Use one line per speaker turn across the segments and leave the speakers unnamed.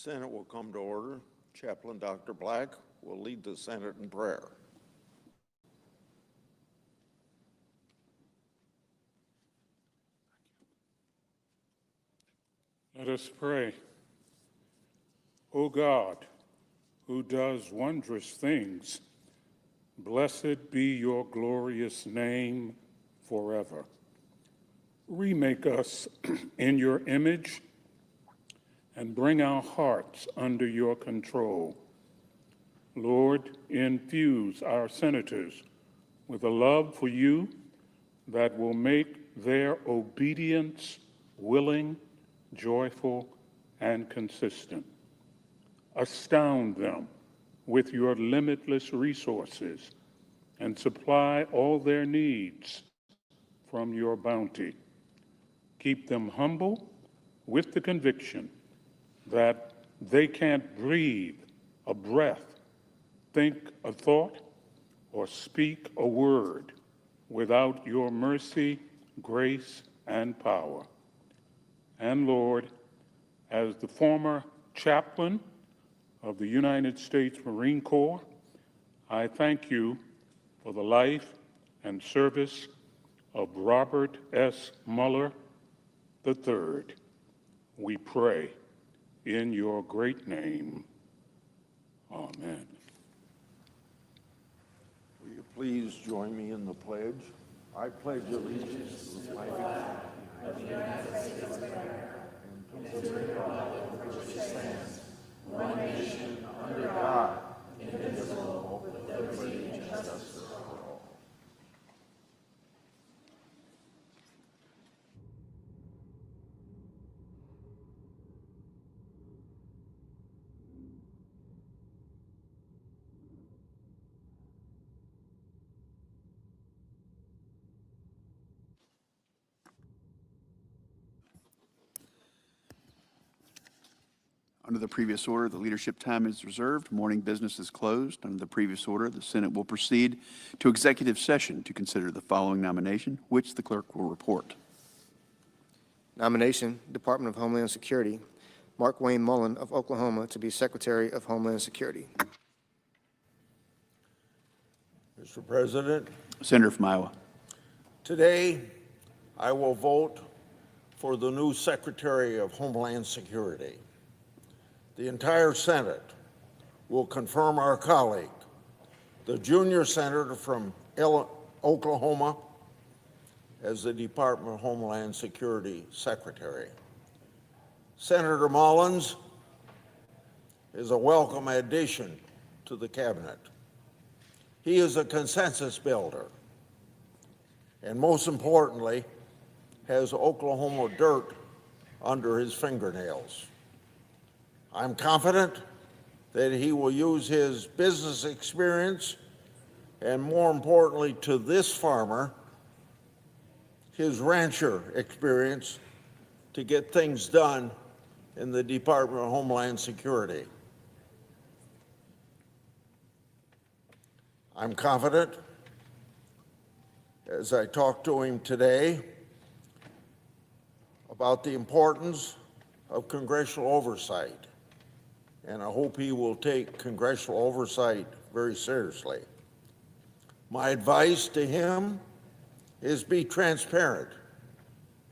Senate will come to order. Chaplain Dr. Black will lead the Senate in prayer.
Let us pray. O God, who does wondrous things, blessed be your glorious name forever. Remake us in your image and bring our hearts under your control. Lord, infuse our senators with a love for you that will make their obedience willing, joyful, and consistent. Astound them with your limitless resources and supply all their needs from your bounty. Keep them humble with the conviction that they can't breathe a breath, think a thought, or speak a word without your mercy, grace, and power. And Lord, as the former chaplain of the United States Marine Corps, I thank you for the life and service of Robert S. Mueller III. We pray in your great name. Amen.
Will you please join me in the pledge? I pledge allegiance to the flag of the United States of America and to the republic for which it stands, one nation, under God, indivisible, with liberty and justice for all.
Under the previous order, the leadership time is reserved. Morning business is closed. Under the previous order, the Senate will proceed to executive session to consider the following nomination, which the clerk will report.
Nomination, Department of Homeland Security, Mark Wayne Mullin of Oklahoma to be Secretary of Homeland Security.
Mr. President,
Senator from Iowa.
today I will vote for the new Secretary of Homeland Security. The entire Senate will confirm our colleague, the junior senator from Oklahoma, as the Department of Homeland Security Secretary. Senator Mullins is a welcome addition to the cabinet. He is a consensus builder, and most importantly, has Oklahoma dirt under his fingernails. I'm confident that he will use his business experience and, more importantly to this farmer, his rancher experience to get things done in the Department of Homeland Security. I'm confident, as I talk to him today, about the importance of congressional oversight. And I hope he will take congressional oversight very seriously. My advice to him is be transparent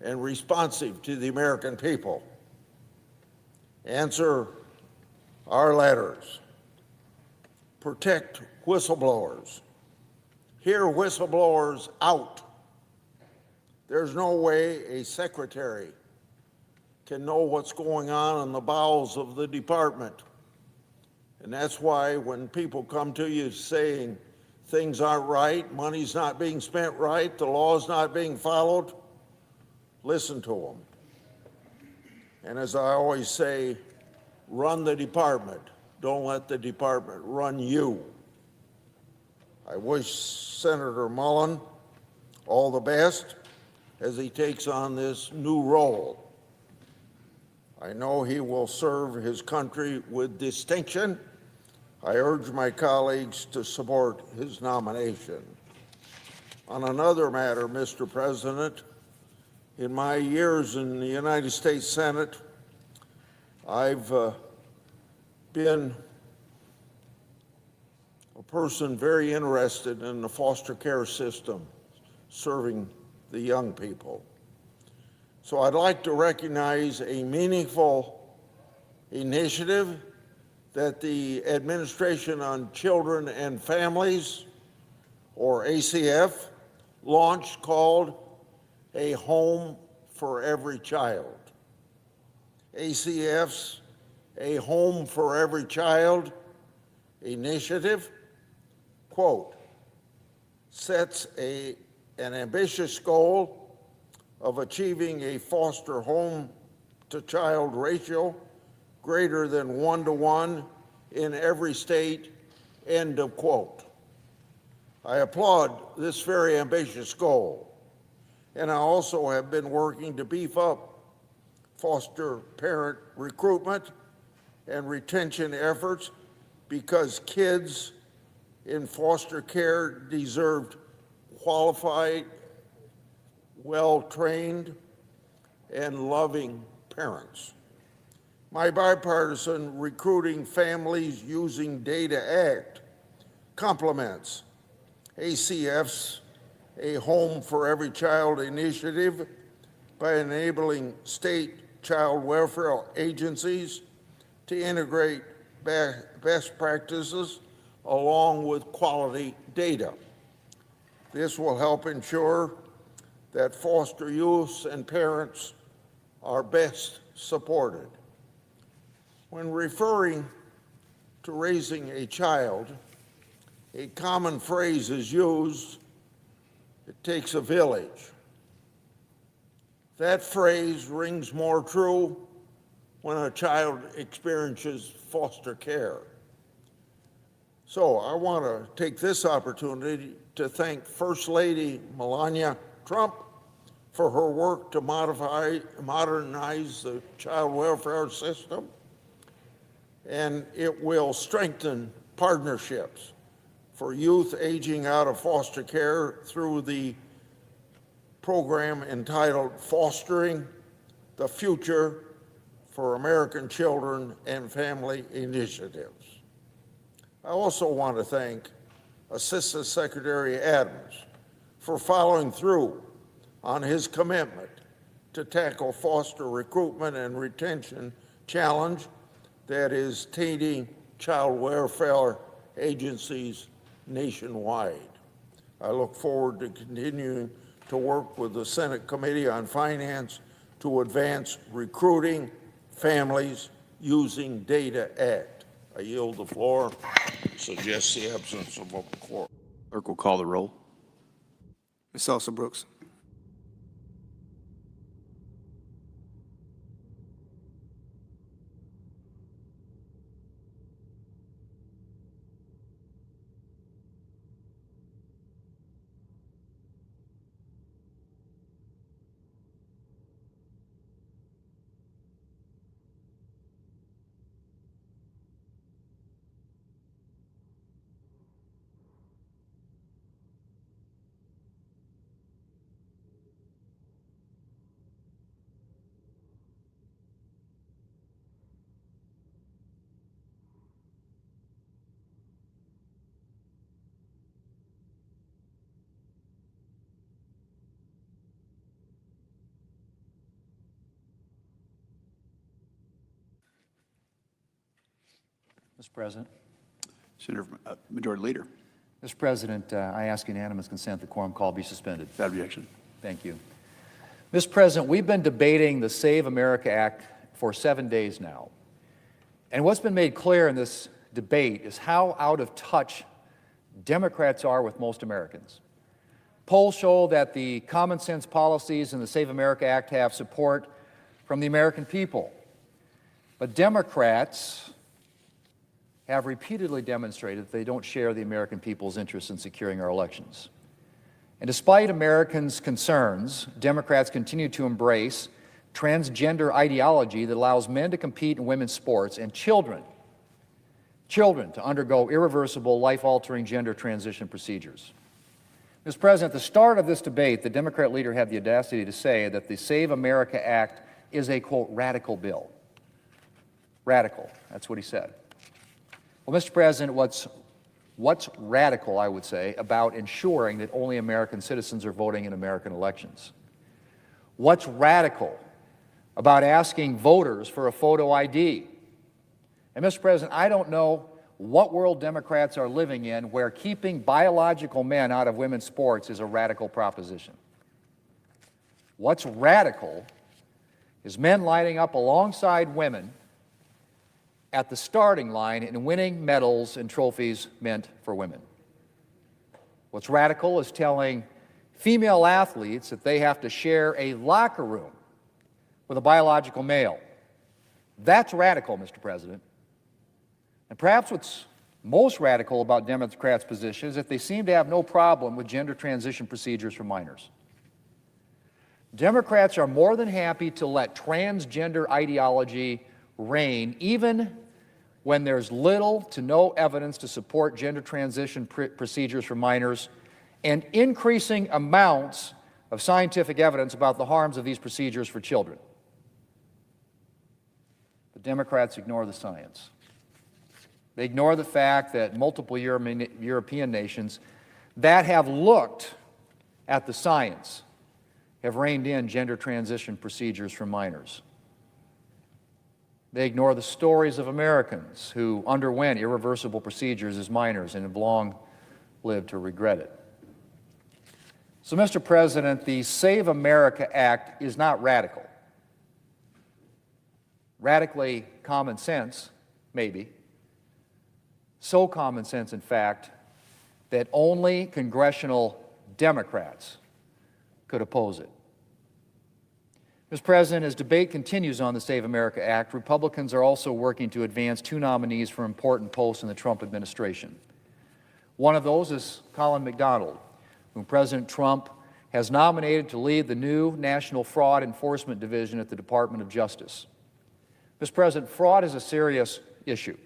and responsive to the American people. Answer our letters. Protect whistleblowers. Hear whistleblowers out. There's no way a secretary can know what's going on in the bowels of the department. And that's why when people come to you saying things aren't right, money's not being spent right, the law's not being followed, listen to them. And as I always say, run the department. Don't let the department run you. I wish Senator Mullin all the best as he takes on this new role. I know he will serve his country with distinction. I urge my colleagues to support his nomination. On another matter, Mr. President, in my years in the United States Senate, I've been a person very interested in the foster care system, serving the young people. So I'd like to recognize a meaningful initiative that the Administration on Children and Families, or ACF, launched called A Home for Every Child. ACF's A Home for Every Child initiative, quote, sets an ambitious goal of achieving a foster home to child ratio greater than 1-to-1 in every state, end of quote. I applaud this very ambitious goal, and I also have been working to beef up foster parent recruitment and retention efforts because kids in foster care deserve qualified, well-trained, and loving parents. My bipartisan Recruiting Families Using Data Act complements ACF's A Home for Every Child initiative by enabling state child welfare agencies to integrate best practices along with quality data. This will help ensure that foster youths and parents are best supported. When referring to raising a child, a common phrase is used, it takes a village. That phrase rings more true when a child experiences foster care. So I want to take this opportunity to thank First Lady Melania Trump for her work to modernize the child welfare system, and it will strengthen partnerships for youth aging out of foster care through the program entitled Fostering the Future for American Children and Family Initiatives. I also want to thank Assistant Secretary Adams for following through on his commitment to tackle foster recruitment and retention challenge that is tainting child welfare agencies nationwide. I look forward to continuing to work with the Senate Committee on Finance to advance recruiting families using Data Act. I yield the floor. Suggest the absence of a quorum.
Clerk will call the roll.
Ms. Elsa Brooks.
Mr. President.
Senator, Majority Leader.
Mr. President, I ask unanimous consent the quorum call be suspended.
Without objection.
Thank you. Mr. President, we've been debating the Save America Act for 7 days now. And what's been made clear in this debate is how out of touch Democrats are with most Americans. Polls show that the common sense policies in the Save America Act have support from the American people. But Democrats have repeatedly demonstrated that they don't share the American people's interest in securing our elections. And despite Americans' concerns, Democrats continue to embrace transgender ideology that allows men to compete in women's sports and children to undergo irreversible, life-altering gender transition procedures. Mr. President, at the start of this debate, the Democrat leader had the audacity to say that the Save America Act is a, quote, radical bill. Radical, that's what he said. Well, Mr. President, what's radical, I would say, about ensuring that only American citizens are voting in American elections? What's radical about asking voters for a photo ID? And Mr. President, I don't know what world Democrats are living in where keeping biological men out of women's sports is a radical proposition. What's radical is men lining up alongside women at the starting line and winning medals and trophies meant for women. What's radical is telling female athletes that they have to share a locker room with a biological male. That's radical, Mr. President. And perhaps what's most radical about Democrats' position is that they seem to have no problem with gender transition procedures for minors. Democrats are more than happy to let transgender ideology reign, even when there's little to no evidence to support gender transition procedures for minors and increasing amounts of scientific evidence about the harms of these procedures for children. But Democrats ignore the science. They ignore the fact that multiple European nations that have looked at the science have reined in gender transition procedures for minors. They ignore the stories of Americans who underwent irreversible procedures as minors and have long lived to regret it. So, Mr. President, the Save America Act is not radical. Radically common sense, maybe. So common sense, in fact, that only congressional Democrats could oppose it. Mr. President, as debate continues on the Save America Act, Republicans are also working to advance two nominees for important posts in the Trump administration. One of those is Colin McDonald, whom President Trump has nominated to lead the new National Fraud Enforcement Division at the Department of Justice. Mr. President, fraud is a serious issue.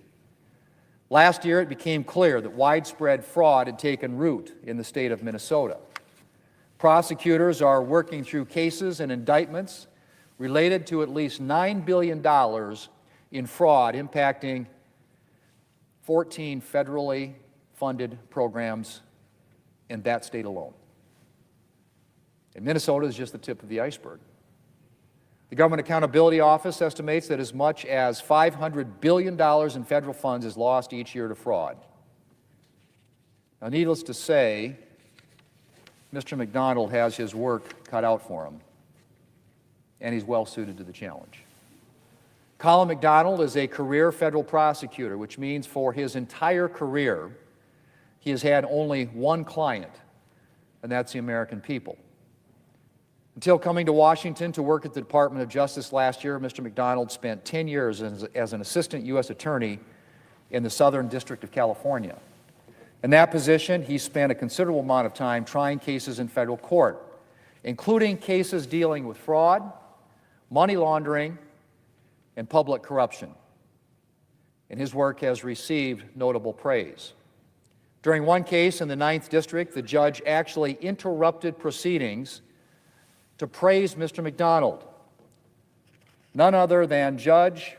Last year, it became clear that widespread fraud had taken root in the state of Minnesota. Prosecutors are working through cases and indictments related to at least $9 billion in fraud impacting 14 federally funded programs in that state alone. And Minnesota is just the tip of the iceberg. The Government Accountability Office estimates that as much as $500 billion in federal funds is lost each year to fraud. Now, needless to say, Mr. McDonald has his work cut out for him, and he's well suited to the challenge. Colin McDonald is a career federal prosecutor, which means for his entire career, he has had only one client, and that's the American people. Until coming to Washington to work at the Department of Justice last year, Mr. McDonald spent 10 years as an assistant U.S. attorney in the Southern District of California. In that position, he spent a considerable amount of time trying cases in federal court, including cases dealing with fraud, money laundering, and public corruption. And his work has received notable praise. During one case in the 9th District, the judge actually interrupted proceedings to praise Mr. McDonald. None other than Judge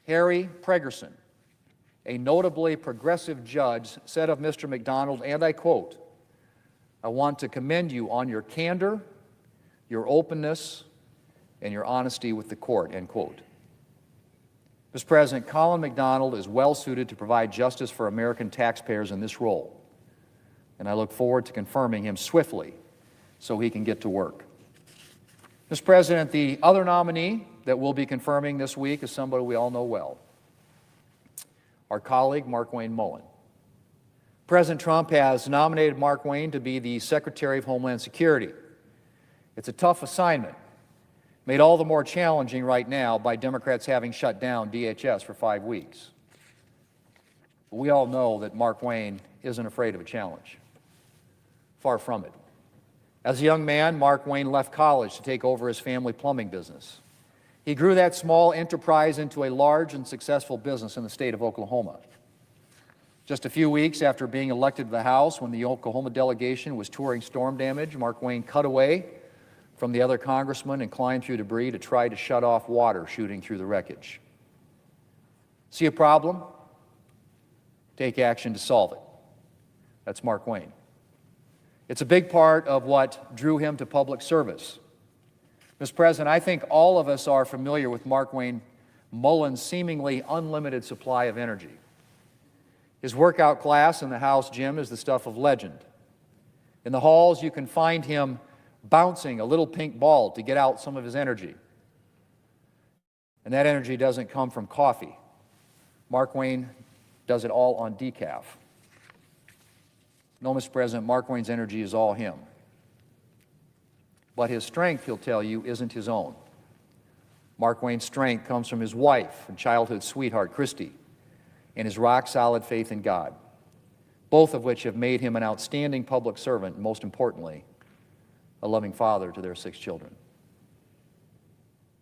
Harry Pregerson, a notably progressive judge, said of Mr. McDonald, and I quote, "I want to commend you on your candor, your openness, and your honesty with the court," end quote. Mr. President, Colin McDonald is well suited to provide justice for American taxpayers in this role, and I look forward to confirming him swiftly so he can get to work. Mr. President, the other nominee that we'll be confirming this week is somebody we all know well, our colleague Mark Wayne Mullin. President Trump has nominated Mark Wayne to be the Secretary of Homeland Security. It's a tough assignment, made all the more challenging right now by Democrats having shut down DHS for 5 weeks. But we all know that Mark Wayne isn't afraid of a challenge. Far from it. As a young man, Mark Wayne left college to take over his family plumbing business. He grew that small enterprise into a large and successful business in the state of Oklahoma. Just a few weeks after being elected to the House, when the Oklahoma delegation was touring storm damage, Mark Wayne cut away from the other congressmen and climbed through debris to try to shut off water shooting through the wreckage. See a problem? take action to solve it. That's Mark Wayne. It's a big part of what drew him to public service. Mr. President, I think all of us are familiar with Mark Wayne Mullin's seemingly unlimited supply of energy. His workout class in the House gym is the stuff of legend. In the halls, you can find him bouncing a little pink ball to get out some of his energy. And that energy doesn't come from coffee. Mark Wayne does it all on decaf. No, Mr. President, Mark Wayne's energy is all him. But his strength, he'll tell you, isn't his own. Mark Wayne's strength comes from his wife and childhood sweetheart, Christy, and his rock-solid faith in God, both of which have made him an outstanding public servant and, most importantly, a loving father to their 6 children.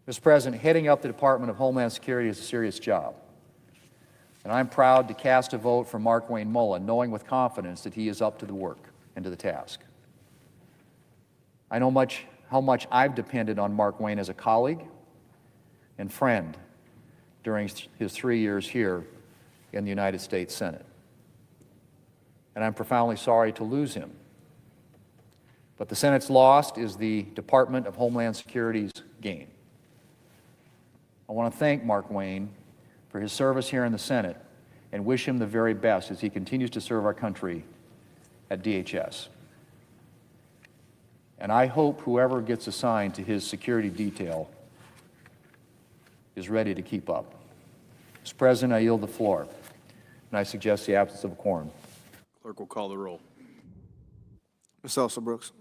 Mr. President, heading up the Department of Homeland Security is a serious job, and I'm proud to cast a vote for Mark Wayne Mullin, knowing with confidence that he is up to the work and to the task. I know how much I've depended on Mark Wayne as a colleague and friend during his 3 years here in the United States Senate. And I'm profoundly sorry to lose him. But the Senate's loss is the Department of Homeland Security's gain. I want to thank Mark Wayne for his service here in the Senate and wish him the very best as he continues to serve our country at DHS. And I hope whoever gets assigned to his security detail is ready to keep up. Mr. President, I yield the floor, and I suggest the absence of a quorum.
Clerk will call the roll.
Ms. Elsa Brooks.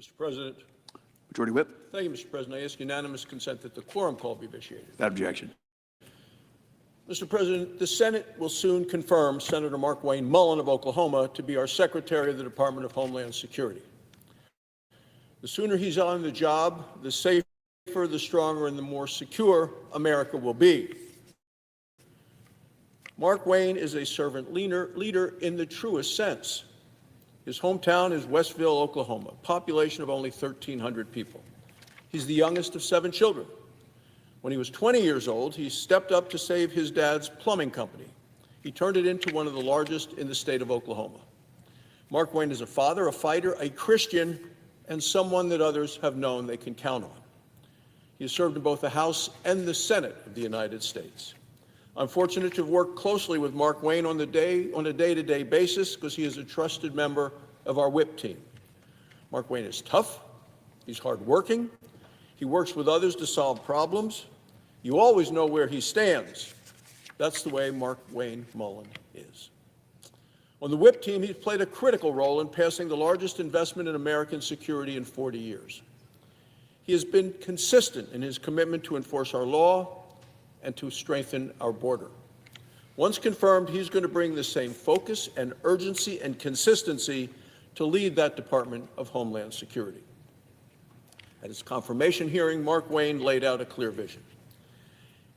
Mr. President.
Majority Whip.
Thank you, Mr. President. I ask unanimous consent that the quorum call be vitiated.
Without objection.
Mr. President, the Senate will soon confirm Senator Mark Wayne Mullin of Oklahoma to be our Secretary of the Department of Homeland Security. The sooner he's on the job, the safer, the stronger, and the more secure America will be. Mark Wayne is a servant leader in the truest sense. His hometown is Westville, Oklahoma, a population of only 1,300 people. He's the youngest of 7 children. When he was 20 years old, he stepped up to save his dad's plumbing company. He turned it into one of the largest in the state of Oklahoma. Mark Wayne is a father, a fighter, a Christian, and someone that others have known they can count on. He has served in both the House and the Senate of the United States. I'm fortunate to have worked closely with Mark Wayne on a day-to-day basis because he is a trusted member of our whip team. Mark Wayne is tough. He's hardworking. He works with others to solve problems. You always know where he stands. That's the way Mark Wayne Mullin is. On the whip team, he's played a critical role in passing the largest investment in American security in 40 years. He has been consistent in his commitment to enforce our law and to strengthen our border. Once confirmed, he's going to bring the same focus and urgency and consistency to lead that Department of Homeland Security. At his confirmation hearing, Mark Wayne laid out a clear vision.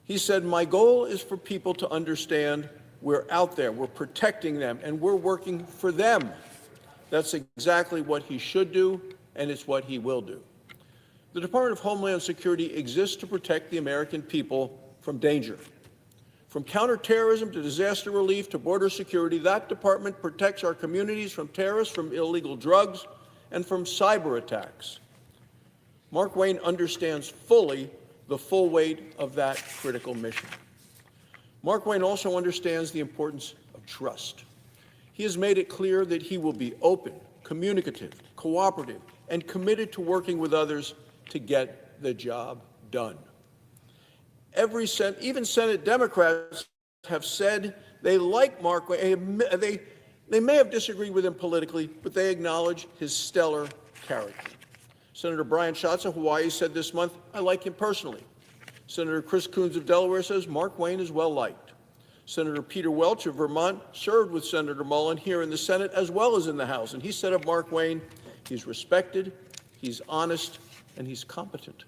He said, "My goal is for people to understand we're out there, we're protecting them, and we're working for them." That's exactly what he should do, and it's what he will do. The Department of Homeland Security exists to protect the American people from danger. From counterterrorism to disaster relief to border security, that department protects our communities from terrorists, from illegal drugs, and from cyber attacks. Mark Wayne understands fully the full weight of that critical mission. Mark Wayne also understands the importance of trust. He has made it clear that he will be open, communicative, cooperative, and committed to working with others to get the job done. Even Senate Democrats have said they like Mark Wayne. They may have disagreed with him politically, but they acknowledge his stellar character. Senator Brian Schatz of Hawaii said this month, "I like him personally." Senator Chris Coons of Delaware says Mark Wayne is well liked. Senator Peter Welch of Vermont served with Senator Mullin here in the Senate as well as in the House, and he said of Mark Wayne, he's respected, he's honest, and he's competent.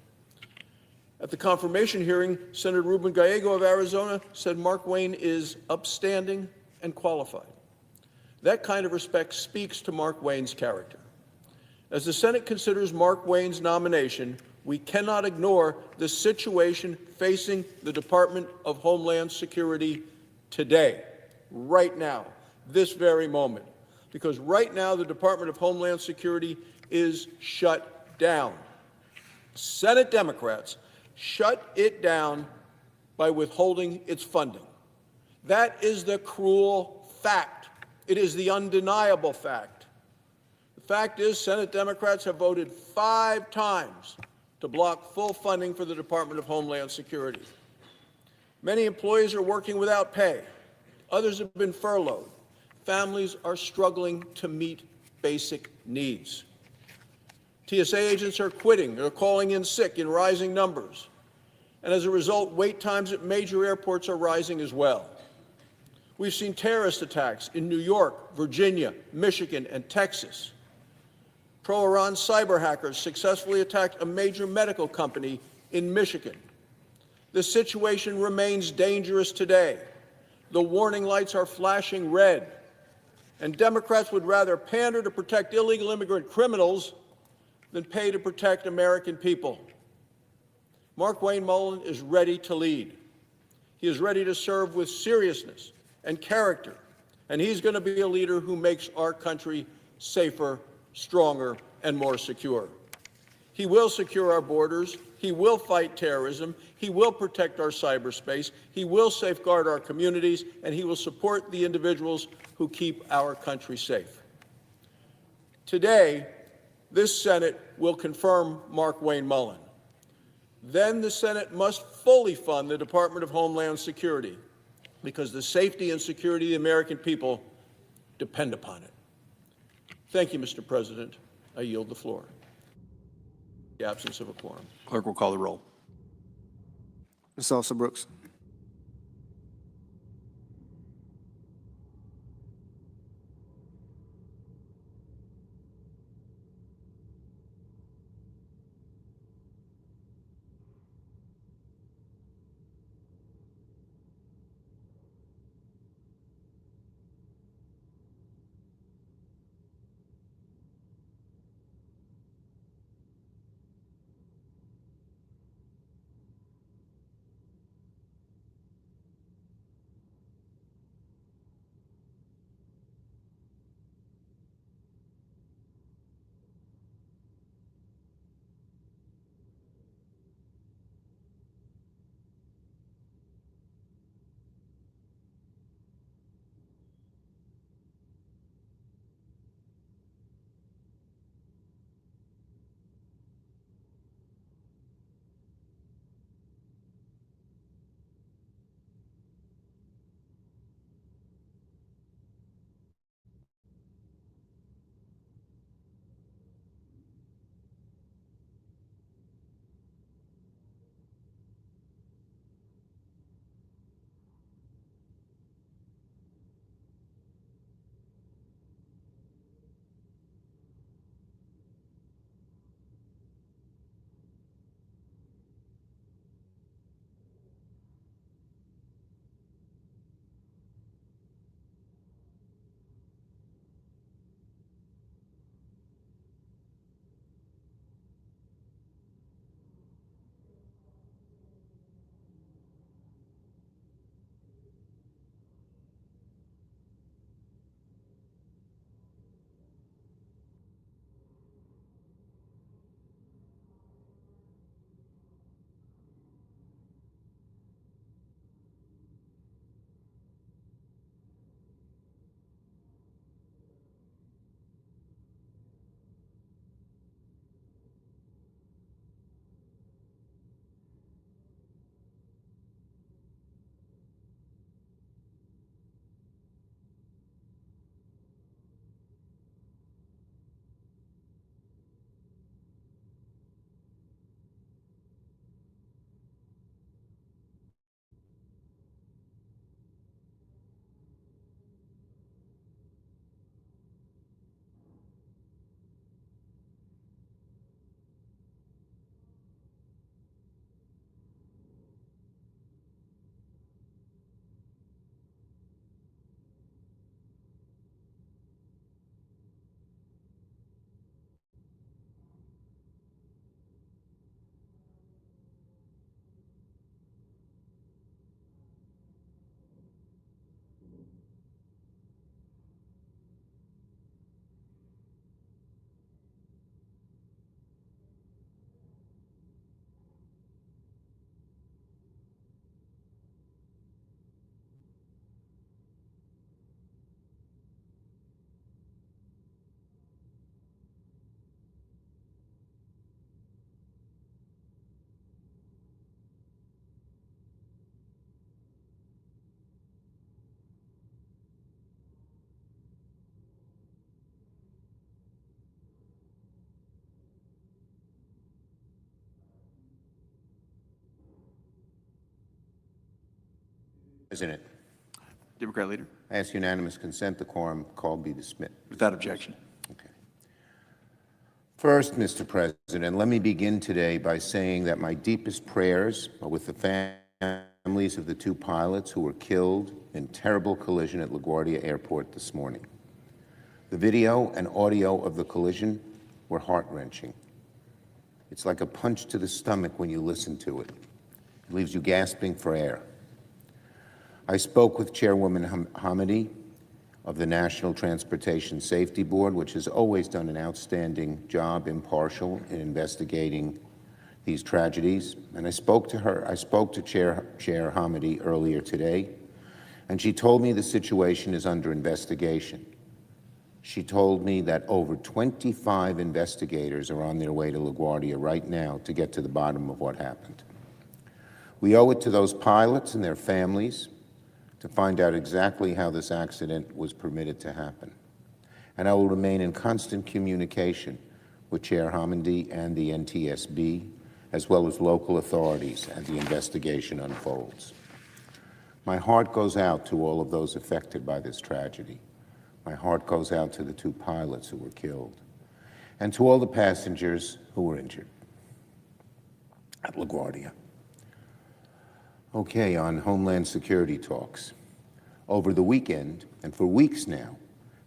At the confirmation hearing, Senator Ruben Gallego of Arizona said Mark Wayne is upstanding and qualified. That kind of respect speaks to Mark Wayne's character. As the Senate considers Mark Wayne's nomination, we cannot ignore the situation facing the Department of Homeland Security today, right now, this very moment. Because right now, the Department of Homeland Security is shut down. Senate Democrats shut it down by withholding its funding. That is the cruel fact. It is the undeniable fact. The fact is, Senate Democrats have voted 5 times to block full funding for the Department of Homeland Security. Many employees are working without pay. Others have been furloughed. Families are struggling to meet basic needs. TSA agents are quitting. They're calling in sick in rising numbers. And as a result, wait times at major airports are rising as well. We've seen terrorist attacks in New York, Virginia, Michigan, and Texas. Pro-Iran cyber hackers successfully attacked a major medical company in Michigan. The situation remains dangerous today. The warning lights are flashing red. And Democrats would rather pander to protect illegal immigrant criminals than pay to protect American people. Mark Wayne Mullin is ready to lead. He is ready to serve with seriousness and character, and he's going to be a leader who makes our country safer, stronger, and more secure. He will secure our borders. He will fight terrorism. He will protect our cyberspace. He will safeguard our communities, and he will support the individuals who keep our country safe. Today, this Senate will confirm Mark Wayne Mullin. Then the Senate must fully fund the Department of Homeland Security because the safety and security of the American people depend upon it. Thank you, Mr. President. I yield the floor. the absence of a quorum.
Clerk will call the roll.
Ms. Elsa Brooks.
President,
Democrat leader.
I ask unanimous consent the quorum call be dismissed.
Without objection.
Okay. First, Mr. President, let me begin today by saying that my deepest prayers are with the families of the two pilots who were killed in terrible collision at LaGuardia Airport this morning. The video and audio of the collision were heart-wrenching. It's like a punch to the stomach when you listen to it. It leaves you gasping for air. I spoke with Chairwoman Hamidi of the National Transportation Safety Board, which has always done an outstanding job, impartial, in investigating these tragedies. And I spoke to Chair Hamidi earlier today, and she told me the situation is under investigation. She told me that over 25 investigators are on their way to LaGuardia right now to get to the bottom of what happened. We owe it to those pilots and their families to find out exactly how this accident was permitted to happen. And I will remain in constant communication with Chair Hamindi and the NTSB, as well as local authorities, as the investigation unfolds. My heart goes out to all of those affected by this tragedy. My heart goes out to the 2 pilots who were killed, and to all the passengers who were injured at LaGuardia. Okay, on Homeland Security talks. Over the weekend, and for weeks now,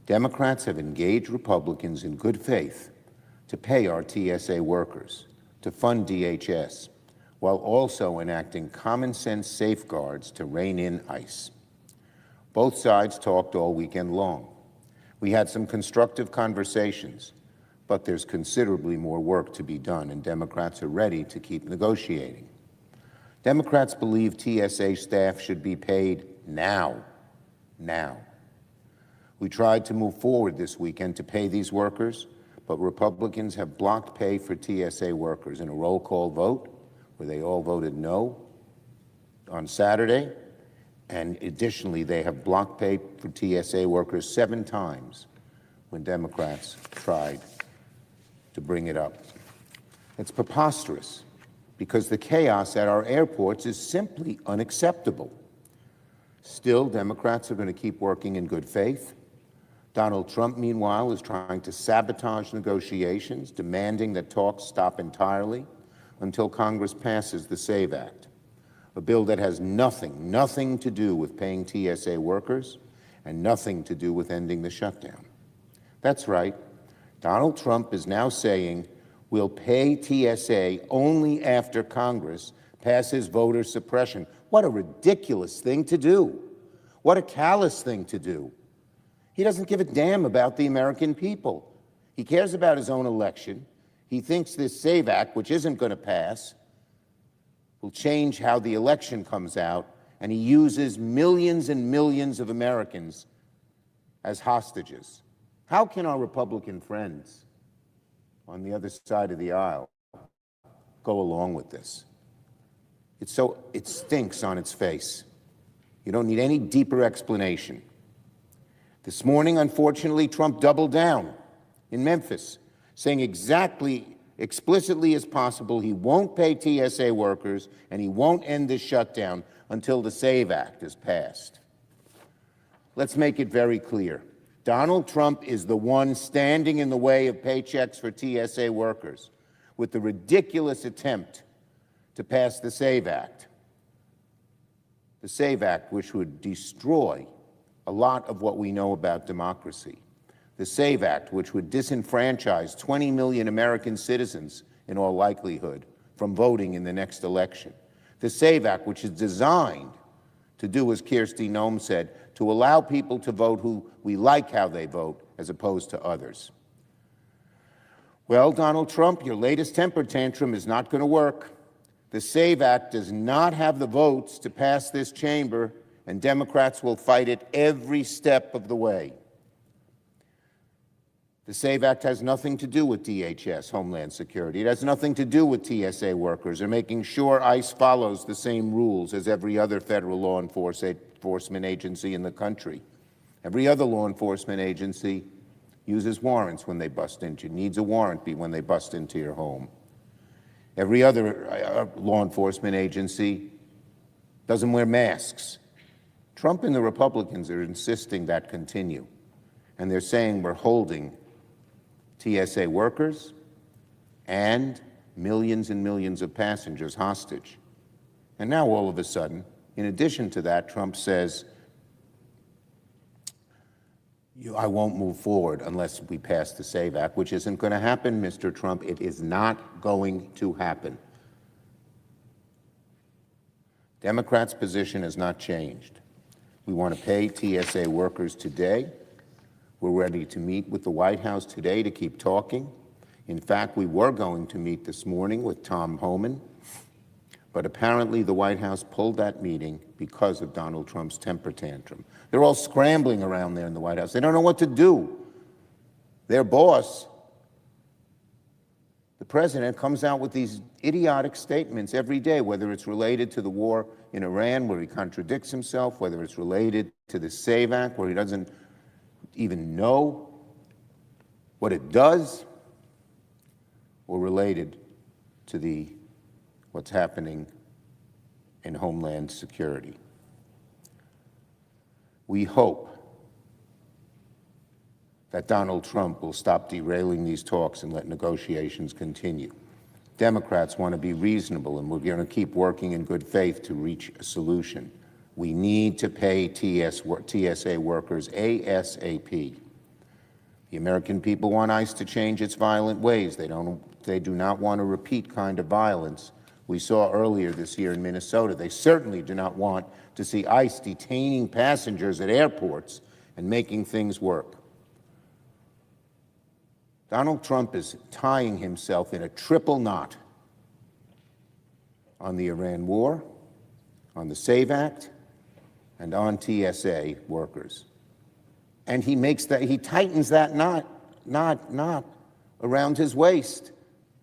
Democrats have engaged Republicans in good faith to pay our TSA workers, to fund DHS, while also enacting common-sense safeguards to rein in ICE. Both sides talked all weekend long. We had some constructive conversations, but there's considerably more work to be done, and Democrats are ready to keep negotiating. Democrats believe TSA staff should be paid now. We tried to move forward this weekend to pay these workers, but Republicans have blocked pay for TSA workers in a roll call vote where they all voted no on Saturday. And additionally, they have blocked pay for TSA workers 7 times when Democrats tried to bring it up. It's preposterous because the chaos at our airports is simply unacceptable. Still, Democrats are going to keep working in good faith. Donald Trump, meanwhile, is trying to sabotage negotiations, demanding that talks stop entirely until Congress passes the SAVE Act, a bill that has nothing to do with paying TSA workers and nothing to do with ending the shutdown. That's right. Donald Trump is now saying we'll pay TSA only after Congress passes voter suppression. What a ridiculous thing to do. What a callous thing to do. He doesn't give a damn about the American people. He cares about his own election. He thinks this SAVE Act, which isn't going to pass, will change how the election comes out, and he uses millions and millions of Americans as hostages. How can our Republican friends on the other side of the aisle go along with this? It stinks on its face. You don't need any deeper explanation. This morning, unfortunately, Trump doubled down in Memphis, saying explicitly as possible, he won't pay TSA workers and he won't end this shutdown until the SAVE Act is passed. Let's make it very clear. Donald Trump is the one standing in the way of paychecks for TSA workers with the ridiculous attempt to pass the SAVE Act. The SAVE Act, which would destroy a lot of what we know about democracy. The SAVE Act, which would disenfranchise 20 million American citizens, in all likelihood, from voting in the next election. The SAVE Act, which is designed to do, as Kirsty Noem said, to allow people to vote who we like how they vote, as opposed to others. Well, Donald Trump, your latest temper tantrum is not going to work. The SAVE Act does not have the votes to pass this chamber, and Democrats will fight it every step of the way. The SAVE Act has nothing to do with DHS, Homeland Security. It has nothing to do with TSA workers or making sure ICE follows the same rules as every other federal law enforcement agency in the country. Every other law enforcement agency uses warrants when they bust into you, needs a warrant when they bust into your home. Every other law enforcement agency doesn't wear masks. Trump and the Republicans are insisting that continue, and they're saying we're holding TSA workers and millions and millions of passengers hostage. And now all of a sudden, in addition to that, Trump says, I won't move forward unless we pass the SAVE Act, which isn't going to happen, Mr. Trump. It is not going to happen. Democrats' position has not changed. We want to pay TSA workers today. We're ready to meet with the White House today to keep talking. In fact, we were going to meet this morning with Tom Homan, but apparently the White House pulled that meeting because of Donald Trump's temper tantrum. They're all scrambling around there in the White House. They don't know what to do. Their boss, the president, comes out with these idiotic statements every day, whether it's related to the war in Iran, where he contradicts himself, whether it's related to the SAVE Act, where he doesn't even know what it does. or related to what's happening in Homeland Security. We hope that Donald Trump will stop derailing these talks and let negotiations continue. Democrats want to be reasonable, and we're going to keep working in good faith to reach a solution. We need to pay TSA workers ASAP. The American people want ICE to change its violent ways. They do not want a repeat kind of violence we saw earlier this year in Minnesota. They certainly do not want to see ICE detaining passengers at airports and making things work. Donald Trump is tying himself in a triple knot on the Iran war, on the SAVE Act, and on TSA workers. And he tightens that knot around his waist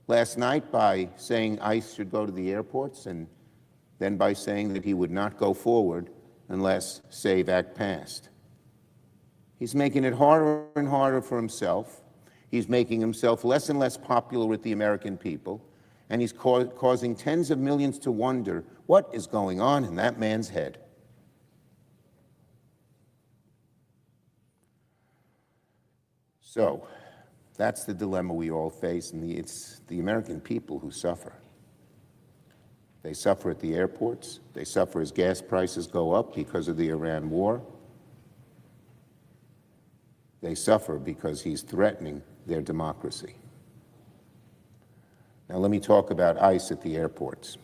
last night by saying ICE should go to the airports, and then by saying that he would not go forward unless SAVE Act passed. He's making it harder and harder for himself. He's making himself less and less popular with the American people, and he's causing tens of millions to wonder what is going on in that man's head. So that's the dilemma we all face, and it's the American people who suffer. They suffer at the airports. They suffer as gas prices go up because of the Iran war. They suffer because he's threatening their democracy. Now let me talk about ICE at the airports.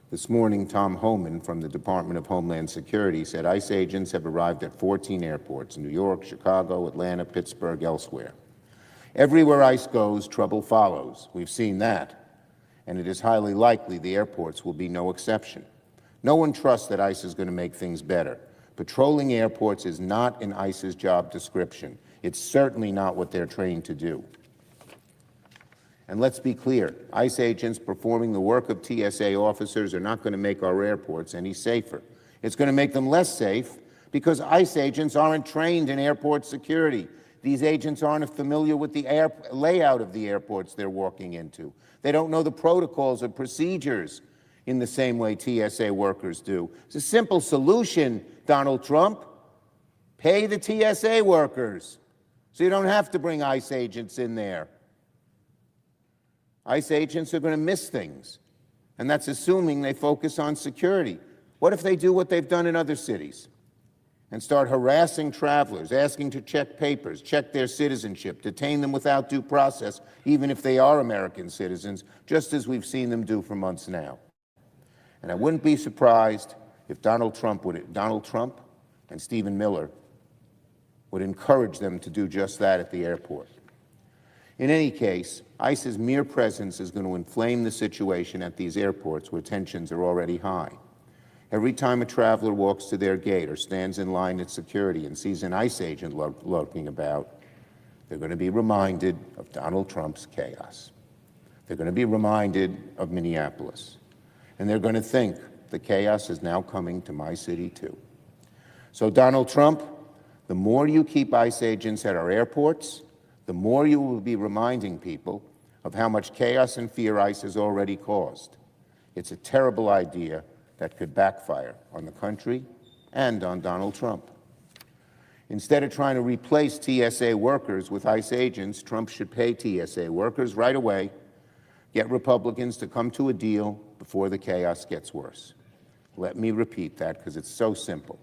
This morning, Tom Homan from the Department of Homeland Security said ICE agents have arrived at 14 airports, New York, Chicago, Atlanta, Pittsburgh, elsewhere. Everywhere ICE goes, trouble follows. We've seen that. And it is highly likely the airports will be no exception. No one trusts that ICE is going to make things better. Patrolling airports is not in ICE's job description. It's certainly not what they're trained to do. And let's be clear, ICE agents performing the work of TSA officers are not going to make our airports any safer. It's going to make them less safe because ICE agents aren't trained in airport security. These agents aren't familiar with the layout of the airports they're walking into. They don't know the protocols or procedures in the same way TSA workers do. It's a simple solution, Donald Trump. Pay the TSA workers so you don't have to bring ICE agents in there. ICE agents are going to miss things, and that's assuming they focus on security. What if they do what they've done in other cities and start harassing travelers, asking to check papers, check their citizenship, detain them without due process, even if they are American citizens, just as we've seen them do for months now? And I wouldn't be surprised if Donald Trump and Stephen Miller would encourage them to do just that at the airport. In any case, ICE's mere presence is going to inflame the situation at these airports where tensions are already high. Every time a traveler walks to their gate or stands in line at security and sees an ICE agent lurking about, they're going to be reminded of Donald Trump's chaos. They're going to be reminded of Minneapolis. And they're going to think the chaos is now coming to my city too. So Donald Trump, the more you keep ICE agents at our airports, the more you will be reminding people of how much chaos and fear ICE has already caused. It's a terrible idea that could backfire on the country and on Donald Trump. Instead of trying to replace TSA workers with ICE agents, Trump should pay TSA workers right away, get Republicans to come to a deal before the chaos gets worse. Let me repeat that because it's so simple.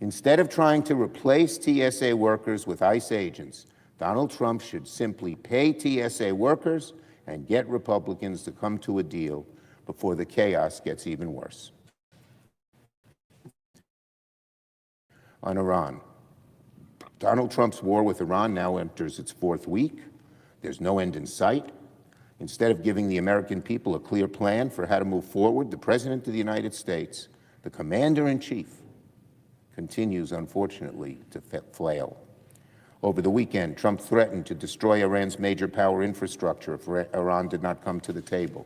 Instead of trying to replace TSA workers with ICE agents, Donald Trump should simply pay TSA workers and get Republicans to come to a deal before the chaos gets even worse. On Iran, Donald Trump's war with Iran now enters its fourth week. There's no end in sight. Instead of giving the American people a clear plan for how to move forward, the President of the United States, the Commander-in-Chief, continues, unfortunately, to flail. Over the weekend, Trump threatened to destroy Iran's major power infrastructure if Iran did not come to the table.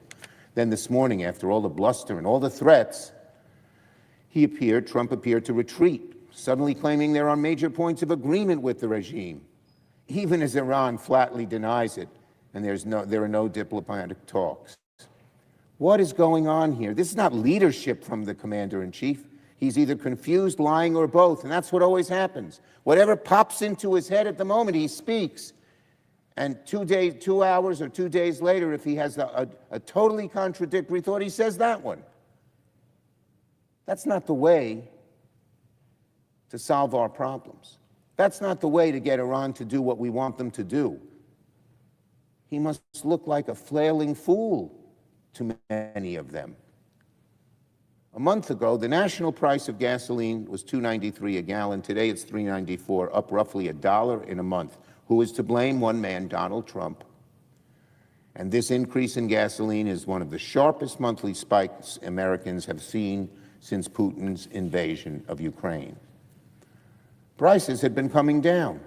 Then this morning, after all the bluster and all the threats, Trump appeared to retreat, suddenly claiming there are major points of agreement with the regime, even as Iran flatly denies it and there are no diplomatic talks. What is going on here? This is not leadership from the commander-in-chief. He's either confused, lying, or both, and that's what always happens. Whatever pops into his head at the moment, he speaks. And 2 hours or 2 days later, if he has a totally contradictory thought, he says that one. That's not the way to solve our problems. That's not the way to get Iran to do what we want them to do. He must look like a flailing fool to many of them. A month ago, the national price of gasoline was $2.93 a gallon. Today, it's $3.94, up roughly $1 in a month. Who is to blame? One man, Donald Trump. And this increase in gasoline is one of the sharpest monthly spikes Americans have seen since Putin's invasion of Ukraine. Prices had been coming down.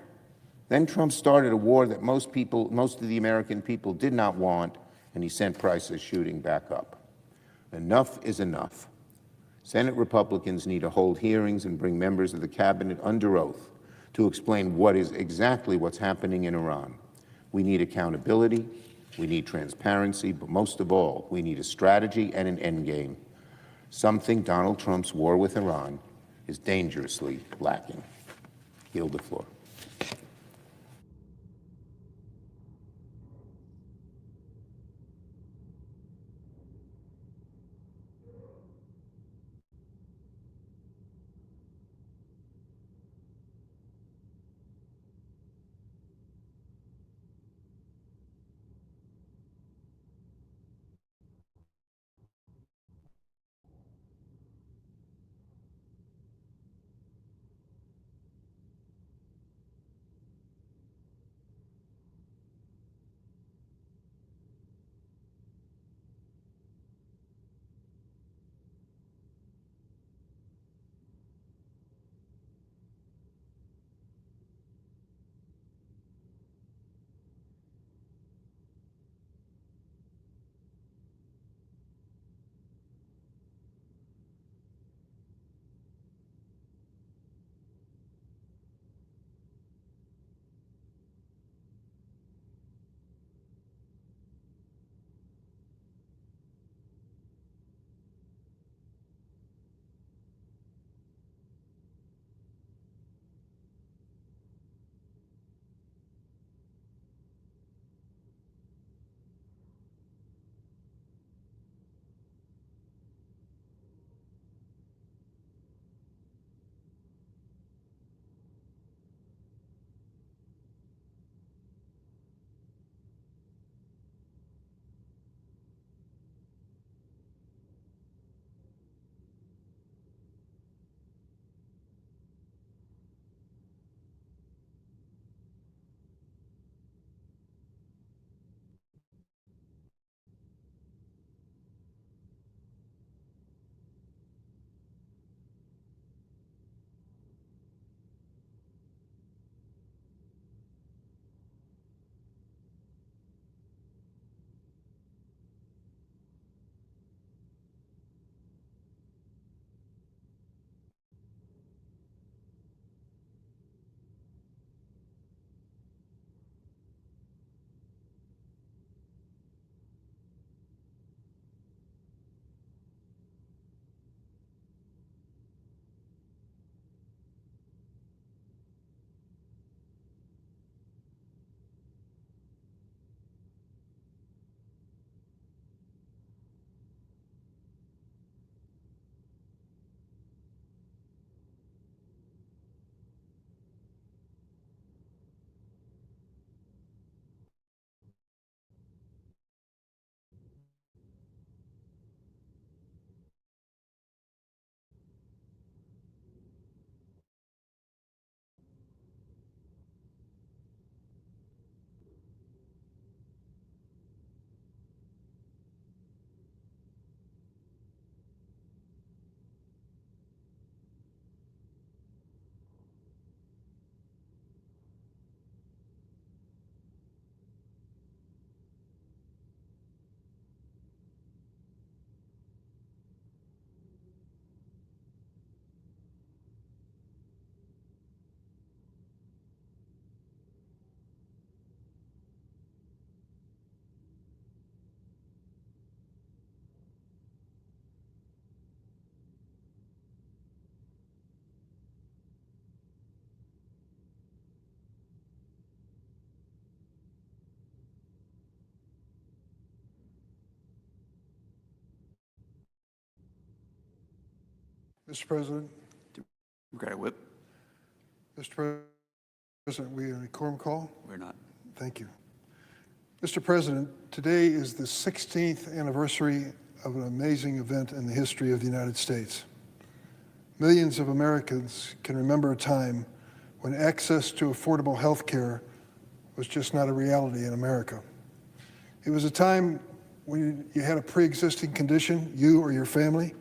Then Trump started a war that most of the American people did not want, and he sent prices shooting back up. Enough is enough. Senate Republicans need to hold hearings and bring members of the cabinet under oath to explain exactly what's happening in Iran. We need accountability, we need transparency, but most of all, we need a strategy and an endgame, something Donald Trump's war with Iran is dangerously lacking. Yield the floor.
Mr. President,
Democratic Whip?
Mr. President, we in a quorum call?
We're not.
Thank you. Mr. President, today is the 16th anniversary of an amazing event in the history of the United States. Millions of Americans can remember a time when access to affordable health care was just not a reality in America. It was a time when you had a pre-existing condition, you or your family,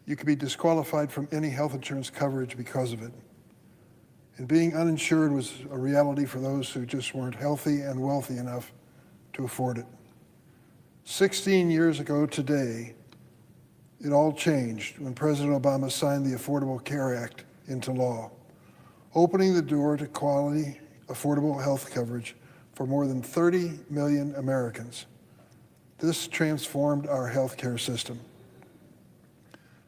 you could be disqualified from any health insurance coverage because of it. And being uninsured was a reality for those who just weren't healthy and wealthy enough to afford it. 16 years ago today, it all changed when President Obama signed the Affordable Care Act into law, opening the door to quality, affordable health coverage for more than 30 million Americans. This transformed our healthcare system.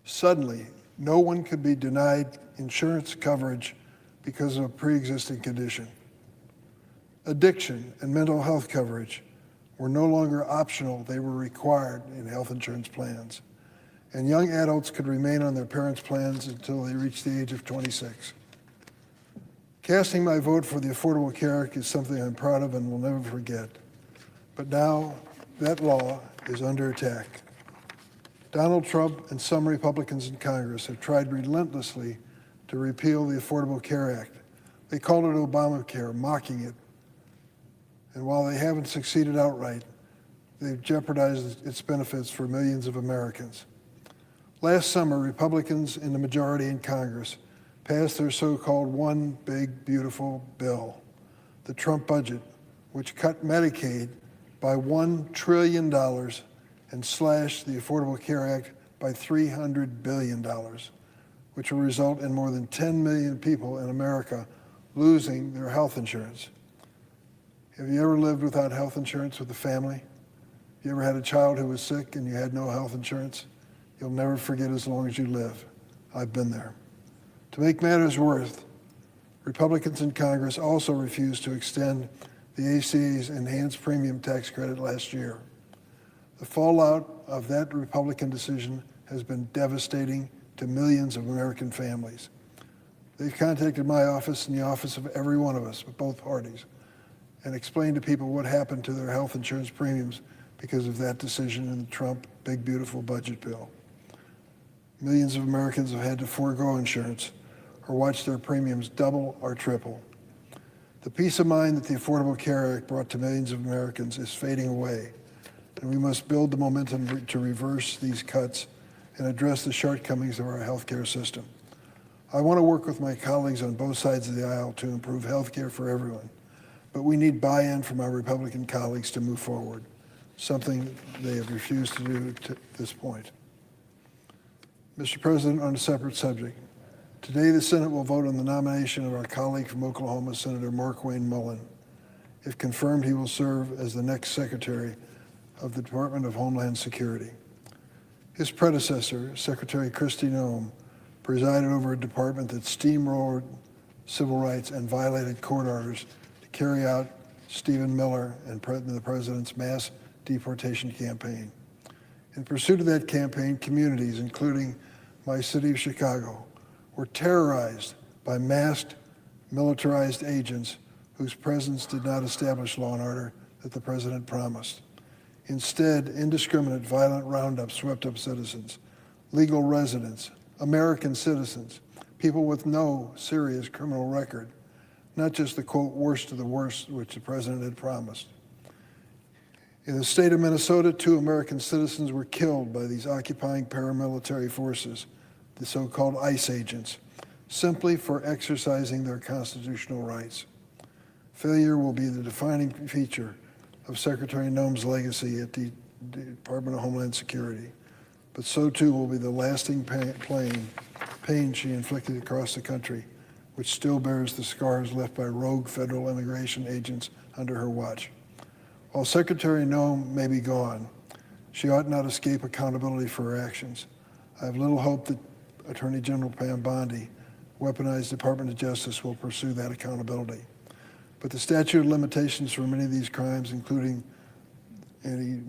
Suddenly, no one could be denied insurance coverage because of a pre-existing condition. Addiction and mental health coverage were no longer optional, they were required in health insurance plans. And young adults could remain on their parents' plans until they reached the age of 26. Casting my vote for the Affordable Care Act is something I'm proud of and will never forget. But now, that law is under attack. Donald Trump and some Republicans in Congress have tried relentlessly to repeal the Affordable Care Act. They called it Obamacare, mocking it. And while they haven't succeeded outright, they've jeopardized its benefits for millions of Americans. Last summer, Republicans in the majority in Congress passed their so-called One Big Beautiful Bill, the Trump budget, which cut Medicaid by $1 trillion and slashed the Affordable Care Act by $300 billion, which will result in more than 10 million people in America losing their health insurance. Have you ever lived without health insurance with a family? You ever had a child who was sick and you had no health insurance? You'll never forget as long as you live. I've been there. To make matters worse, Republicans in Congress also refused to extend the ACA's enhanced premium tax credit last year. The fallout of that Republican decision has been devastating to millions of American families. They've contacted my office and the office of every one of us, with both parties, and explained to people what happened to their health insurance premiums because of that decision in the Trump Big Beautiful Budget Bill. Millions of Americans have had to forego insurance or watch their premiums double or triple. The peace of mind that the Affordable Care Act brought to millions of Americans is fading away, and we must build the momentum to reverse these cuts and address the shortcomings of our healthcare system. I want to work with my colleagues on both sides of the aisle to improve healthcare for everyone, but we need buy-in from our Republican colleagues to move forward, something they have refused to do to this point. Mr. President, on a separate subject, today the Senate will vote on the nomination of our colleague from Oklahoma, Senator Mark Wayne Mullin. If confirmed, he will serve as the next Secretary of the Department of Homeland Security. His predecessor, Secretary Kristi Noem, presided over a department that steamrolled civil rights and violated court orders to carry out Stephen Miller and the president's mass deportation campaign. In pursuit of that campaign, communities, including my city of Chicago, were terrorized by masked, militarized agents whose presence did not establish law and order that the president promised. Instead, indiscriminate violent roundups swept up citizens, legal residents, American citizens, people with no serious criminal record, not just the, quote, worst of the worst, which the president had promised. In the state of Minnesota, 2 American citizens were killed by these occupying paramilitary forces, the so-called ICE agents, simply for exercising their constitutional rights. Failure will be the defining feature of Secretary Noem's legacy at the Department of Homeland Security, but so too will be the lasting pain she inflicted across the country, which still bears the scars left by rogue federal immigration agents under her watch. While Secretary Noem may be gone, she ought not escape accountability for her actions. I have little hope that Attorney General Pam Bondi, weaponized Department of Justice, will pursue that accountability. But the statute of limitations for many of these crimes, including any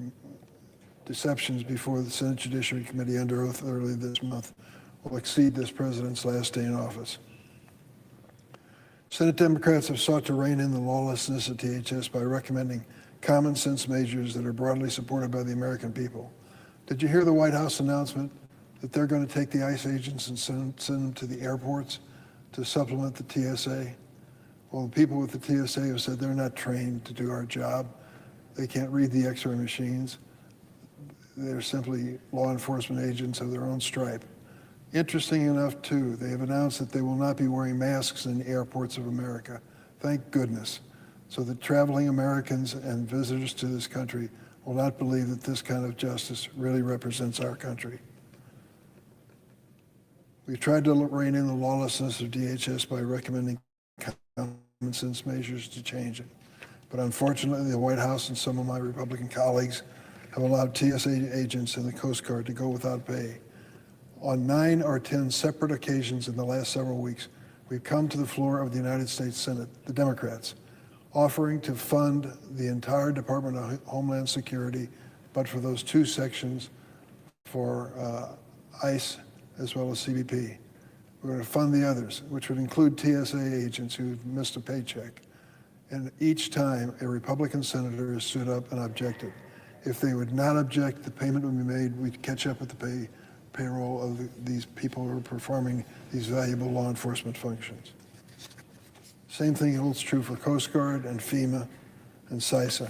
deceptions before the Senate Judiciary Committee under oath earlier this month, will exceed this president's last day in office. Senate Democrats have sought to rein in the lawlessness at DHS by recommending common sense measures that are broadly supported by the American people. Did you hear the White House announcement that they're going to take the ICE agents and send them to the airports to supplement the TSA? Well, the people with the TSA have said they're not trained to do our job. They can't read the X-ray machines. They're simply law enforcement agents of their own stripe. Interesting enough, too, they have announced that they will not be wearing masks in the airports of America. Thank goodness. So that traveling Americans and visitors to this country will not believe that this kind of justice really represents our country. We've tried to rein in the lawlessness of DHS by recommending common sense measures to change it. But unfortunately, the White House and some of my Republican colleagues have allowed TSA agents and the Coast Guard to go without pay. On 9 or 10 separate occasions in the last several weeks, we've come to the floor of the United States Senate, the Democrats, offering to fund the entire Department of Homeland Security, but for those 2 sections for ICE as well as CBP. We're going to fund the others, which would include TSA agents who've missed a paycheck. And each time a Republican senator has stood up and objected. If they would not object, the payment would be made. We'd catch up with the payroll of these people who are performing these valuable law enforcement functions. Same thing holds true for Coast Guard and FEMA and CISA.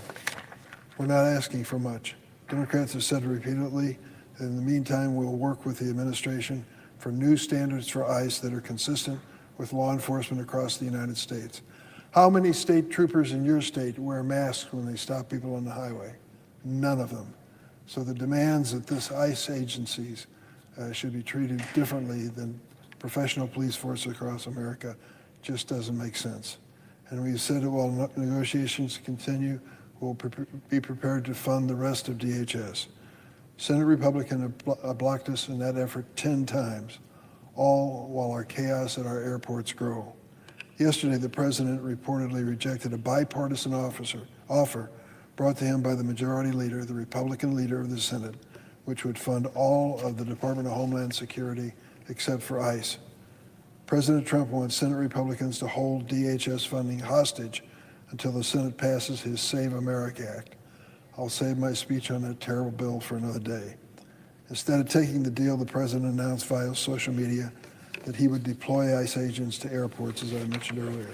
We're not asking for much. Democrats have said repeatedly that in the meantime, we'll work with the administration for new standards for ICE that are consistent with law enforcement across the United States. How many state troopers in your state wear masks when they stop people on the highway? None of them. So the demands that this ICE agencies should be treated differently than professional police forces across America just doesn't make sense. And we've said that while negotiations continue, we'll be prepared to fund the rest of DHS. Senate Republicans have blocked us in that effort 10 times, all while our chaos at our airports grow. Yesterday, the president reportedly rejected a bipartisan offer brought to him by the majority leader, the Republican leader of the Senate, which would fund all of the Department of Homeland Security except for ICE. President Trump wants Senate Republicans to hold DHS funding hostage until the Senate passes his Save America Act. I'll save my speech on that terrible bill for another day. Instead of taking the deal, the president announced via social media that he would deploy ICE agents to airports, as I mentioned earlier.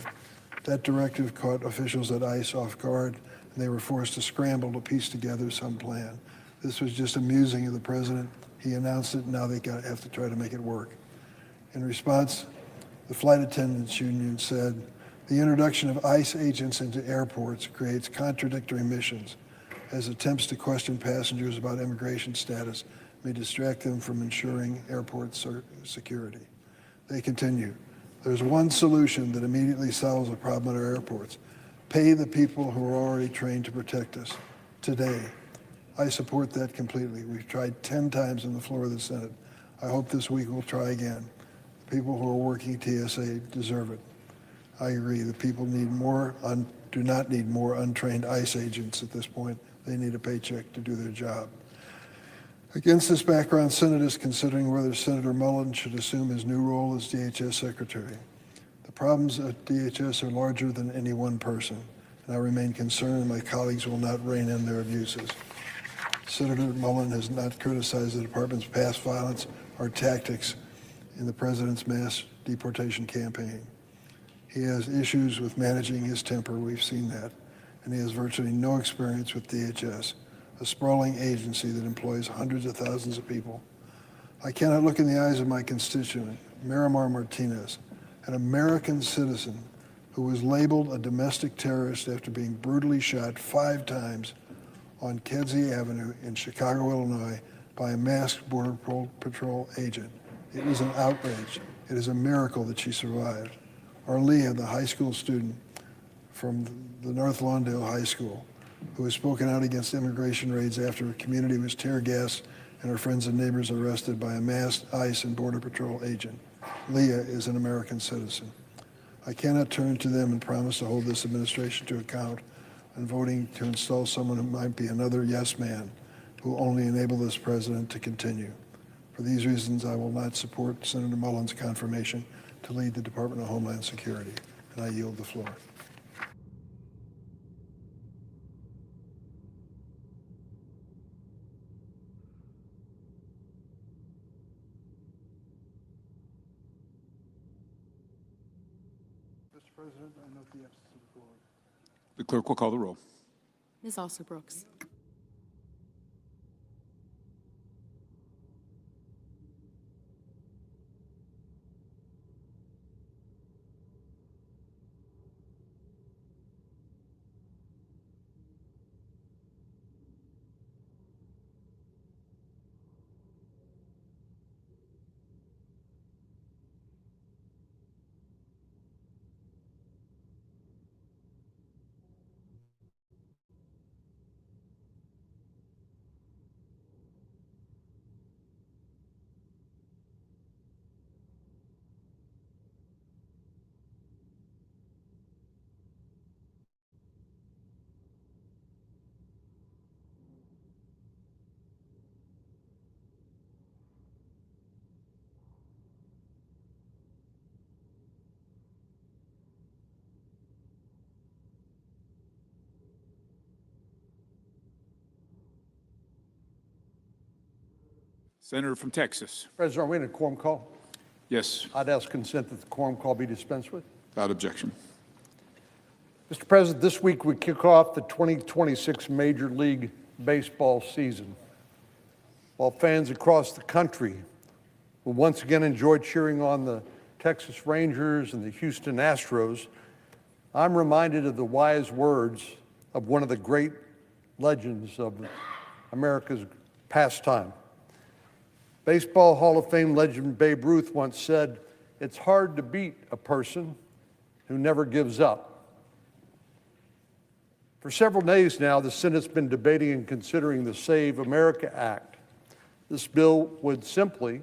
That directive caught officials at ICE off guard, and they were forced to scramble to piece together some plan. This was just amusing of the president. He announced it, and now they have to try to make it work. In response, the flight attendants union said, the introduction of ICE agents into airports creates contradictory missions, as attempts to question passengers about immigration status may distract them from ensuring airport security. They continue, there's one solution that immediately solves the problem at our airports. Pay the people who are already trained to protect us today. I support that completely. We've tried 10 times on the floor of the Senate. I hope this week we'll try again. The people who are working TSA deserve it. I agree. The people do not need more untrained ICE agents at this point. They need a paycheck to do their job. Against this background, Senate is considering whether Senator Mullin should assume his new role as DHS Secretary. The problems at DHS are larger than any one person, and I remain concerned my colleagues will not rein in their abuses. Senator Mullin has not criticized the department's past violence or tactics in the president's mass deportation campaign. He has issues with managing his temper, we've seen that, and he has virtually no experience with DHS, a sprawling agency that employs hundreds of thousands of people. I cannot look in the eyes of my constituent, Miramar Martinez, an American citizen who was labeled a domestic terrorist after being brutally shot 5 times on Kedzie Avenue in Chicago, Illinois, by a masked Border Patrol agent. It was an outrage. It is a miracle that she survived. Or Leah, the high school student from the North Lawndale High School, who has spoken out against immigration raids after her community was tear gassed and her friends and neighbors arrested by a masked ICE and Border Patrol agent. Leah is an American citizen. I cannot turn to them and promise to hold this administration to account on voting to install someone who might be another yes man who only enable this president to continue. For these reasons, I will not support Senator Mullin's confirmation to lead the Department of Homeland Security, and I yield the floor. Mr. President, I note the absence of the quorum.
The clerk will call the roll.
Ms. Alston-Brooks.
Senator from Texas.
President, are we in a quorum call?
Yes,
I'd ask consent that the quorum call be dispensed with.
without objection.
Mr. President, this week we kick off the 2026 Major League Baseball season. While fans across the country will once again enjoy cheering on the Texas Rangers and the Houston Astros, I'm reminded of the wise words of one of the great legends of America's pastime. Baseball Hall of Fame legend Babe Ruth once said, "It's hard to beat a person who never gives up." For several days now, the Senate's been debating and considering the Save America Act. This bill would simply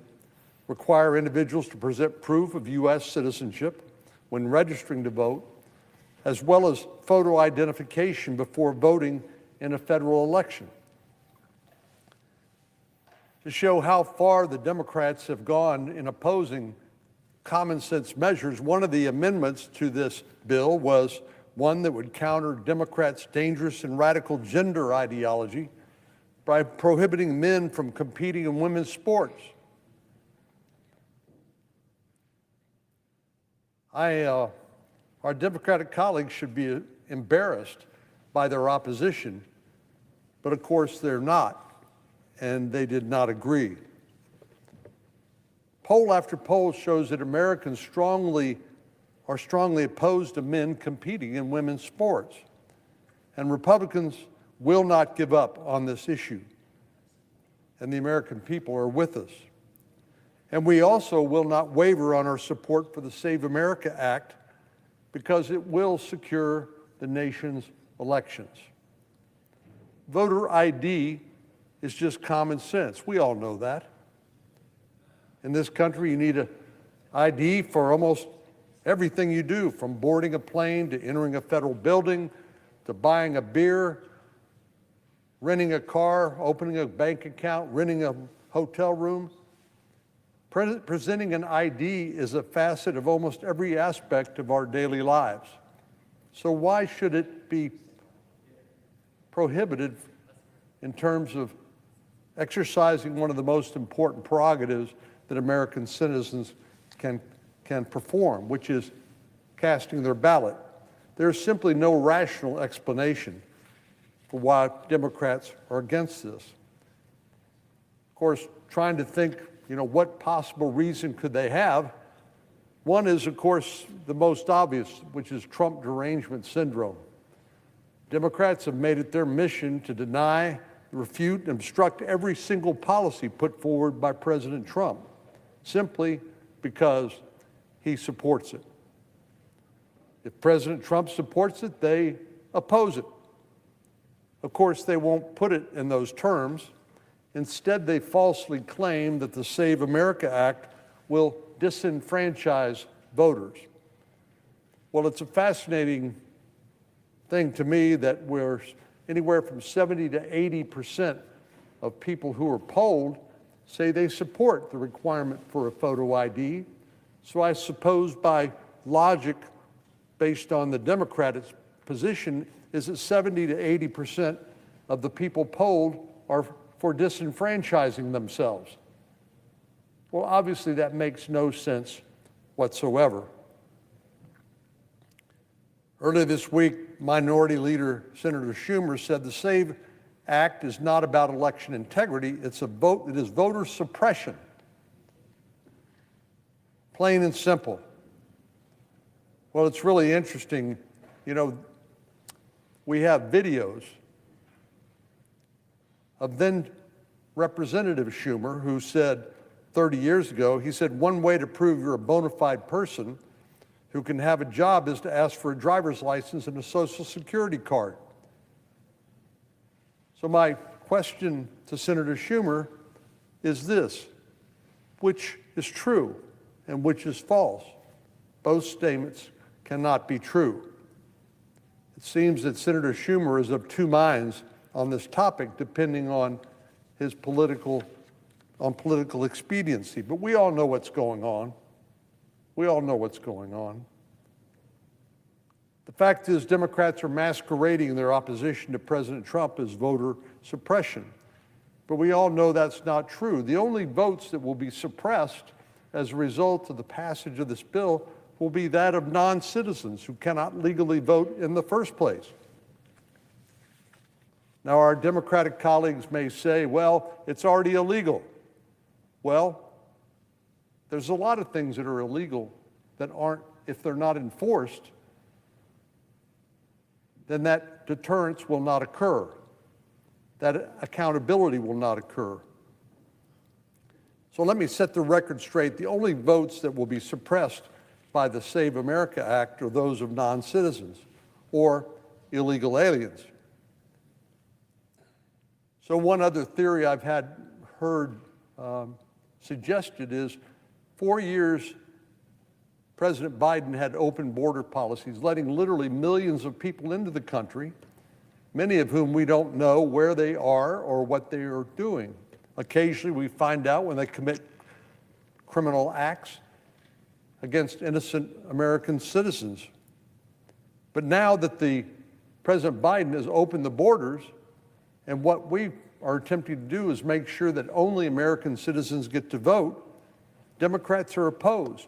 require individuals to present proof of U.S. citizenship when registering to vote, as well as photo identification before voting in a federal election. To show how far the Democrats have gone in opposing common sense measures, one of the amendments to this bill was one that would counter Democrats' dangerous and radical gender ideology by prohibiting men from competing in women's sports. Our Democratic colleagues should be embarrassed by their opposition, but of course they're not. And they did not agree. Poll after poll shows that Americans are strongly opposed to men competing in women's sports. And Republicans will not give up on this issue. And the American people are with us. And we also will not waver on our support for the Save America Act because it will secure the nation's elections. Voter ID is just common sense. We all know that. In this country, you need an ID for almost everything you do, from boarding a plane to entering a federal building to buying a beer, renting a car, opening a bank account, renting a hotel room. Presenting an ID is a facet of almost every aspect of our daily lives. So why should it be prohibited in terms of exercising one of the most important prerogatives that American citizens can perform, which is casting their ballot? There's simply no rational explanation for why Democrats are against this. Of course, trying to think, what possible reason could they have? One is, of course, the most obvious, which is Trump derangement syndrome. Democrats have made it their mission to deny, refute, and obstruct every single policy put forward by President Trump, simply because he supports it. If President Trump supports it, they oppose it. Of course, they won't put it in those terms. Instead, they falsely claim that the Save America Act will disenfranchise voters. Well, it's a fascinating thing to me that we're anywhere from 70 to 80% of people who are polled say they support the requirement for a photo ID. So I suppose by logic, based on the Democrats' position, is that 70 to 80% of the people polled are for disenfranchising themselves. Well, obviously that makes no sense whatsoever. Earlier this week, Minority Leader Senator Schumer said the SAVE Act is not about election integrity, it is voter suppression. Plain and simple. Well, it's really interesting. You know, we have videos of then Representative Schumer, who said 30 years ago, he said, one way to prove you're a bona fide person who can have a job is to ask for a driver's license and a Social Security card. So my question to Senator Schumer is this: which is true and which is false? Both statements cannot be true. It seems that Senator Schumer is of two minds on this topic, depending on his political expediency. But we all know what's going on. We all know what's going on. The fact is, Democrats are masquerading their opposition to President Trump as voter suppression. But we all know that's not true. The only votes that will be suppressed as a result of the passage of this bill will be that of non-citizens who cannot legally vote in the first place. Now, our Democratic colleagues may say, well, it's already illegal. Well, there's a lot of things that are illegal that aren't, if they're not enforced, then that deterrence will not occur. That accountability will not occur. So let me set the record straight. The only votes that will be suppressed by the Save America Act are those of non-citizens or illegal aliens. So one other theory I've heard suggested is 4 years President Biden had open border policies, letting literally millions of people into the country, many of whom we don't know where they are or what they are doing. Occasionally we find out when they commit criminal acts against innocent American citizens. But now that President Biden has opened the borders, and what we are attempting to do is make sure that only American citizens get to vote, Democrats are opposed.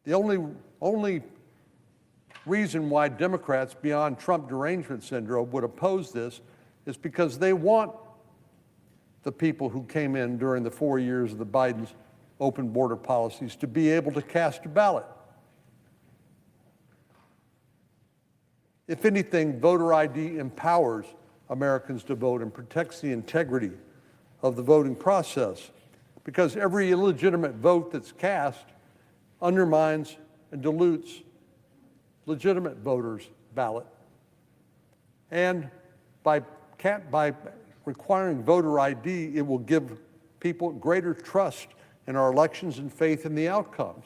The only reason why Democrats, beyond Trump derangement syndrome, would oppose this is because they want the people who came in during the 4 years of the Biden's open border policies to be able to cast a ballot. If anything, voter ID empowers Americans to vote and protects the integrity of the voting process, because every illegitimate vote that's cast undermines and dilutes legitimate voters' ballot. And by requiring voter ID, it will give people greater trust in our elections and faith in the outcomes.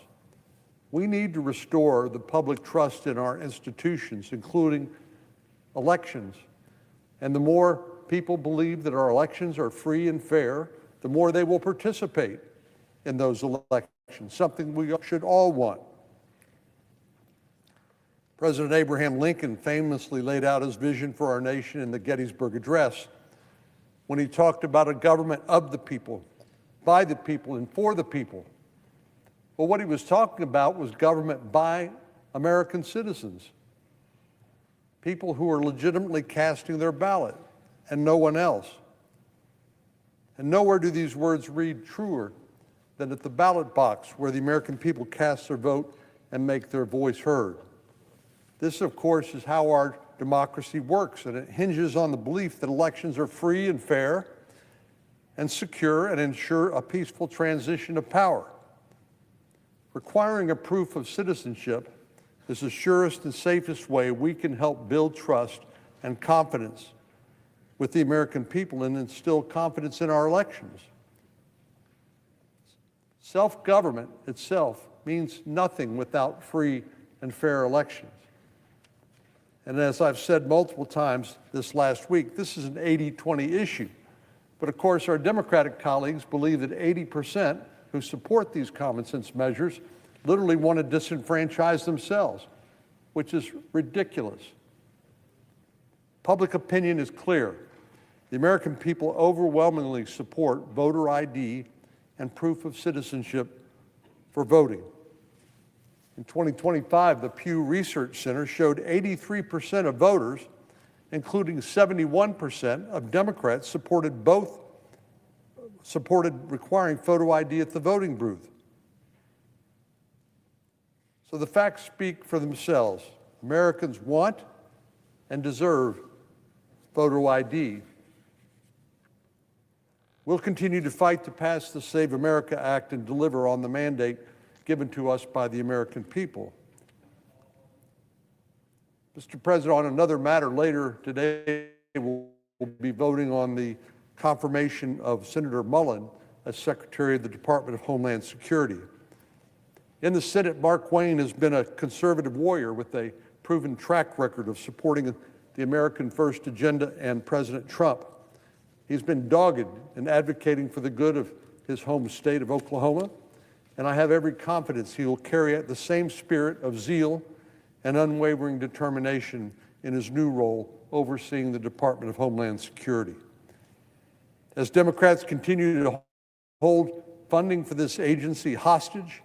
We need to restore the public trust in our institutions, including elections. And the more people believe that our elections are free and fair, the more they will participate in those elections, something we should all want. President Abraham Lincoln famously laid out his vision for our nation in the Gettysburg Address when he talked about a government of the people, by the people, and for the people. Well, what he was talking about was government by American citizens, people who are legitimately casting their ballot, and no one else. And nowhere do these words read truer than at the ballot box, where the American people cast their vote and make their voice heard. This, of course, is how our democracy works, and it hinges on the belief that elections are free and fair and secure and ensure a peaceful transition of power. Requiring a proof of citizenship is the surest and safest way we can help build trust and confidence with the American people and instill confidence in our elections. Self-government itself means nothing without free and fair elections. And as I've said multiple times this last week, this is an 80-20 issue. But of course, our Democratic colleagues believe that 80% who support these common sense measures literally want to disenfranchise themselves, which is ridiculous. Public opinion is clear. The American people overwhelmingly support voter ID and proof of citizenship for voting. In 2025, the Pew Research Center showed 83% of voters, including 71% of Democrats, supported requiring photo ID at the voting booth. So the facts speak for themselves. Americans want and deserve photo ID. We'll continue to fight to pass the Save America Act and deliver on the mandate given to us by the American people. Mr. President, on another matter later today, we'll be voting on the confirmation of Senator Mullin as Secretary of the Department of Homeland Security. In the Senate, Mark Wayne has been a conservative warrior with a proven track record of supporting the American First agenda and President Trump. He's been dogged in advocating for the good of his home state of Oklahoma, and I have every confidence he will carry out the same spirit of zeal and unwavering determination in his new role overseeing the Department of Homeland Security. As Democrats continue to hold funding for this agency hostage,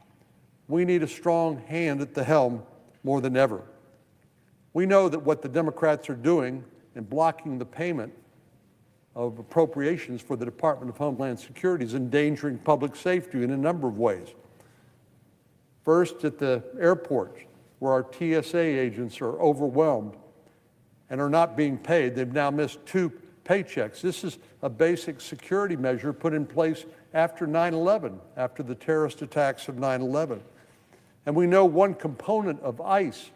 we need a strong hand at the helm more than ever. We know that what the Democrats are doing in blocking the payment of appropriations for the Department of Homeland Security is endangering public safety in a number of ways. First, at the airports, where our TSA agents are overwhelmed and are not being paid. They've now missed 2 paychecks. This is a basic security measure put in place after 9/11, after the terrorist attacks of 9/11. And we know one component of ICE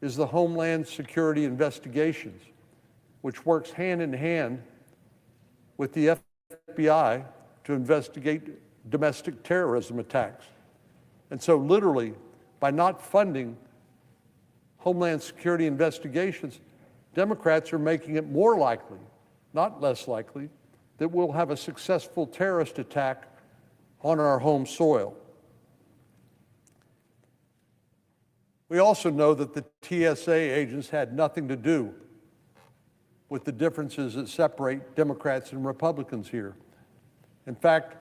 is the Homeland Security Investigations, which works hand in hand with the FBI to investigate domestic terrorism attacks. And so literally, by not funding Homeland Security investigations, Democrats are making it more likely, not less likely, that we'll have a successful terrorist attack on our home soil. We also know that the TSA agents had nothing to do with the differences that separate Democrats and Republicans here. In fact,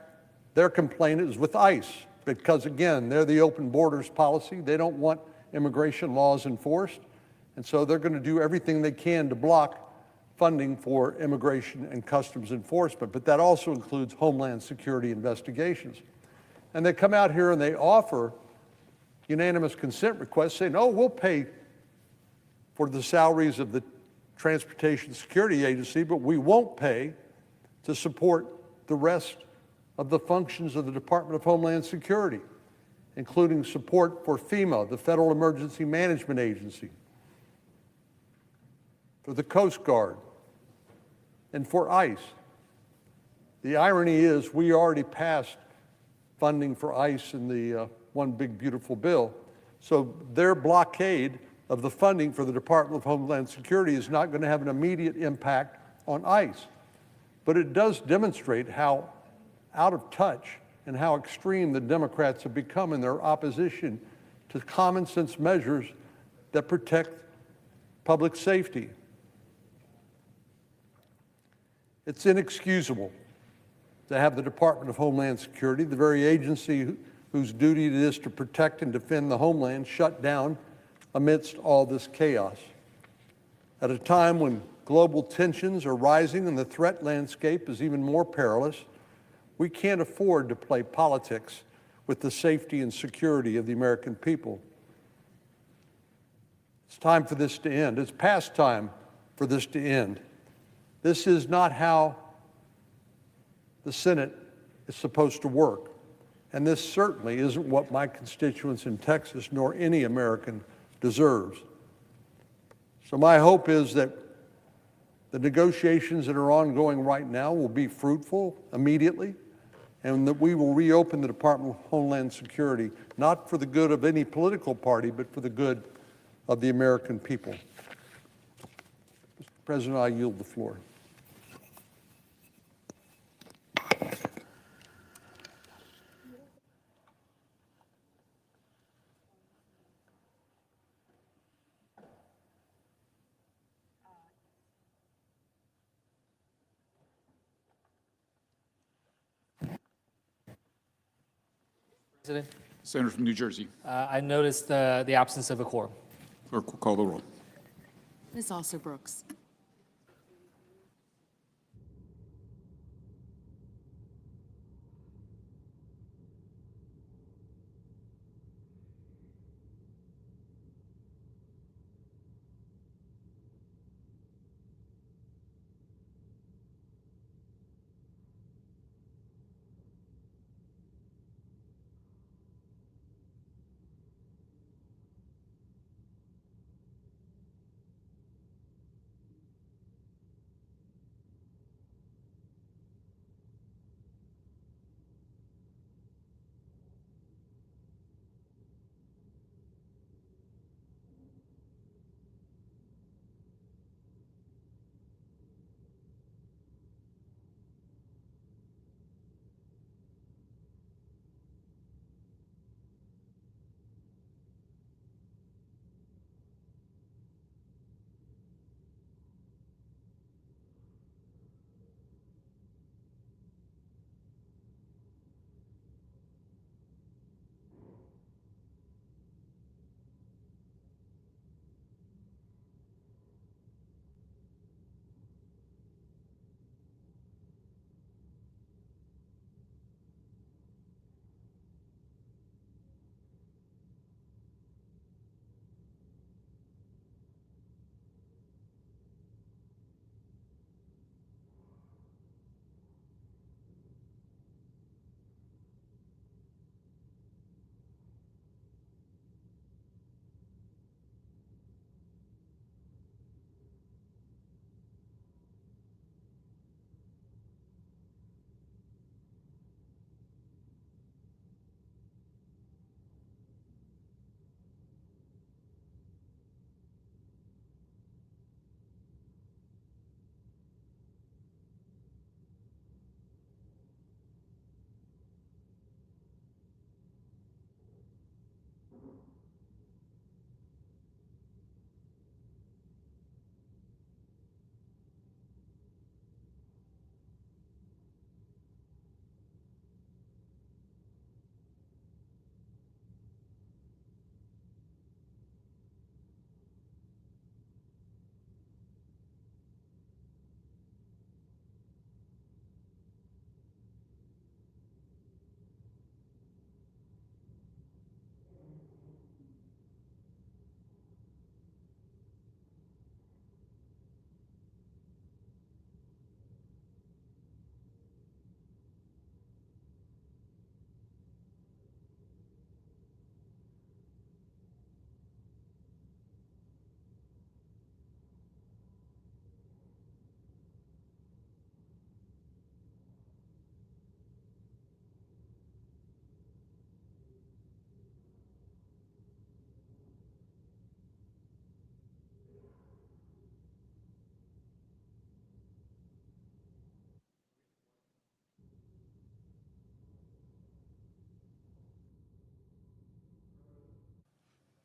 their complaint is with ICE because, again, they're the open borders policy. They don't want immigration laws enforced, and so they're going to do everything they can to block funding for immigration and customs enforcement, but that also includes Homeland Security investigations. And they come out here and they offer unanimous consent requests saying, oh, we'll pay for the salaries of the Transportation Security Agency, but we won't pay to support the rest of the functions of the Department of Homeland Security, including support for FEMA, the Federal Emergency Management Agency, for the Coast Guard, and for ICE. The irony is we already passed funding for ICE in the One Big Beautiful Bill, so their blockade of the funding for the Department of Homeland Security is not going to have an immediate impact on ICE. But it does demonstrate how out of touch and how extreme the Democrats have become in their opposition to common sense measures that protect public safety. It's inexcusable to have the Department of Homeland Security, the very agency whose duty it is to protect and defend the homeland, shut down amidst all this chaos. At a time when global tensions are rising and the threat landscape is even more perilous, we can't afford to play politics with the safety and security of the American people. It's time for this to end. It's past time for this to end. This is not how the Senate is supposed to work. And this certainly isn't what my constituents in Texas nor any American deserves. So my hope is that the negotiations that are ongoing right now will be fruitful immediately, and that we will reopen the Department of Homeland Security, not for the good of any political party, but for the good of the American people. President, I yield the floor.
President,
Senator from New Jersey.
I noticed the absence of a quorum.
Clerk will call the roll.
Ms. Also Brooks.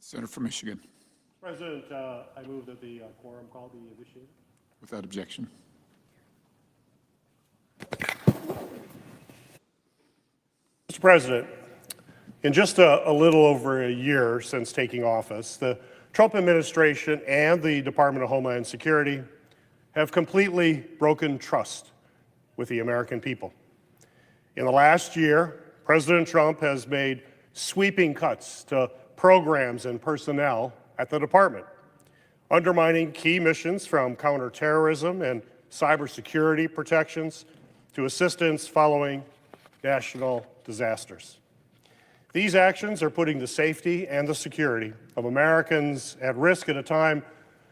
Senator from Michigan.
President, I move that the quorum call be initiated.
Without objection.
Mr. President, in just a little over a year since taking office, the Trump administration and the Department of Homeland Security have completely broken trust with the American people. In the last year, President Trump has made sweeping cuts to programs and personnel at the department, undermining key missions from counterterrorism and cybersecurity protections to assistance following national disasters. These actions are putting the safety and the security of Americans at risk at a time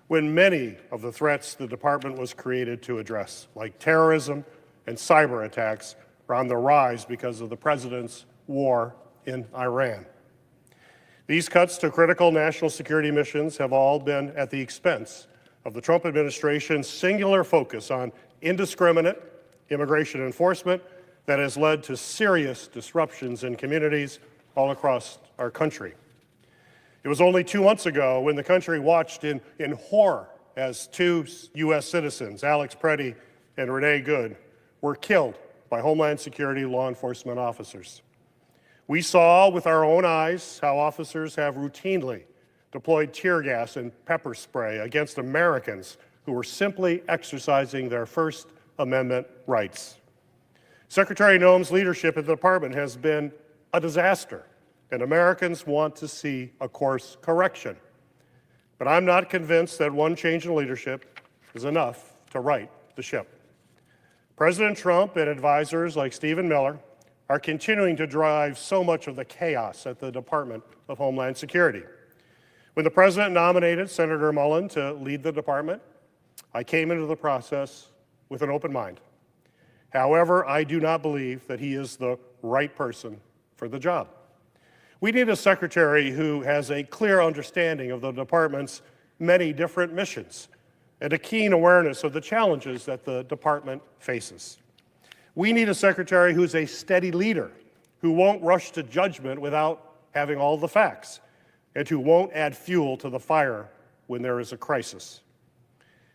when many of the threats the department was created to address, like terrorism and cyber attacks, are on the rise because of the president's war in Iran. These cuts to critical national security missions have all been at the expense of the Trump administration's singular focus on indiscriminate immigration enforcement that has led to serious disruptions in communities all across our country. It was only 2 months ago when the country watched in horror as 2 U.S. citizens, Alex Preddy and Renee Good, were killed by Homeland Security law enforcement officers. We saw with our own eyes how officers have routinely deployed tear gas and pepper spray against Americans who were simply exercising their First Amendment rights. Secretary Noem's leadership at the department has been a disaster, and Americans want to see a course correction. But I'm not convinced that one change in leadership is enough to right the ship. President Trump and advisors like Stephen Miller are continuing to drive so much of the chaos at the Department of Homeland Security. When the president nominated Senator Mullin to lead the department, I came into the process with an open mind. However, I do not believe that he is the right person for the job. We need a secretary who has a clear understanding of the department's many different missions and a keen awareness of the challenges that the department faces. We need a secretary who's a steady leader, who won't rush to judgment without having all the facts, and who won't add fuel to the fire when there is a crisis.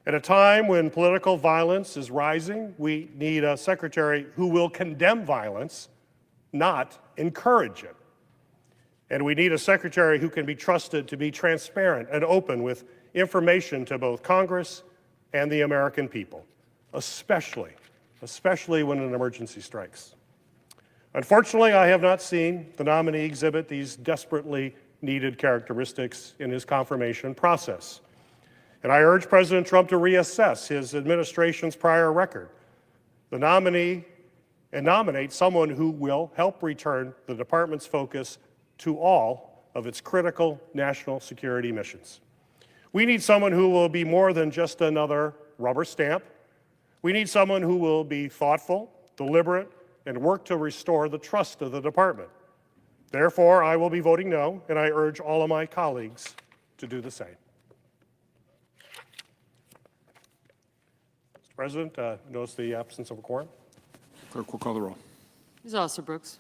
At a time when political violence is rising, we need a secretary who will condemn violence, not encourage it. And we need a secretary who can be trusted to be transparent and open with information to both Congress and the American people, especially when an emergency strikes. Unfortunately, I have not seen the nominee exhibit these desperately needed characteristics in his confirmation process. And I urge President Trump to reassess his administration's prior record, nominate someone who will help return the department's focus to all of its critical national security missions. We need someone who will be more than just another rubber stamp. We need someone who will be thoughtful, deliberate, and work to restore the trust of the department. Therefore, I will be voting no, and I urge all of my colleagues to do the same. Mr. President, notice the absence of a quorum.
Clerk will call the roll.
Ms. Alsobrooks.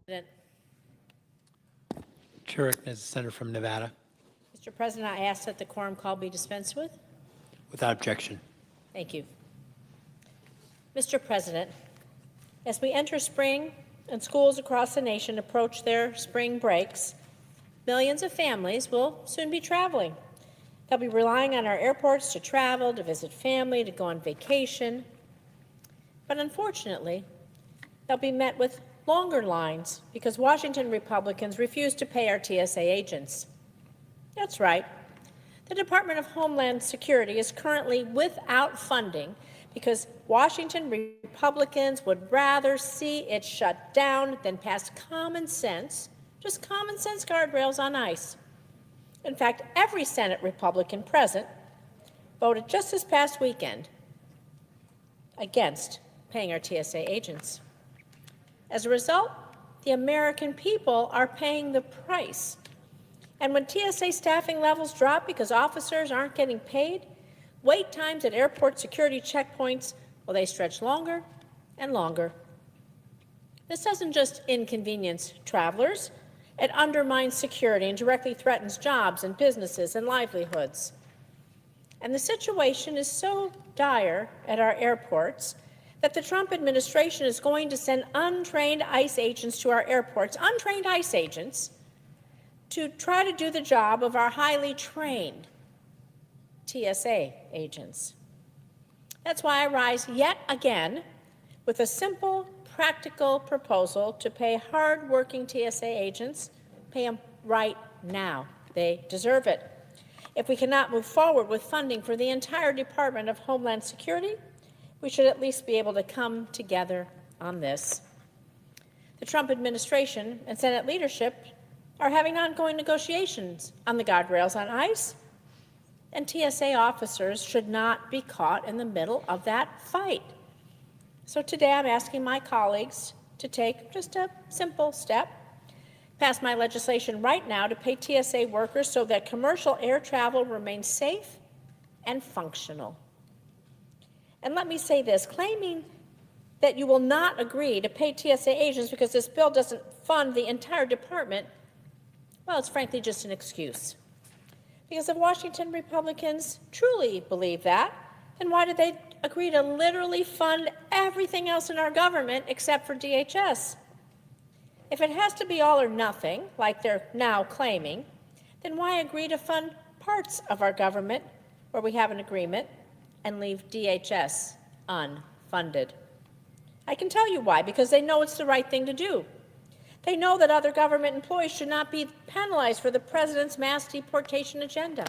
Chair recognizes the senator from Nevada.
Mr. President, I ask that the quorum call be dispensed with.
Without objection.
Thank you. Mr. President, as we enter spring and schools across the nation approach their spring breaks, millions of families will soon be traveling. They'll be relying on our airports to travel, to visit family, to go on vacation. But unfortunately, they'll be met with longer lines because Washington Republicans refuse to pay our TSA agents. That's right. The Department of Homeland Security is currently without funding because Washington Republicans would rather see it shut down than pass common sense, just common sense guardrails on ICE. In fact, every Senate Republican present voted just this past weekend against paying our TSA agents. As a result, the American people are paying the price. And when TSA staffing levels drop because officers aren't getting paid, wait times at airport security checkpoints, well, they stretch longer and longer. This doesn't just inconvenience travelers. It undermines security and directly threatens jobs and businesses and livelihoods. And the situation is so dire at our airports that the Trump administration is going to send untrained ICE agents to our airports, untrained ICE agents, to try to do the job of our highly trained TSA agents. That's why I rise yet again with a simple, practical proposal to pay hard-working TSA agents, pay them right now. They deserve it. If we cannot move forward with funding for the entire Department of Homeland Security, we should at least be able to come together on this. The Trump administration and Senate leadership are having ongoing negotiations on the guardrails on ICE, and TSA officers should not be caught in the middle of that fight. So today I'm asking my colleagues to take just a simple step, pass my legislation right now to pay TSA workers so that commercial air travel remains safe and functional. And let me say this, claiming that you will not agree to pay TSA agents because this bill doesn't fund the entire department, well, it's frankly just an excuse. Because if Washington Republicans truly believe that, then why did they agree to literally fund everything else in our government except for DHS? If it has to be all or nothing, like they're now claiming, then why agree to fund parts of our government where we have an agreement and leave DHS unfunded? I can tell you why, because they know it's the right thing to do. They know that other government employees should not be penalized for the president's mass deportation agenda.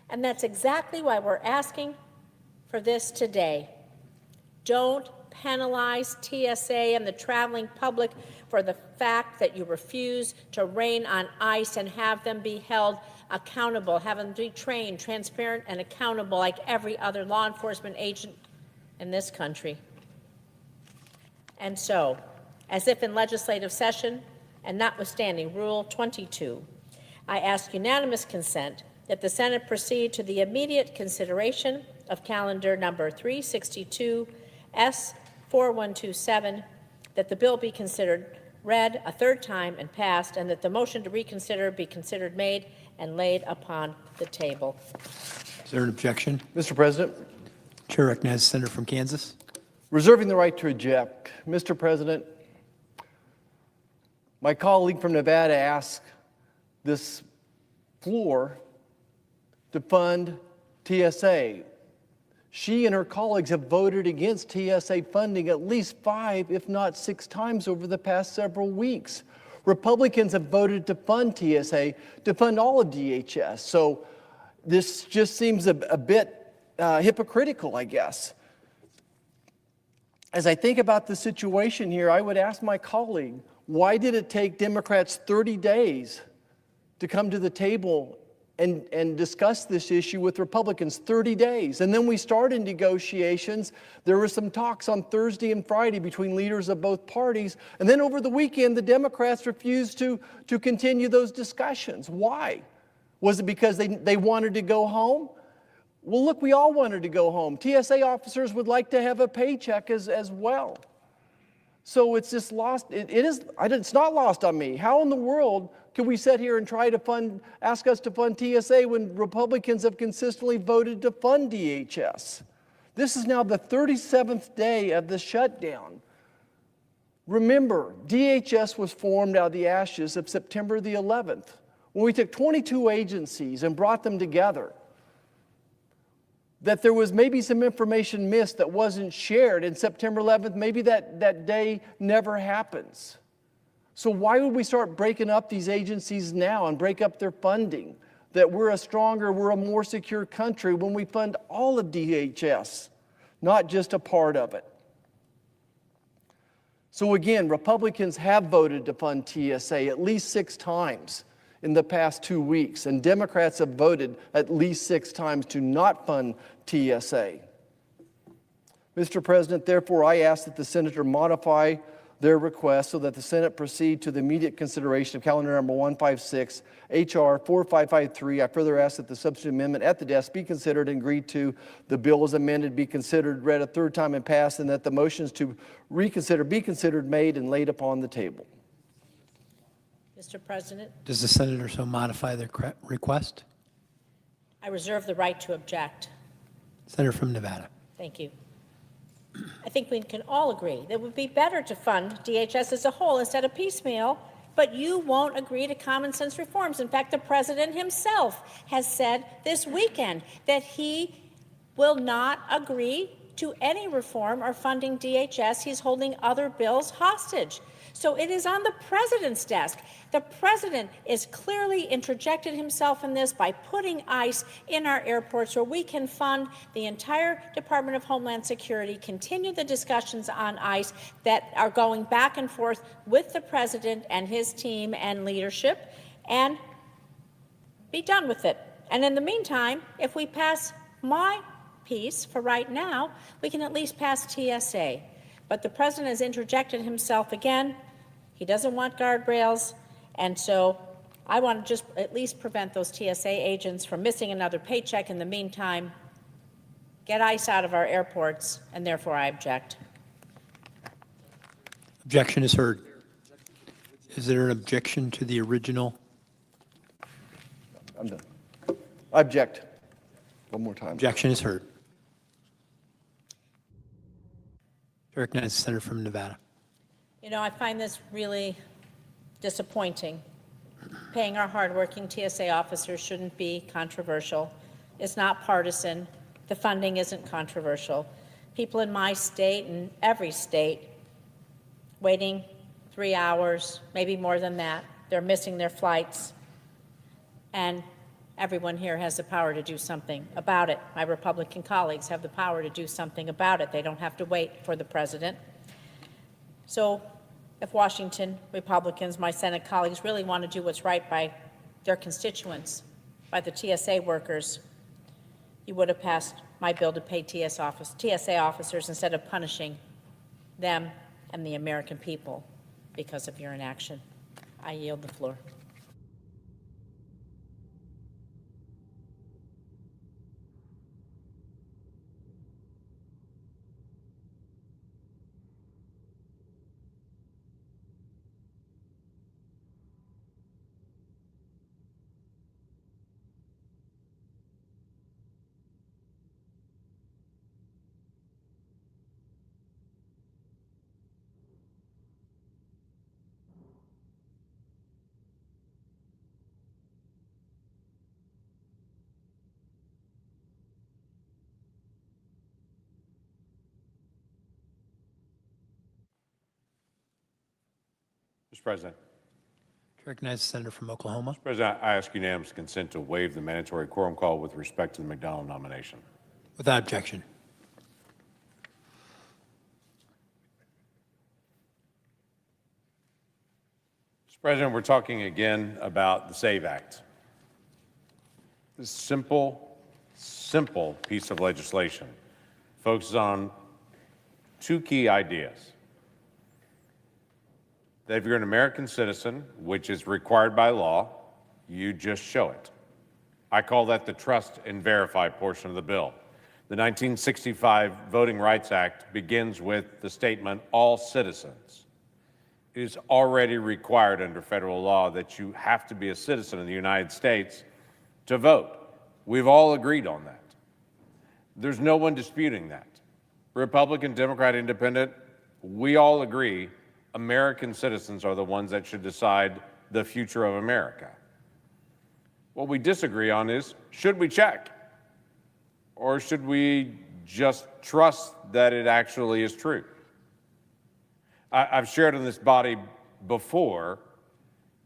And that's exactly why we're asking for this today. Don't penalize TSA and the traveling public for the fact that you refuse to rein on ICE and have them be held accountable, have them be trained, transparent, and accountable like every other law enforcement agent in this country. And so, as if in legislative session, and notwithstanding Rule 22, I ask unanimous consent that the Senate proceed to the immediate consideration of calendar number 362 S4127, that the bill be considered read a third time and passed, and that the motion to reconsider be considered made and laid upon the table.
Is there an objection?
Mr. President,
Chair recognizes the senator from Kansas.
reserving the right to reject. Mr. President, my colleague from Nevada asked this floor to fund TSA. She and her colleagues have voted against TSA funding at least 5, if not 6 times over the past several weeks. Republicans have voted to fund TSA, to fund all of DHS. So this just seems a bit hypocritical, I guess. As I think about the situation here, I would ask my colleague, why did it take Democrats 30 days to come to the table and discuss this issue with Republicans? 30 days. And then we started negotiations. There were some talks on Thursday and Friday between leaders of both parties. And then over the weekend, the Democrats refused to continue those discussions. Why? Was it because they wanted to go home? Well, look, we all wanted to go home. TSA officers would like to have a paycheck as well.
So it's just lost. It's not lost on me. How in the world can we sit here and try to ask us to fund TSA when Republicans have consistently voted to fund DHS? This is now the 37th day of the shutdown. Remember, DHS was formed out of the ashes of September the 11th, when we took 22 agencies and brought them together. That there was maybe some information missed that wasn't shared in September 11th, maybe that day never happens. So why would we start breaking up these agencies now and break up their funding? That we're a more secure country when we fund all of DHS, not just a part of it. So again, Republicans have voted to fund TSA at least 6 times in the past 2 weeks, and Democrats have voted at least 6 times to not fund TSA. Mr. President, therefore, I ask that the senator modify their request so that the Senate proceed to the immediate consideration of calendar number 156, H.R. 4553. I further ask that the substitute amendment at the desk be considered and agreed to. The bill as amended be considered, read a 3rd time and passed, and that the motions to reconsider be considered, made, and laid upon the table.
Mr. President,
Does the senator so modify their request?
I reserve the right to object.
Senator from Nevada.
Thank you. I think we can all agree that it would be better to fund DHS as a whole instead of piecemeal, but you won't agree to common sense reforms. In fact, the president himself has said this weekend that he will not agree to any reform or funding DHS. He's holding other bills hostage. So it is on the president's desk. The president is clearly interjected himself in this by putting ICE in our airports where we can fund the entire Department of Homeland Security, continue the discussions on ICE that are going back and forth with the president and his team and leadership, and be done with it. And in the meantime, if we pass my piece for right now, we can at least pass TSA. But the president has interjected himself again. He doesn't want guardrails, and so I want to just at least prevent those TSA agents from missing another paycheck in the meantime, get ICE out of our airports, and therefore I object.
Objection is heard. Is there an objection to the original?
I'm done. I object. One more time.
Objection is heard. I recognize the senator from Nevada.
You know, I find this really disappointing. Paying our hardworking TSA officers shouldn't be controversial. It's not partisan. The funding isn't controversial. People in my state and every state waiting 3 hours, maybe more than that. They're missing their flights. And everyone here has the power to do something about it. My Republican colleagues have the power to do something about it. They don't have to wait for the president. So if Washington Republicans, my Senate colleagues, really want to do what's right by their constituents, by the TSA workers, you would have passed my bill to pay TSA officers instead of punishing them and the American people because of your inaction. I yield the floor.
Mr. President.
I recognize the senator from Oklahoma.
Mr. President, I ask unanimous consent to waive the mandatory quorum call with respect to the McDonald nomination.
Without objection.
Mr. President, we're talking again about the SAVE Act. This simple piece of legislation focuses on 2 key ideas. That if you're an American citizen, which is required by law, you just show it. I call that the trust and verify portion of the bill. The 1965 Voting Rights Act begins with the statement, all citizens. It is already required under federal law that you have to be a citizen of the United States to vote. We've all agreed on that. There's no one disputing that. Republican, Democrat, Independent, we all agree American citizens are the ones that should decide the future of America. What we disagree on is, should we check? Or should we just trust that it actually is true? I've shared in this body before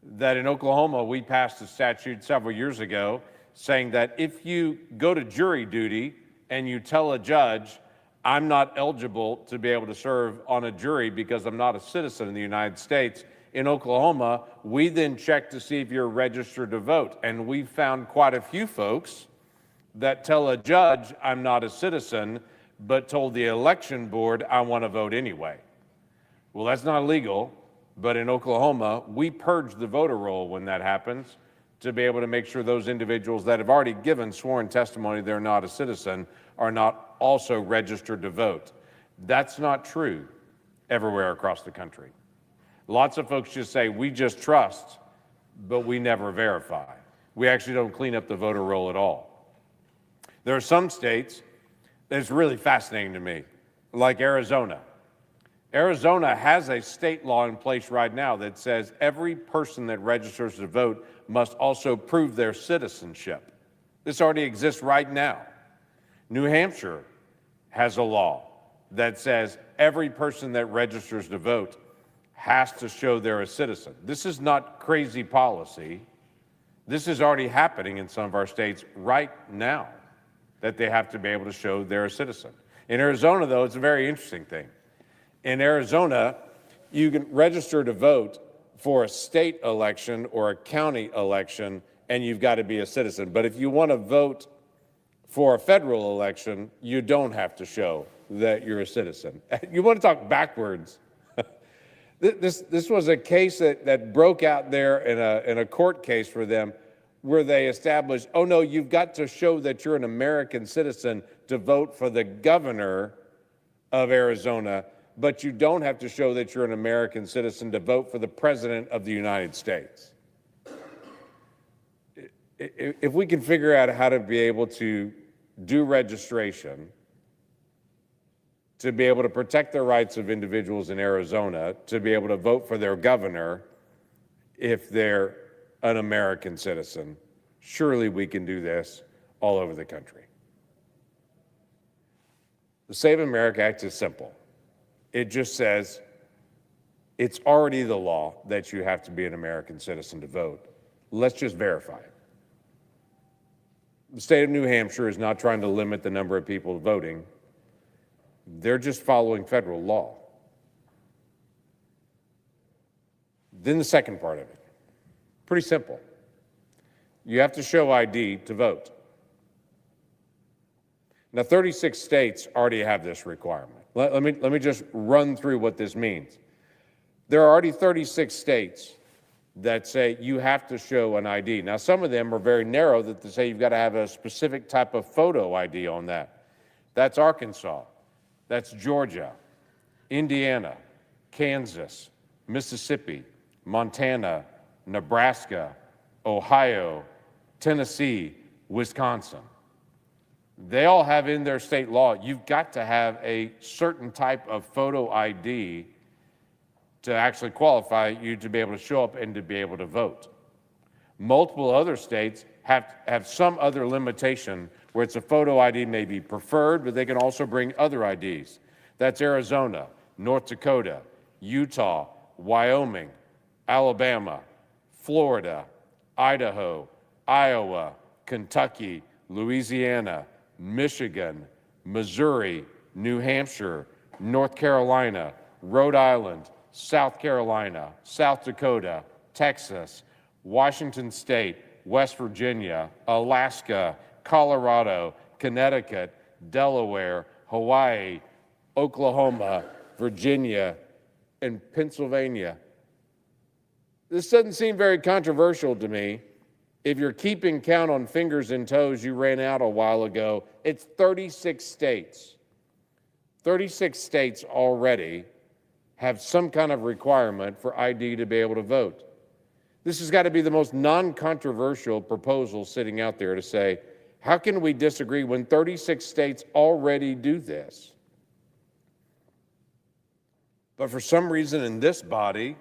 that in Oklahoma, we passed a statute several years ago saying that if you go to jury duty and you tell a judge, I'm not eligible to be able to serve on a jury because I'm not a citizen in the United States, in Oklahoma, we then check to see if you're registered to vote. And we found quite a few folks that tell a judge, I'm not a citizen, but told the election board, I want to vote anyway. Well, that's not legal, but in Oklahoma, we purge the voter roll when that happens to be able to make sure those individuals that have already given sworn testimony they're not a citizen are not also registered to vote. That's not true everywhere across the country. Lots of folks just say, we just trust, but we never verify. We actually don't clean up the voter roll at all. There are some states that's really fascinating to me, like Arizona. Arizona has a state law in place right now that says every person that registers to vote must also prove their citizenship. This already exists right now. New Hampshire has a law that says every person that registers to vote has to show they're a citizen. This is not crazy policy. This is already happening in some of our states right now, that they have to be able to show they're a citizen. In Arizona, though, it's a very interesting thing. In Arizona, you can register to vote for a state election or a county election, and you've got to be a citizen. But if you want to vote for a federal election, you don't have to show that you're a citizen. You want to talk backwards. This was a case that broke out there in a court case for them where they established, oh no, you've got to show that you're an American citizen to vote for the governor of Arizona, but you don't have to show that you're an American citizen to vote for the President of the United States. If we can figure out how to be able to do registration, to be able to protect the rights of individuals in Arizona, to be able to vote for their governor if they're an American citizen, surely we can do this all over the country. The Save America Act is simple. It just says it's already the law that you have to be an American citizen to vote. Let's just verify it. The state of New Hampshire is not trying to limit the number of people voting. They're just following federal law. Then the second part of it, pretty simple. You have to show ID to vote. Now, 36 states already have this requirement. Let me just run through what this means. There are already 36 states that say you have to show an ID. Now, some of them are very narrow that they say you've got to have a specific type of photo ID on that. That's Arkansas. That's Georgia, Indiana, Kansas, Mississippi, Montana, Nebraska, Ohio, Tennessee, Wisconsin. They all have in their state law, you've got to have a certain type of photo ID to actually qualify you to be able to show up and to be able to vote. Multiple other states have some other limitation where it's a photo ID may be preferred, but they can also bring other IDs. That's Arizona, North Dakota, Utah, Wyoming, Alabama, Florida, Idaho, Iowa, Kentucky, Louisiana, Michigan, Missouri, New Hampshire, North Carolina, Rhode Island, South Carolina, South Dakota, Texas, Washington State, West Virginia, Alaska, Colorado, Connecticut, Delaware, Hawaii, Oklahoma, Virginia, and Pennsylvania. This doesn't seem very controversial to me If you're keeping count on fingers and toes, you ran out a while ago. It's 36 states. 36 states already have some kind of requirement for ID to be able to vote. This has got to be the most non-controversial proposal sitting out there to say, how can we disagree when 36 states already do this? But for some reason in this body,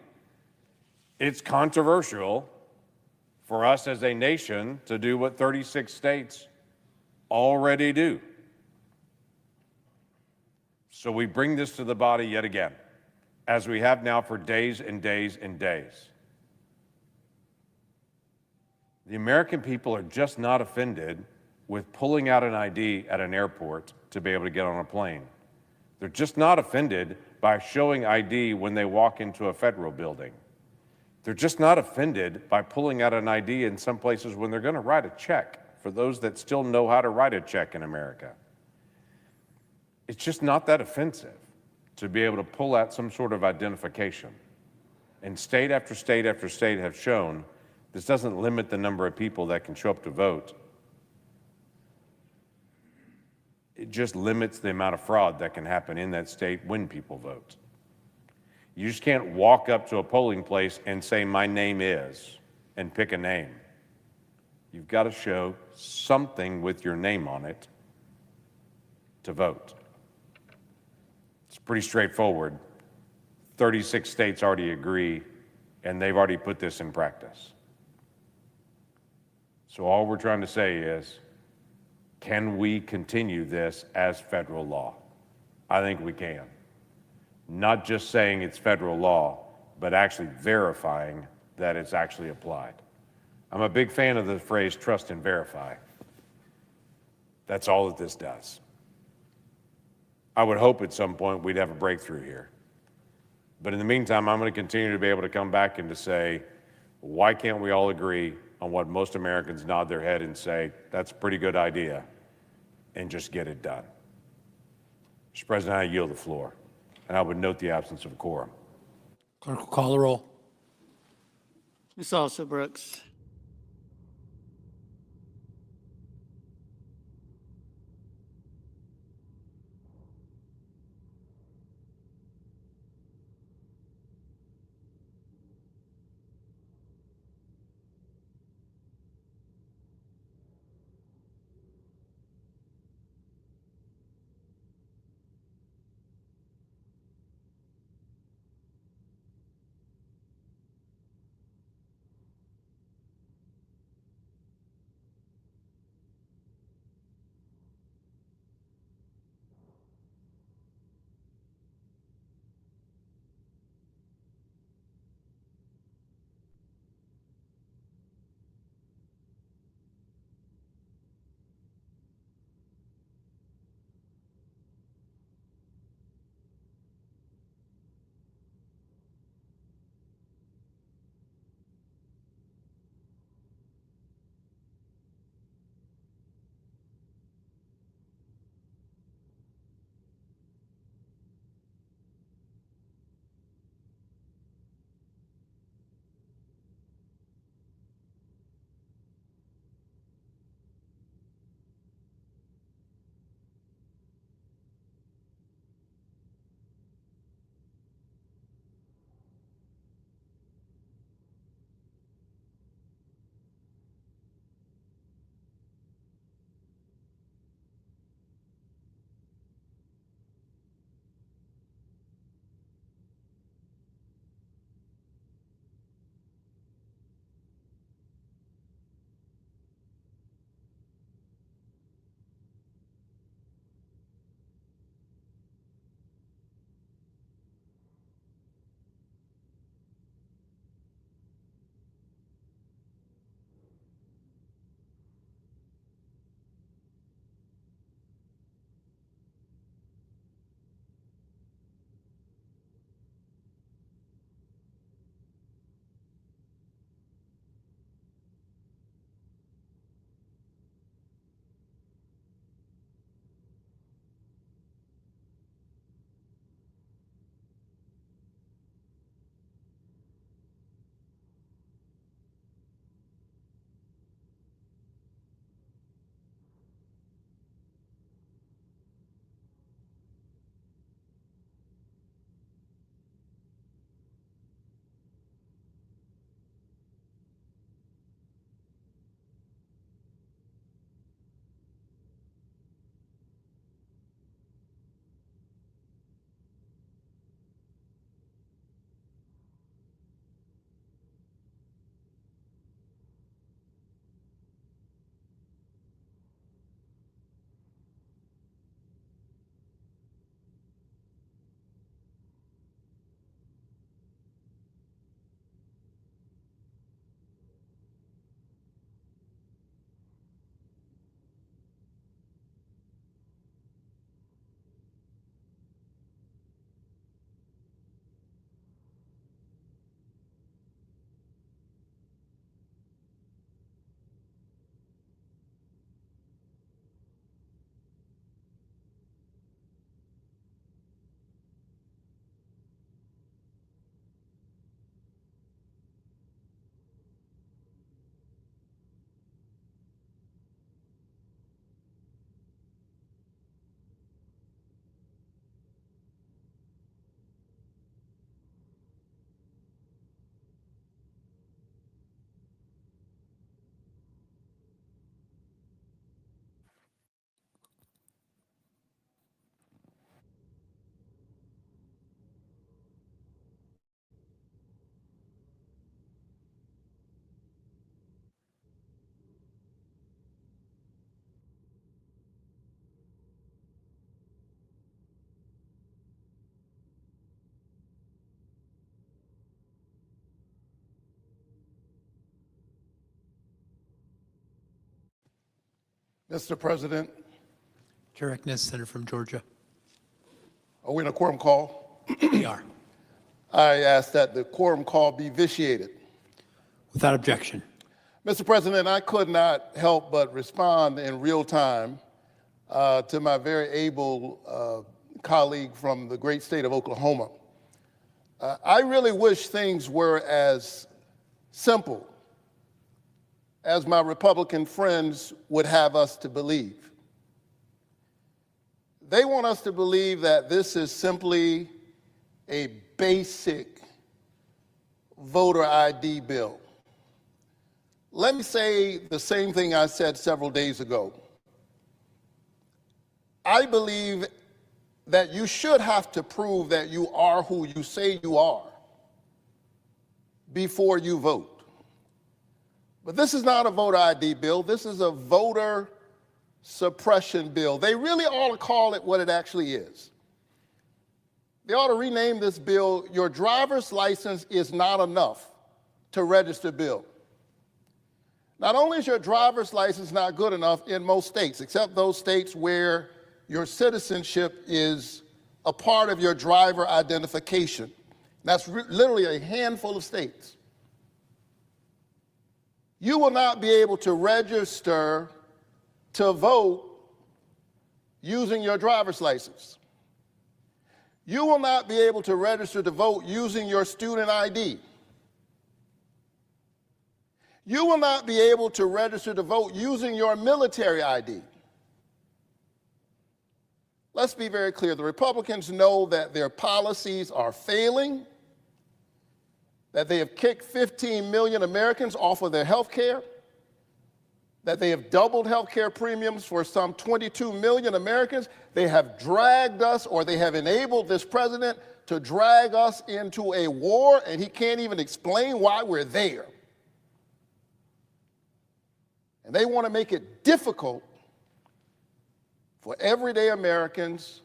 it's controversial for us as a nation to do what 36 states already do. So we bring this to the body yet again, as we have now for days and days and days. The American people are just not offended with pulling out an ID at an airport to be able to get on a plane. They're just not offended by showing ID when they walk into a federal building. They're just not offended by pulling out an ID in some places when they're going to write a check, for those that still know how to write a check in America. It's just not that offensive to be able to pull out some sort of identification. And state after state after state have shown this doesn't limit the number of people that can show up to vote. It just limits the amount of fraud that can happen in that state when people vote. You just can't walk up to a polling place and say, my name is, and pick a name. You've got to show something with your name on it to vote. It's pretty straightforward. 36 states already agree, and they've already put this in practice. So all we're trying to say is, can we continue this as federal law? I think we can. Not just saying it's federal law, but actually verifying that it's actually applied. I'm a big fan of the phrase trust and verify. That's all that this does. I would hope at some point we'd have a breakthrough here. But in the meantime, I'm going to continue to be able to come back and to say, why can't we all agree on what most Americans nod their head and say, that's a pretty good idea, and just get it done? Mr. President, I yield the floor, and I would note the absence of quorum.
Clerk will call the roll.
Ms. Also Brooks.
Mr. President,
Chair Eknes, Senator from Georgia.
are we in a quorum call?
We are.
I ask that the quorum call be vitiated.
Without objection.
Mr. President, I could not help but respond in real time to my very able colleague from the great state of Oklahoma. I really wish things were as simple as my Republican friends would have us to believe. They want us to believe that this is simply a basic voter ID bill. Let me say the same thing I said several days ago. I believe that you should have to prove that you are who you say you are before you vote. But this is not a voter ID bill. This is a voter suppression bill. They really ought to call it what it actually is. They ought to rename this bill, "Your driver's license is not enough to register bill." Not only is your driver's license not good enough in most states, except those states where your citizenship is a part of your driver identification. That's literally a handful of states. You will not be able to register to vote using your driver's license. You will not be able to register to vote using your student ID. You will not be able to register to vote using your military ID. Let's be very clear. The Republicans know that their policies are failing, that they have kicked 15 million Americans off of their health care, that they have doubled health care premiums for some 22 million Americans. They have dragged us, or they have enabled this president to drag us into a war, and he can't even explain why we're there. And they want to make it difficult for everyday Americans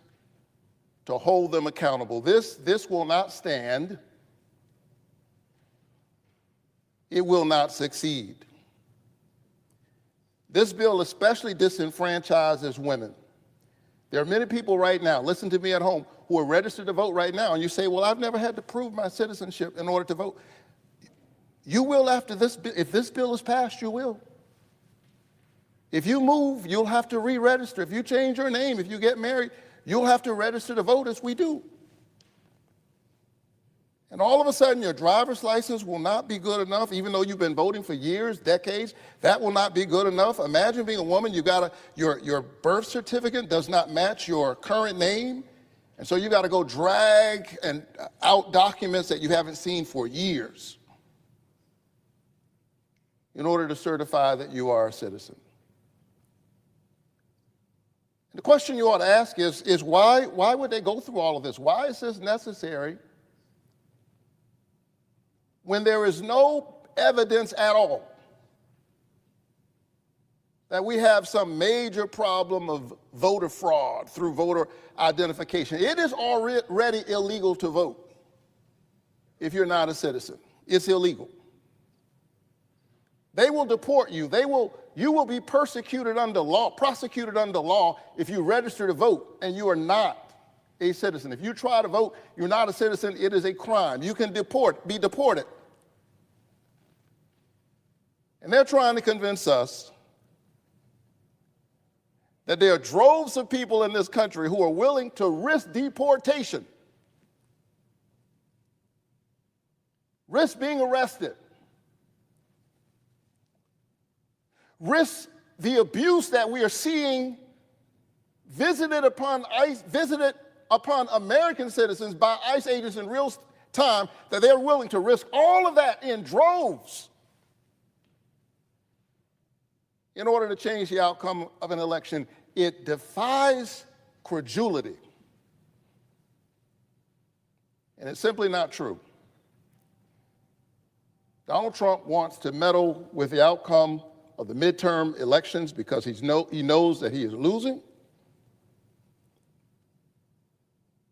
to hold them accountable. This will not stand. It will not succeed. This bill especially disenfranchises women. There are many people right now, listen to me at home, who are registered to vote right now, and you say, well, I've never had to prove my citizenship in order to vote. You will after this bill. If this bill is passed, you will. If you move, you'll have to re-register. If you change your name, if you get married, you'll have to register to vote as we do. And all of a sudden, your driver's license will not be good enough, even though you've been voting for years, decades. That will not be good enough. Imagine being a woman, your birth certificate does not match your current name, and so you got to go drag out documents that you haven't seen for years in order to certify that you are a citizen. The question you ought to ask is why would they go through all of this? Why is this necessary when there is no evidence at all that we have some major problem of voter fraud through voter identification? It is already illegal to vote if you're not a citizen. It's illegal. They will deport you. You will be persecuted under law, prosecuted under law if you register to vote and you are not a citizen. If you try to vote, you're not a citizen, it is a crime. You can be deported. And they're trying to convince us that there are droves of people in this country who are willing to risk deportation, risk being arrested, risk the abuse that we are seeing visited upon American citizens by ICE agents in real time, that they're willing to risk all of that in droves in order to change the outcome of an election. It defies credulity. And it's simply not true. Donald Trump wants to meddle with the outcome of the midterm elections because he knows that he is losing.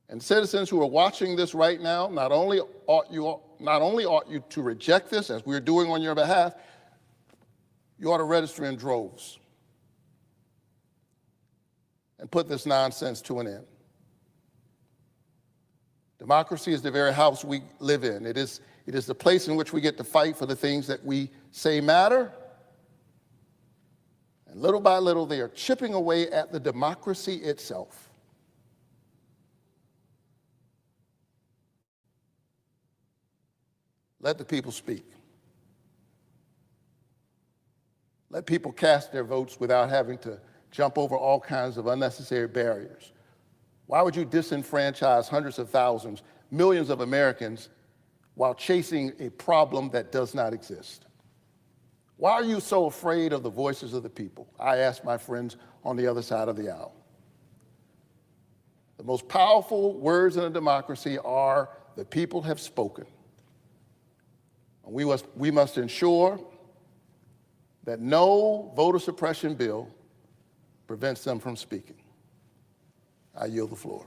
And citizens who are watching this right now, not only ought you to reject this, as we're doing on your behalf, you ought to register in droves. and put this nonsense to an end. Democracy is the very house we live in. It is the place in which we get to fight for the things that we say matter. And little by little, they are chipping away at the democracy itself. Let the people speak. Let people cast their votes without having to jump over all kinds of unnecessary barriers. Why would you disenfranchise hundreds of thousands, millions of Americans while chasing a problem that does not exist? Why are you so afraid of the voices of the people? I ask my friends on the other side of the aisle. The most powerful words in a democracy are, "The people have spoken." And we must ensure that no voter suppression bill prevents them from speaking. I yield the floor.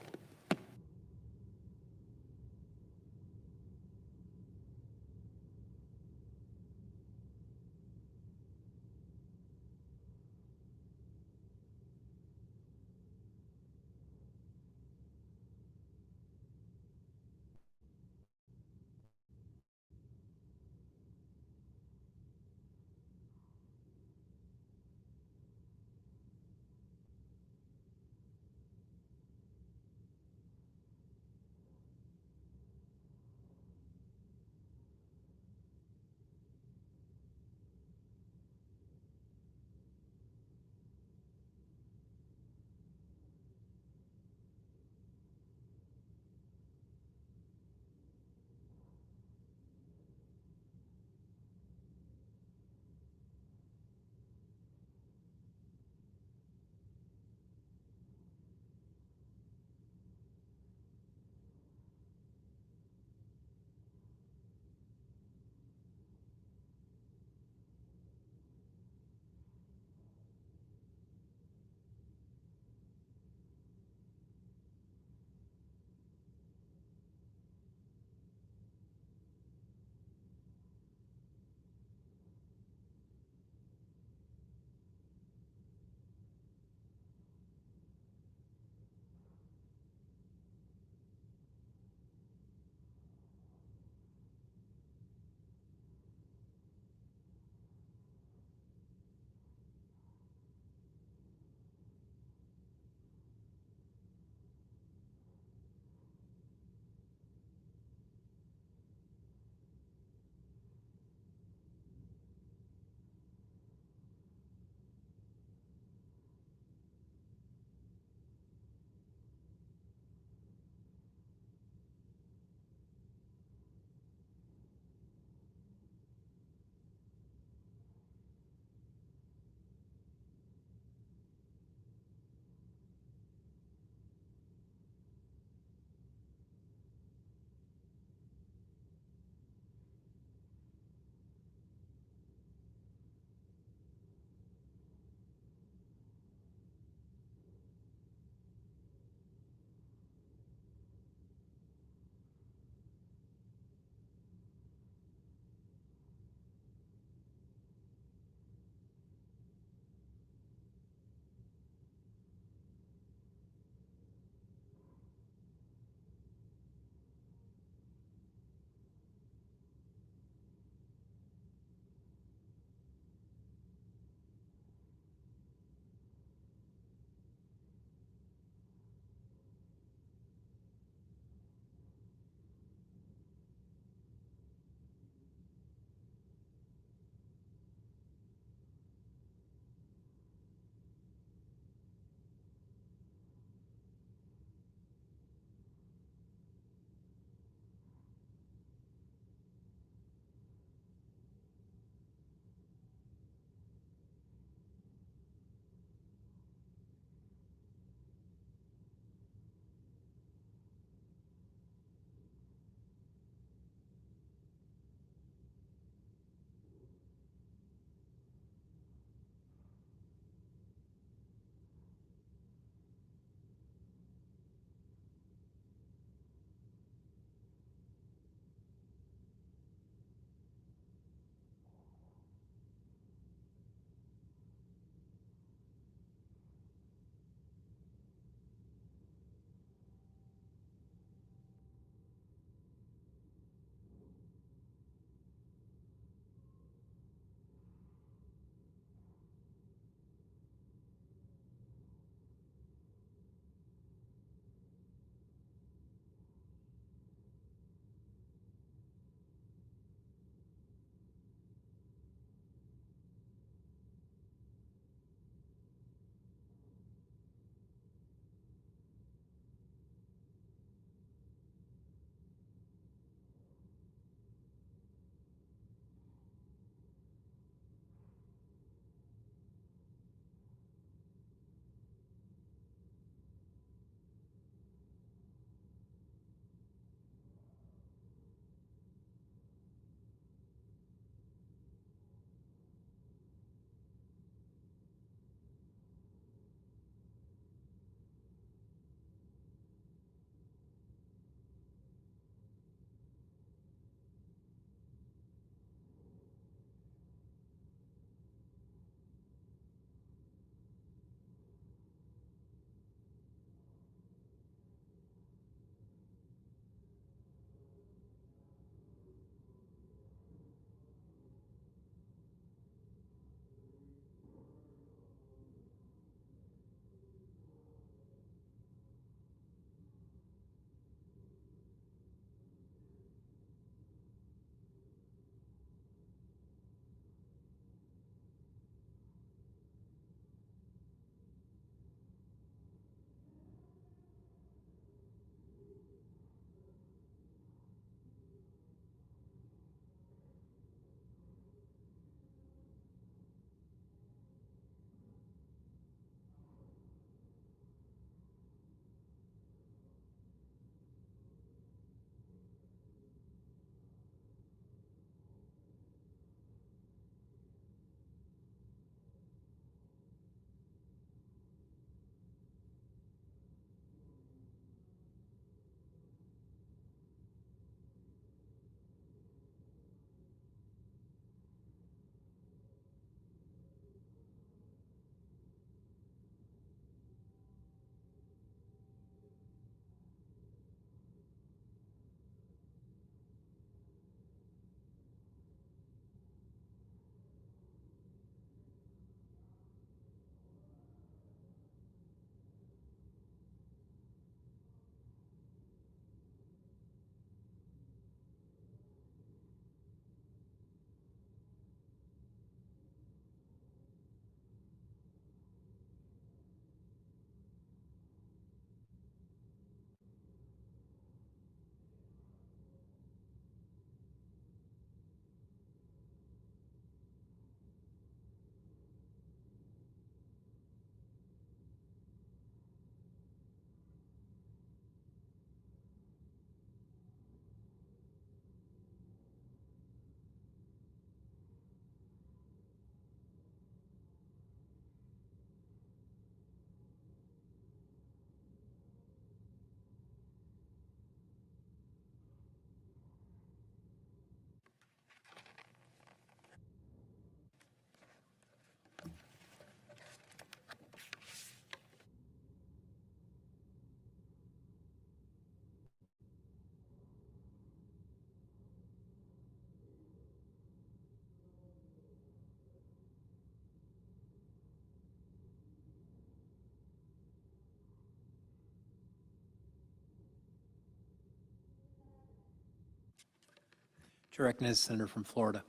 Directness, Senator from Florida.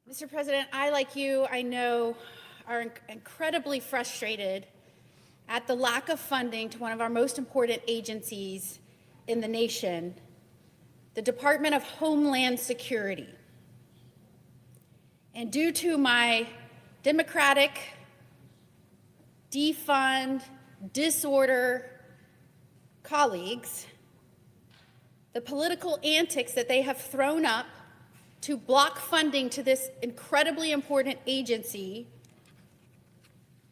Mr. President, I, like you, I know, are incredibly frustrated at the lack of funding to one of our most important agencies in the nation, the Department of Homeland Security. And due to my Democratic defund, disorder colleagues, the political antics that they have thrown up to block funding to this incredibly important agency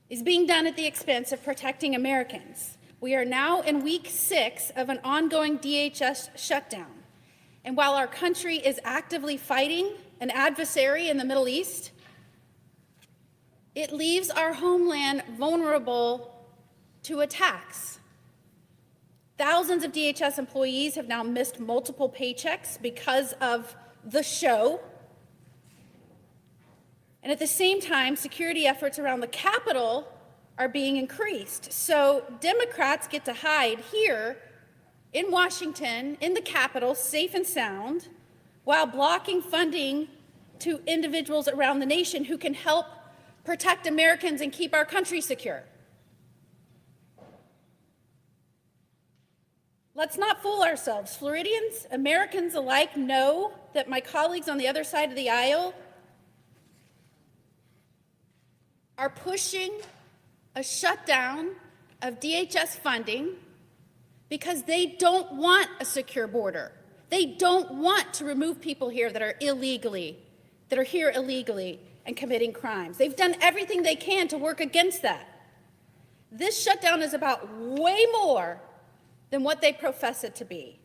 is being done at the expense of protecting Americans. We are now in week 6 of an ongoing DHS shutdown. And while our country is actively fighting an adversary in the Middle East, it leaves our homeland vulnerable to attacks. Thousands of DHS employees have now missed multiple paychecks because of the show. And at the same time, security efforts around the Capitol are being increased. So Democrats get to hide here in Washington, in the Capitol, safe and sound, while blocking funding to individuals around the nation who can help protect Americans and keep our country secure. Let's not fool ourselves. Floridians, Americans alike know that my colleagues on the other side of the aisle are pushing a shutdown of DHS funding because they don't want a secure border. They don't want to remove people here that are here illegally and committing crimes. They've done everything they can to work against that. This shutdown is about way more than what they profess it to be.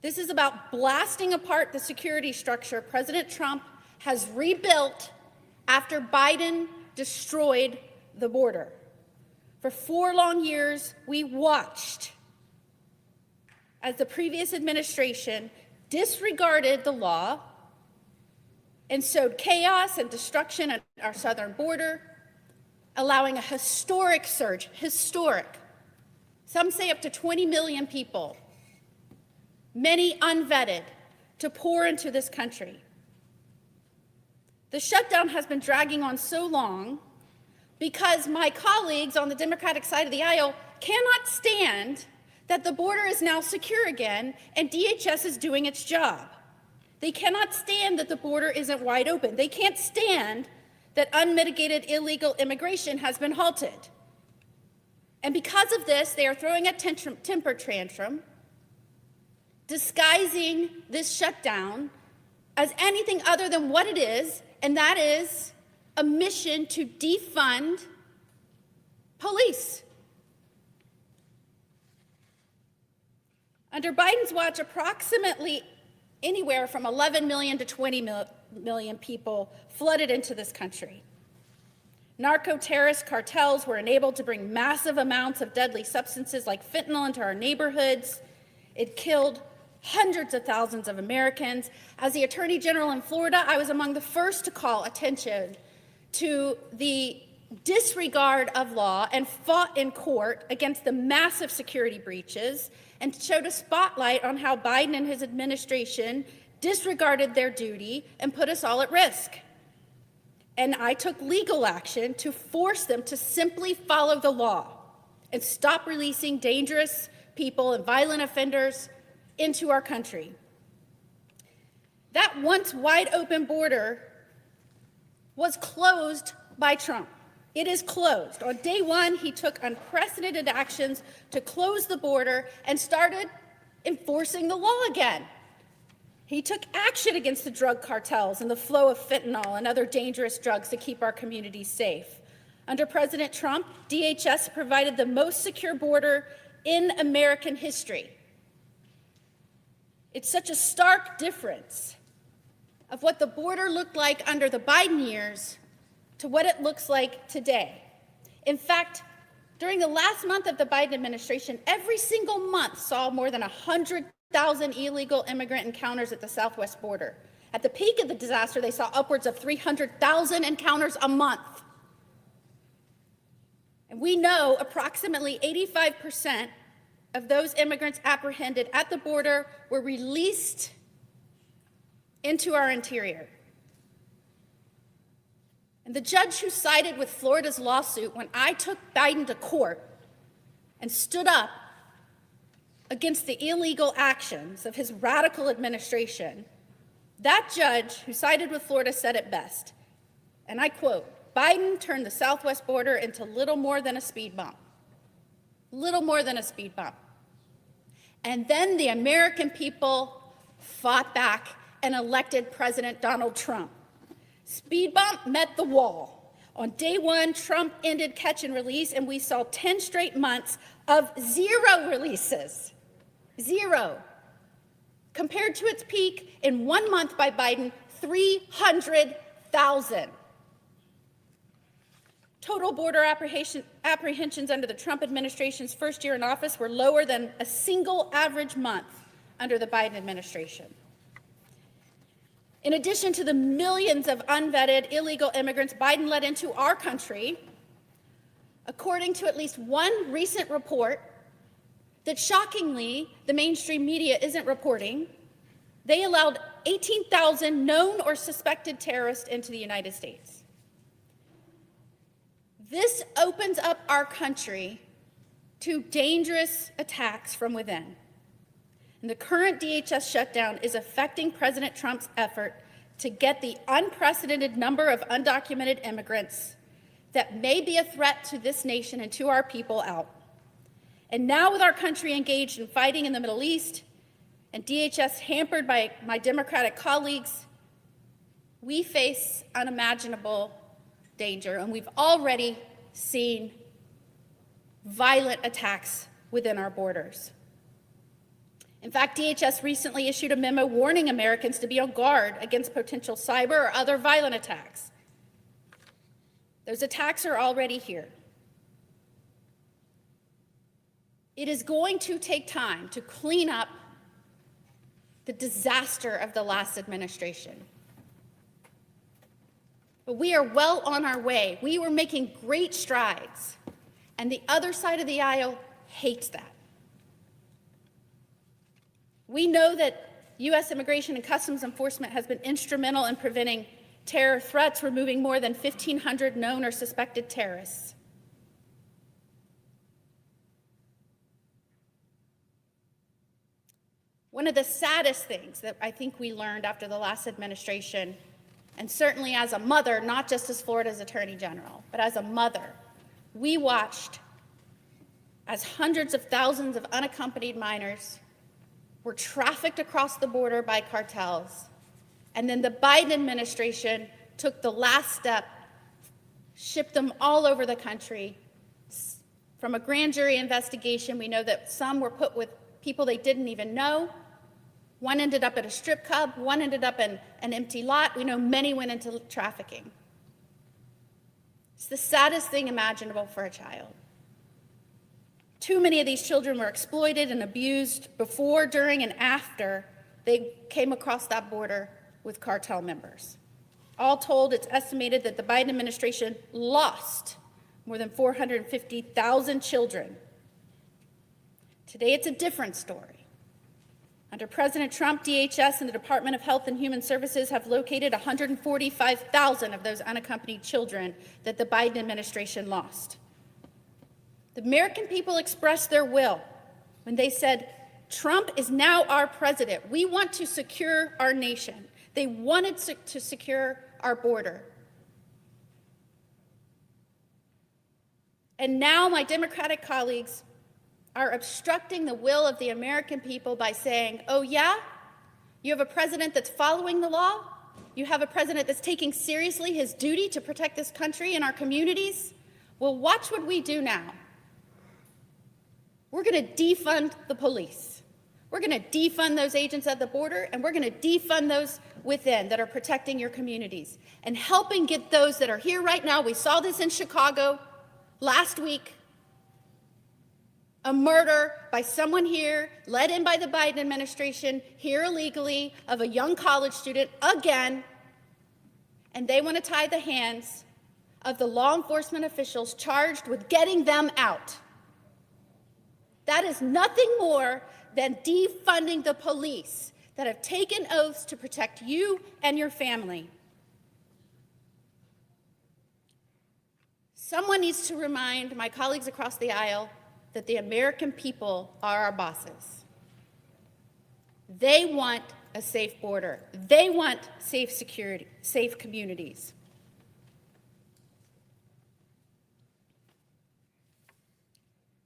This is about blasting apart the security structure President Trump has rebuilt after Biden destroyed the border. For 4 long years, we watched as the previous administration disregarded the law and sowed chaos and destruction at our southern border, allowing a historic surge, some say up to 20 million people, many unvetted, to pour into this country. The shutdown has been dragging on so long because my colleagues on the Democratic side of the aisle cannot stand that the border is now secure again and DHS is doing its job. They cannot stand that the border isn't wide open. They can't stand that unmitigated illegal immigration has been halted. And because of this, they are throwing a temper tantrum, disguising this shutdown as anything other than what it is, and that is a mission to defund police. Under Biden's watch, approximately anywhere from 11 million to 20 million people flooded into this country. Narco-terrorist cartels were enabled to bring massive amounts of deadly substances like fentanyl into our neighborhoods. It killed hundreds of thousands of Americans. As the Attorney General in Florida, I was among the first to call attention to the disregard of law and fought in court against the massive security breaches and showed a spotlight on how Biden and his administration disregarded their duty and put us all at risk. And I took legal action to force them to simply follow the law and stop releasing dangerous people and violent offenders into our country. That once wide open border was closed by Trump. It is closed. On day one, he took unprecedented actions to close the border and started enforcing the law again. He took action against the drug cartels and the flow of fentanyl and other dangerous drugs to keep our communities safe. Under President Trump, DHS provided the most secure border in American history. It's such a stark difference of what the border looked like under the Biden years to what it looks like today. In fact, during the last month of the Biden administration, every single month saw more than 100,000 illegal immigrant encounters at the southwest border. At the peak of the disaster, they saw upwards of 300,000 encounters a month. And we know approximately 85% of those immigrants apprehended at the border were released into our interior. And the judge who sided with Florida's lawsuit when I took Biden to court and stood up against the illegal actions of his radical administration, that judge who sided with Florida said it best, and I quote, "Biden turned the southwest border into little more than a speed bump." Little more than a speed bump. And then the American people fought back and elected President Donald Trump. Speed bump met the wall. On day one, Trump ended catch and release, and we saw 10 straight months of 0 releases. 0. Compared to its peak in 1 month by Biden, 300,000. Total border apprehensions under the Trump administration's first year in office were lower than a single average month under the Biden administration. In addition to the millions of unvetted illegal immigrants Biden let into our country, according to at least one recent report that shockingly the mainstream media isn't reporting, they allowed 18,000 known or suspected terrorists into the United States. This opens up our country to dangerous attacks from within. And the current DHS shutdown is affecting President Trump's effort to get the unprecedented number of undocumented immigrants that may be a threat to this nation and to our people out. And now with our country engaged in fighting in the Middle East and DHS hampered by my Democratic colleagues, we face unimaginable danger, and we've already seen violent attacks within our borders. In fact, DHS recently issued a memo warning Americans to be on guard against potential cyber or other violent attacks. Those attacks are already here. It is going to take time to clean up the disaster of the last administration. But we are well on our way. We were making great strides, and the other side of the aisle hates that. We know that U.S. Immigration and Customs Enforcement has been instrumental in preventing terror threats, removing more than 1,500 known or suspected terrorists. One of the saddest things that I think we learned after the last administration, and certainly as a mother, not just as Florida's Attorney General, but as a mother, we watched as hundreds of thousands of unaccompanied minors were trafficked across the border by cartels. And then the Biden administration took the last step, shipped them all over the country. From a grand jury investigation, we know that some were put with people they didn't even know. One ended up at a strip club, one ended up in an empty lot. We know many went into trafficking. It's the saddest thing imaginable for a child. Too many of these children were exploited and abused before, during, and after they came across that border with cartel members. All told, it's estimated that the Biden administration lost more than 450,000 children. Today, it's a different story. Under President Trump, DHS and the Department of Health and Human Services have located 145,000 of those unaccompanied children that the Biden administration lost. The American people expressed their will when they said, Trump is now our president. We want to secure our nation. They wanted to secure our border. And now my Democratic colleagues are obstructing the will of the American people by saying, oh yeah, you have a president that's following the law? You have a president that's taking seriously his duty to protect this country and our communities? Well, watch what we do now. We're going to defund the police. We're going to defund those agents at the border, and we're going to defund those within that are protecting your communities and helping get those that are here right now. We saw this in Chicago last week. A murder by someone here, led in by the Biden administration, here illegally, of a young college student again, and they want to tie the hands of the law enforcement officials charged with getting them out. That is nothing more than defunding the police that have taken oaths to protect you and your family. Someone needs to remind my colleagues across the aisle that the American people are our bosses. They want a safe border. They want safe security, safe communities.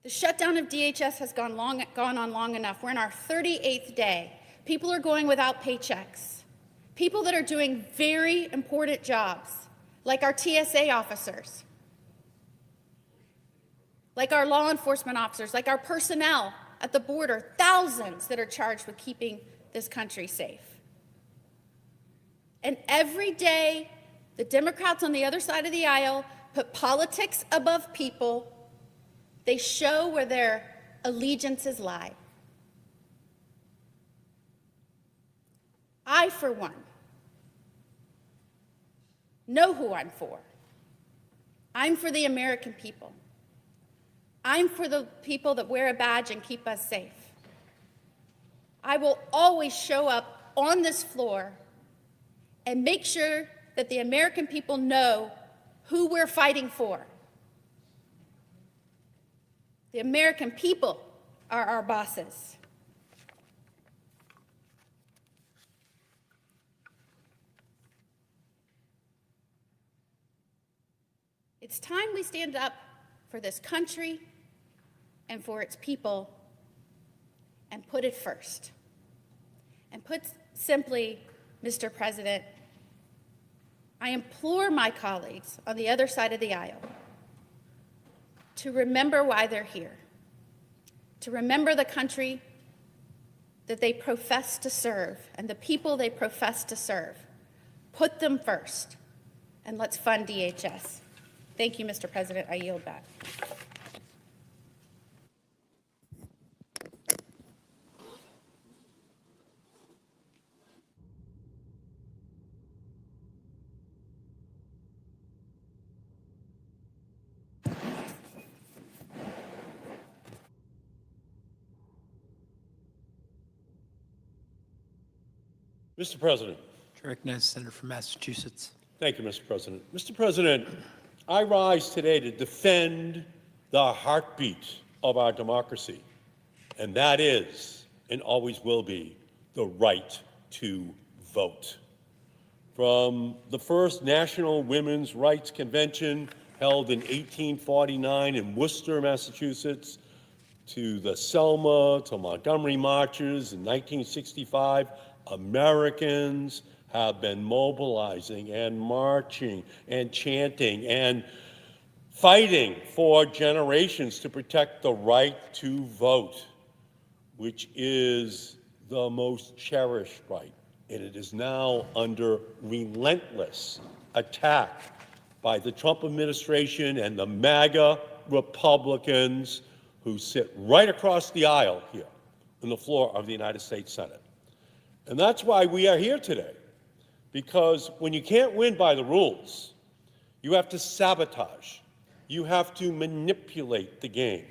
The shutdown of DHS has gone on long enough. We're in our 38th day. People are going without paychecks. People that are doing very important jobs, like our TSA officers, like our law enforcement officers, like our personnel at the border, thousands that are charged with keeping this country safe. And every day, the Democrats on the other side of the aisle put politics above people. They show where their allegiances lie. I, for one, know who I'm for. I'm for the American people. I'm for the people that wear a badge and keep us safe. I will always show up on this floor and make sure that the American people know who we're fighting for. The American people are our bosses. It's time we stand up for this country and for its people and put it first. And put simply, Mr. President, I implore my colleagues on the other side of the aisle to remember why they're here, to remember the country that they profess to serve and the people they profess to serve. Put them first, and let's fund DHS. Thank you, Mr. President. I yield back.
Mr. President.
To recognize the Senator from Massachusetts.
Thank you, Mr. President. Mr. President, I rise today to defend the heartbeat of our democracy, and that is, and always will be, the right to vote. From the first National Women's Rights Convention held in 1849 in Worcester, Massachusetts, to the Selma to Montgomery marches in 1965, Americans have been mobilizing and marching and chanting and fighting for generations to protect the right to vote, which is the most cherished right. And it is now under relentless attack by the Trump administration and the MAGA Republicans who sit right across the aisle here on the floor of the United States Senate. And that's why we are here today, because when you can't win by the rules, you have to sabotage. You have to manipulate the game.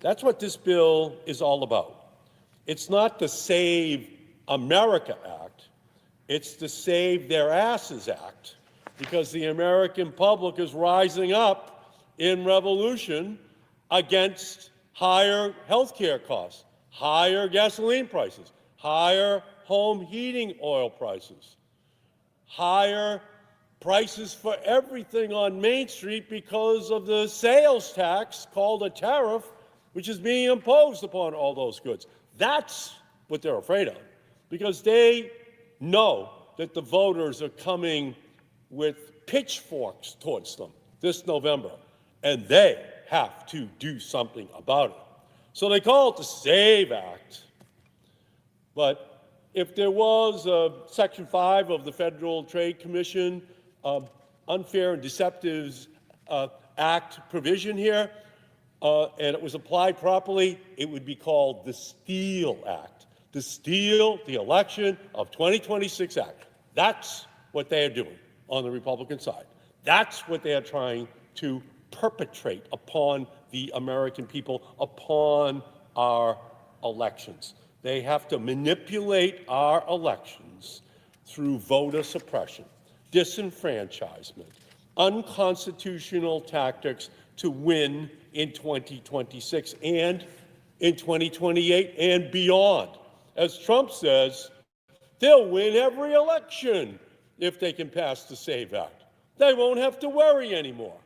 That's what this bill is all about. It's not the Save America Act. It's the Save Their Asses Act, because the American public is rising up in revolution against higher health care costs, higher gasoline prices, higher home heating oil prices, higher prices for everything on Main Street because of the sales tax called a tariff, which is being imposed upon all those goods. That's what they're afraid of, because they know that the voters are coming with pitchforks towards them this November, and they have to do something about it. So they call it the SAVE Act. But if there was a Section 5 of the Federal Trade Commission Unfair and Deceptive Act provision here, and it was applied properly, it would be called the STEAL Act, the Steal the Election of 2026 Act. That's what they are doing on the Republican side. That's what they are trying to perpetrate upon the American people, upon our elections. They have to manipulate our elections through voter suppression, disenfranchisement, unconstitutional tactics to win in 2026 and in 2028 and beyond. As Trump says, they'll win every election if they can pass the SAVE Act. They won't have to worry anymore.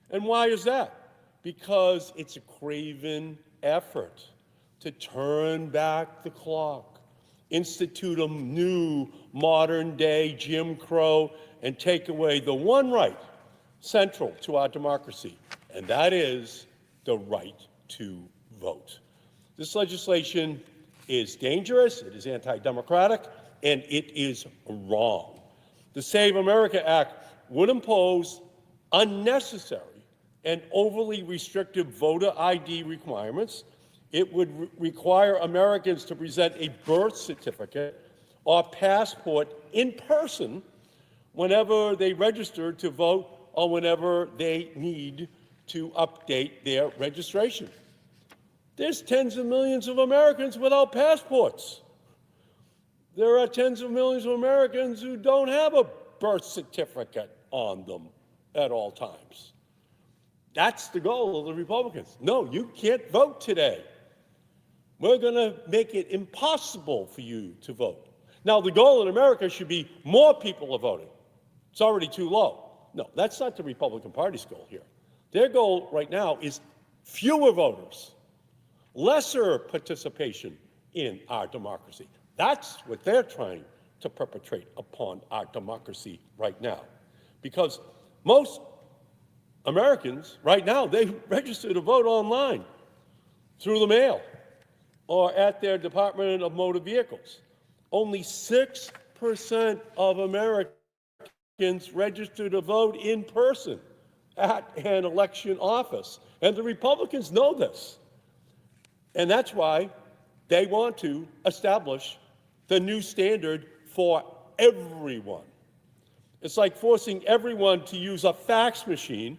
And why is that? Because it's a craven effort to turn back the clock, institute a new modern-day Jim Crow, and take away the one right central to our democracy, and that is the right to vote. This legislation is dangerous, it is anti-democratic, and it is wrong. The Save America Act would impose unnecessary and overly restrictive voter ID requirements. It would require Americans to present a birth certificate or passport in person whenever they register to vote or whenever they need to update their registration. There's tens of millions of Americans without passports. There are tens of millions of Americans who don't have a birth certificate on them at all times. That's the goal of the Republicans. No, you can't vote today. We're going to make it impossible for you to vote. Now, the goal in America should be more people are voting. It's already too low. No, that's not the Republican Party's goal here. Their goal right now is fewer voters, lesser participation in our democracy. That's what they're trying to perpetrate upon our democracy right now. Because most Americans right now, they register to vote online, through the mail, or at their Department of Motor Vehicles. Only 6% of Americans register to vote in person at an election office. And the Republicans know this. And that's why they want to establish the new standard for everyone. It's like forcing everyone to use a fax machine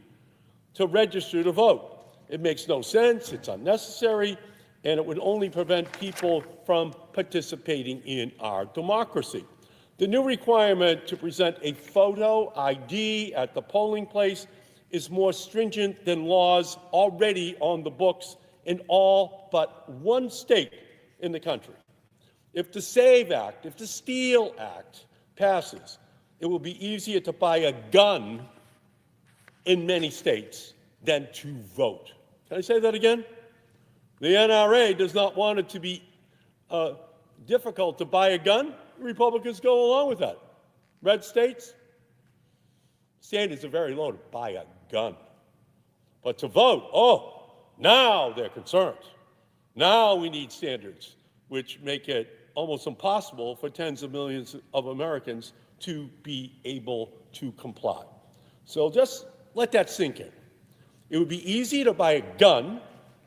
to register to vote. It makes no sense, it's unnecessary, and it would only prevent people from participating in our democracy. The new requirement to present a photo ID at the polling place is more stringent than laws already on the books in all but one state in the country. If the SAVE Act, if the STEAL Act passes, it will be easier to buy a gun in many states than to vote. Can I say that again? The NRA does not want it to be difficult to buy a gun. Republicans go along with that. Red states, standards are very low to buy a gun. But to vote, oh, now they're concerned. Now we need standards which make it almost impossible for tens of millions of Americans to be able to comply. So just let that sink in. It would be easier to buy a gun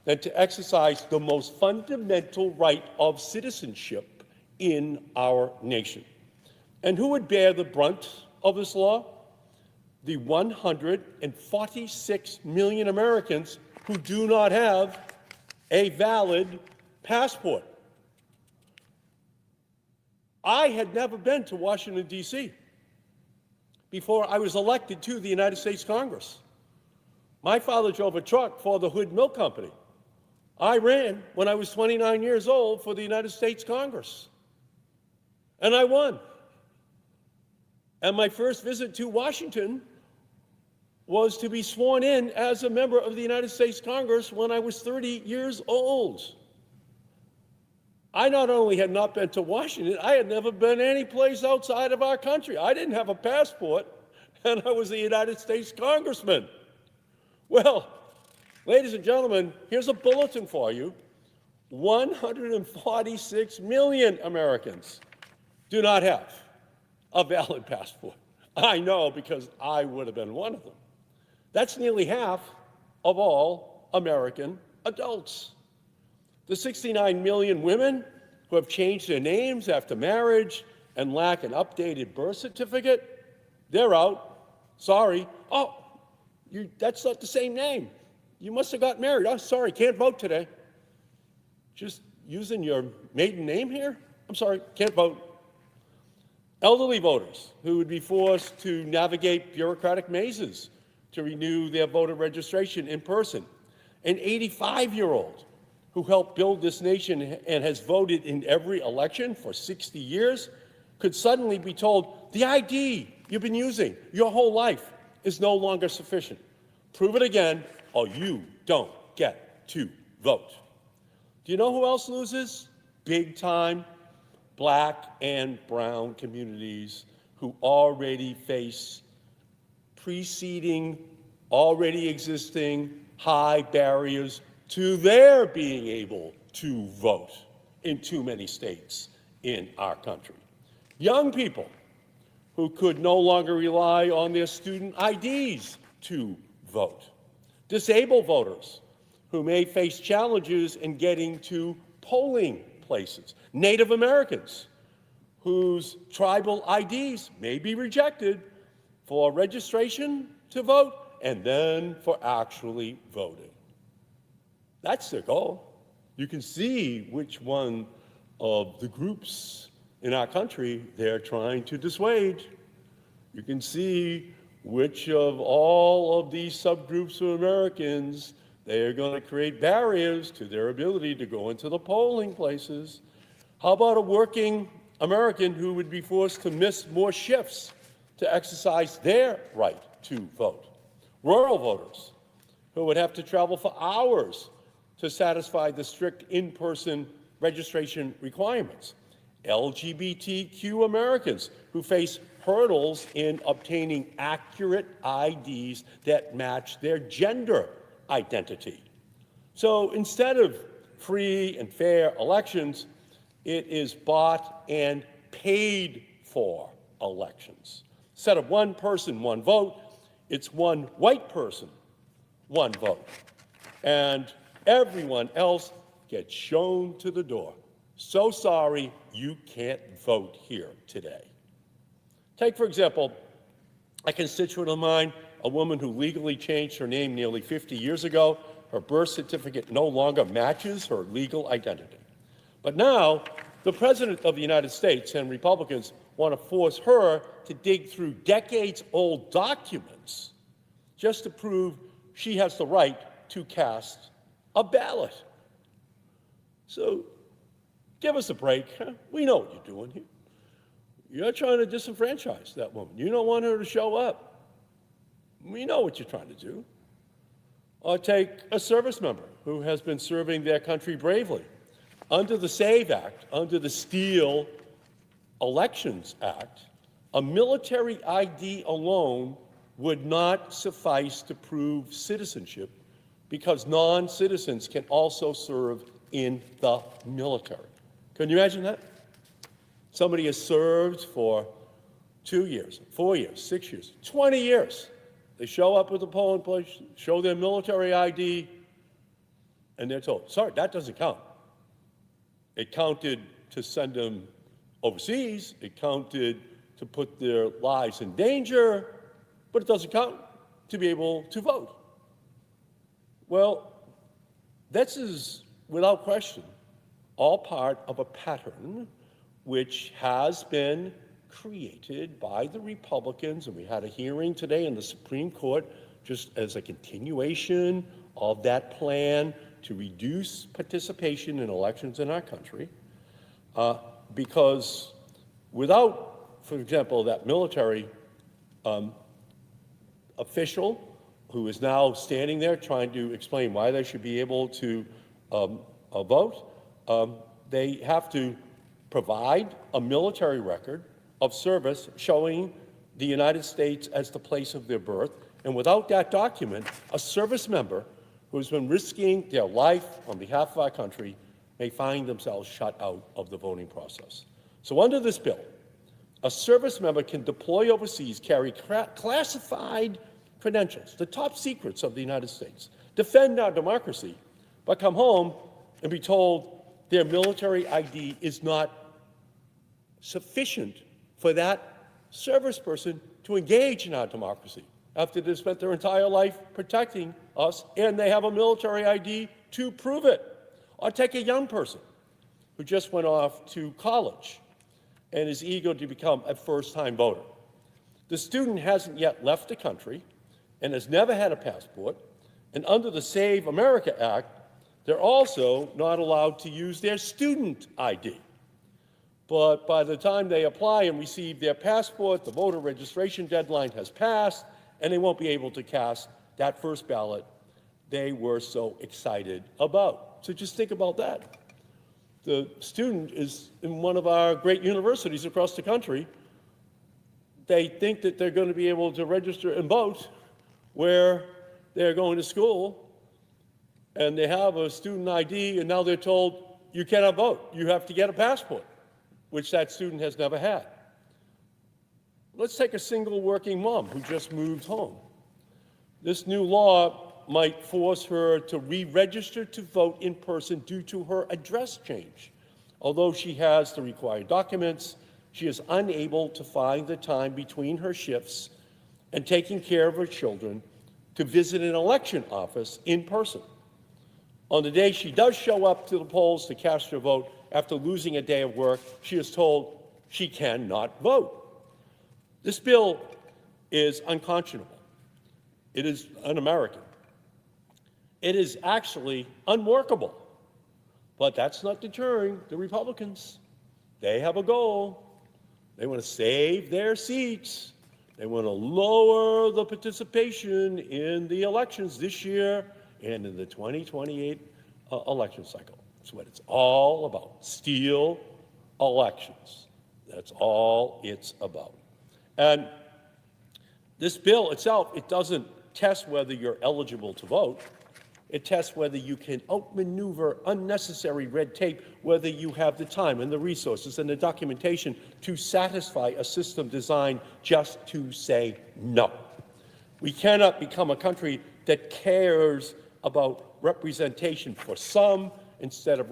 than to exercise the most fundamental right of citizenship in our nation. And who would bear the brunt of this law? The 146 million Americans who do not have a valid passport. I had never been to Washington, D.C. before I was elected to the United States Congress. My father drove a truck for the Hood Milk Company. I ran when I was 29 years old for the United States Congress. And I won. And my first visit to Washington was to be sworn in as a member of the United States Congress when I was 30 years old. I not only had not been to Washington, I had never been any place outside of our country. I didn't have a passport, and I was a United States congressman. Well, ladies and gentlemen, here's a bulletin for you. 146 million Americans do not have a valid passport. I know, because I would have been one of them. That's nearly half of all American adults. The 69 million women who have changed their names after marriage and lack an updated birth certificate, they're out. Sorry. Oh, that's not the same name. You must have got married. Oh, sorry, can't vote today. just using your maiden name here? I'm sorry, can't vote. Elderly voters who would be forced to navigate bureaucratic mazes to renew their voter registration in person. An 85-year-old who helped build this nation and has voted in every election for 60 years could suddenly be told the ID you've been using your whole life is no longer sufficient. Prove it again or you don't get to vote. Do you know who else loses? Big time Black and brown communities who already face preceding, already existing high barriers to their being able to vote in too many states in our country. Young people who could no longer rely on their student IDs to vote. Disabled voters who may face challenges in getting to polling places. Native Americans whose tribal IDs may be rejected for registration to vote and then for actually voting. That's their goal. You can see which one of the groups in our country they're trying to dissuade. You can see which of all of these subgroups of Americans they are going to create barriers to their ability to go into the polling places. How about a working American who would be forced to miss more shifts to exercise their right to vote? Rural voters who would have to travel for hours to satisfy the strict in-person registration requirements. LGBTQ Americans who face hurdles in obtaining accurate IDs that match their gender identity. So instead of free and fair elections, it is bought and paid for elections. Instead of one person, one vote, it's one white person, one vote. And everyone else gets shown to the door. So sorry, you can't vote here today. Take, for example, a constituent of mine, a woman who legally changed her name nearly 50 years ago. Her birth certificate no longer matches her legal identity. But now, the President of the United States and Republicans want to force her to dig through decades-old documents just to prove she has the right to cast a ballot. So give us a break. We know what you're doing here. You're trying to disenfranchise that woman. You don't want her to show up. We know what you're trying to do. Or take a service member who has been serving their country bravely. Under the SAVE Act, under the Steal Elections Act, a military ID alone would not suffice to prove citizenship because non-citizens can also serve in the military. Can you imagine that? Somebody has served for 2 years, 4 years, 6 years, 20 years. They show up at the polling place, show their military ID, and they're told, sorry, that doesn't count. It counted to send them overseas. It counted to put their lives in danger, but it doesn't count to be able to vote. Well, this is, without question, all part of a pattern which has been created by the Republicans, and we had a hearing today in the Supreme Court just as a continuation of that plan to reduce participation in elections in our country, because without, for example, that military official who is now standing there trying to explain why they should be able to vote, they have to provide a military record of service showing the United States as the place of their birth. And without that document, a service member who's been risking their life on behalf of our country may find themselves shut out of the voting process. So under this bill, a service member can deploy overseas, carry classified credentials, the top secrets of the United States, defend our democracy, but come home and be told their military ID is not sufficient for that service person to engage in our democracy after they've spent their entire life protecting us and they have a military ID to prove it. Or take a young person who just went off to college and is eager to become a first-time voter. The student hasn't yet left the country and has never had a passport, and under the Save America Act, they're also not allowed to use their student ID. But by the time they apply and receive their passport, the voter registration deadline has passed, and they won't be able to cast that first ballot they were so excited about. So just think about that. The student is in one of our great universities across the country. They think that they're going to be able to register and vote where they're going to school, and they have a student ID, and now they're told you cannot vote. You have to get a passport, which that student has never had. Let's take a single working mom who just moved home. This new law might force her to re-register to vote in person due to her address change. Although she has the required documents, she is unable to find the time between her shifts and taking care of her children to visit an election office in person. On the day she does show up to the polls to cast her vote, after losing a day of work, she is told she cannot vote. This bill is unconscionable. It is un-American. It is actually unworkable. But that's not deterring the Republicans. They have a goal. They want to save their seats. They want to lower the participation in the elections this year and in the 2028 election cycle. That's what it's all about. Steal elections. That's all it's about. And this bill itself, it doesn't test whether you're eligible to vote. It tests whether you can outmaneuver unnecessary red tape, whether you have the time and the resources and the documentation to satisfy a system designed just to say no. We cannot become a country that cares about representation for some instead of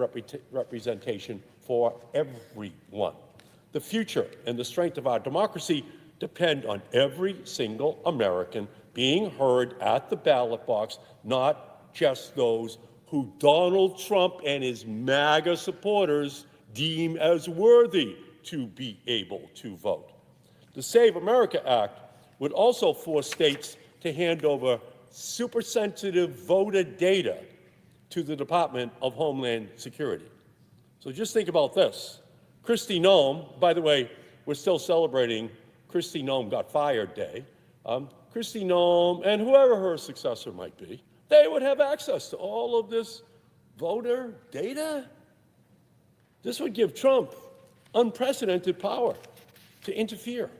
representation for everyone. The future and the strength of our democracy depend on every single American being heard at the ballot box, not just those who Donald Trump and his MAGA supporters deem as worthy to be able to vote. The Save America Act would also force states to hand over super sensitive voter data to the Department of Homeland Security. So just think about this. Kristi Noem, by the way, we're still celebrating Kristi Noem got fired day. Kristi Noem and whoever her successor might be, they would have access to all of this voter data. This would give Trump unprecedented power to interfere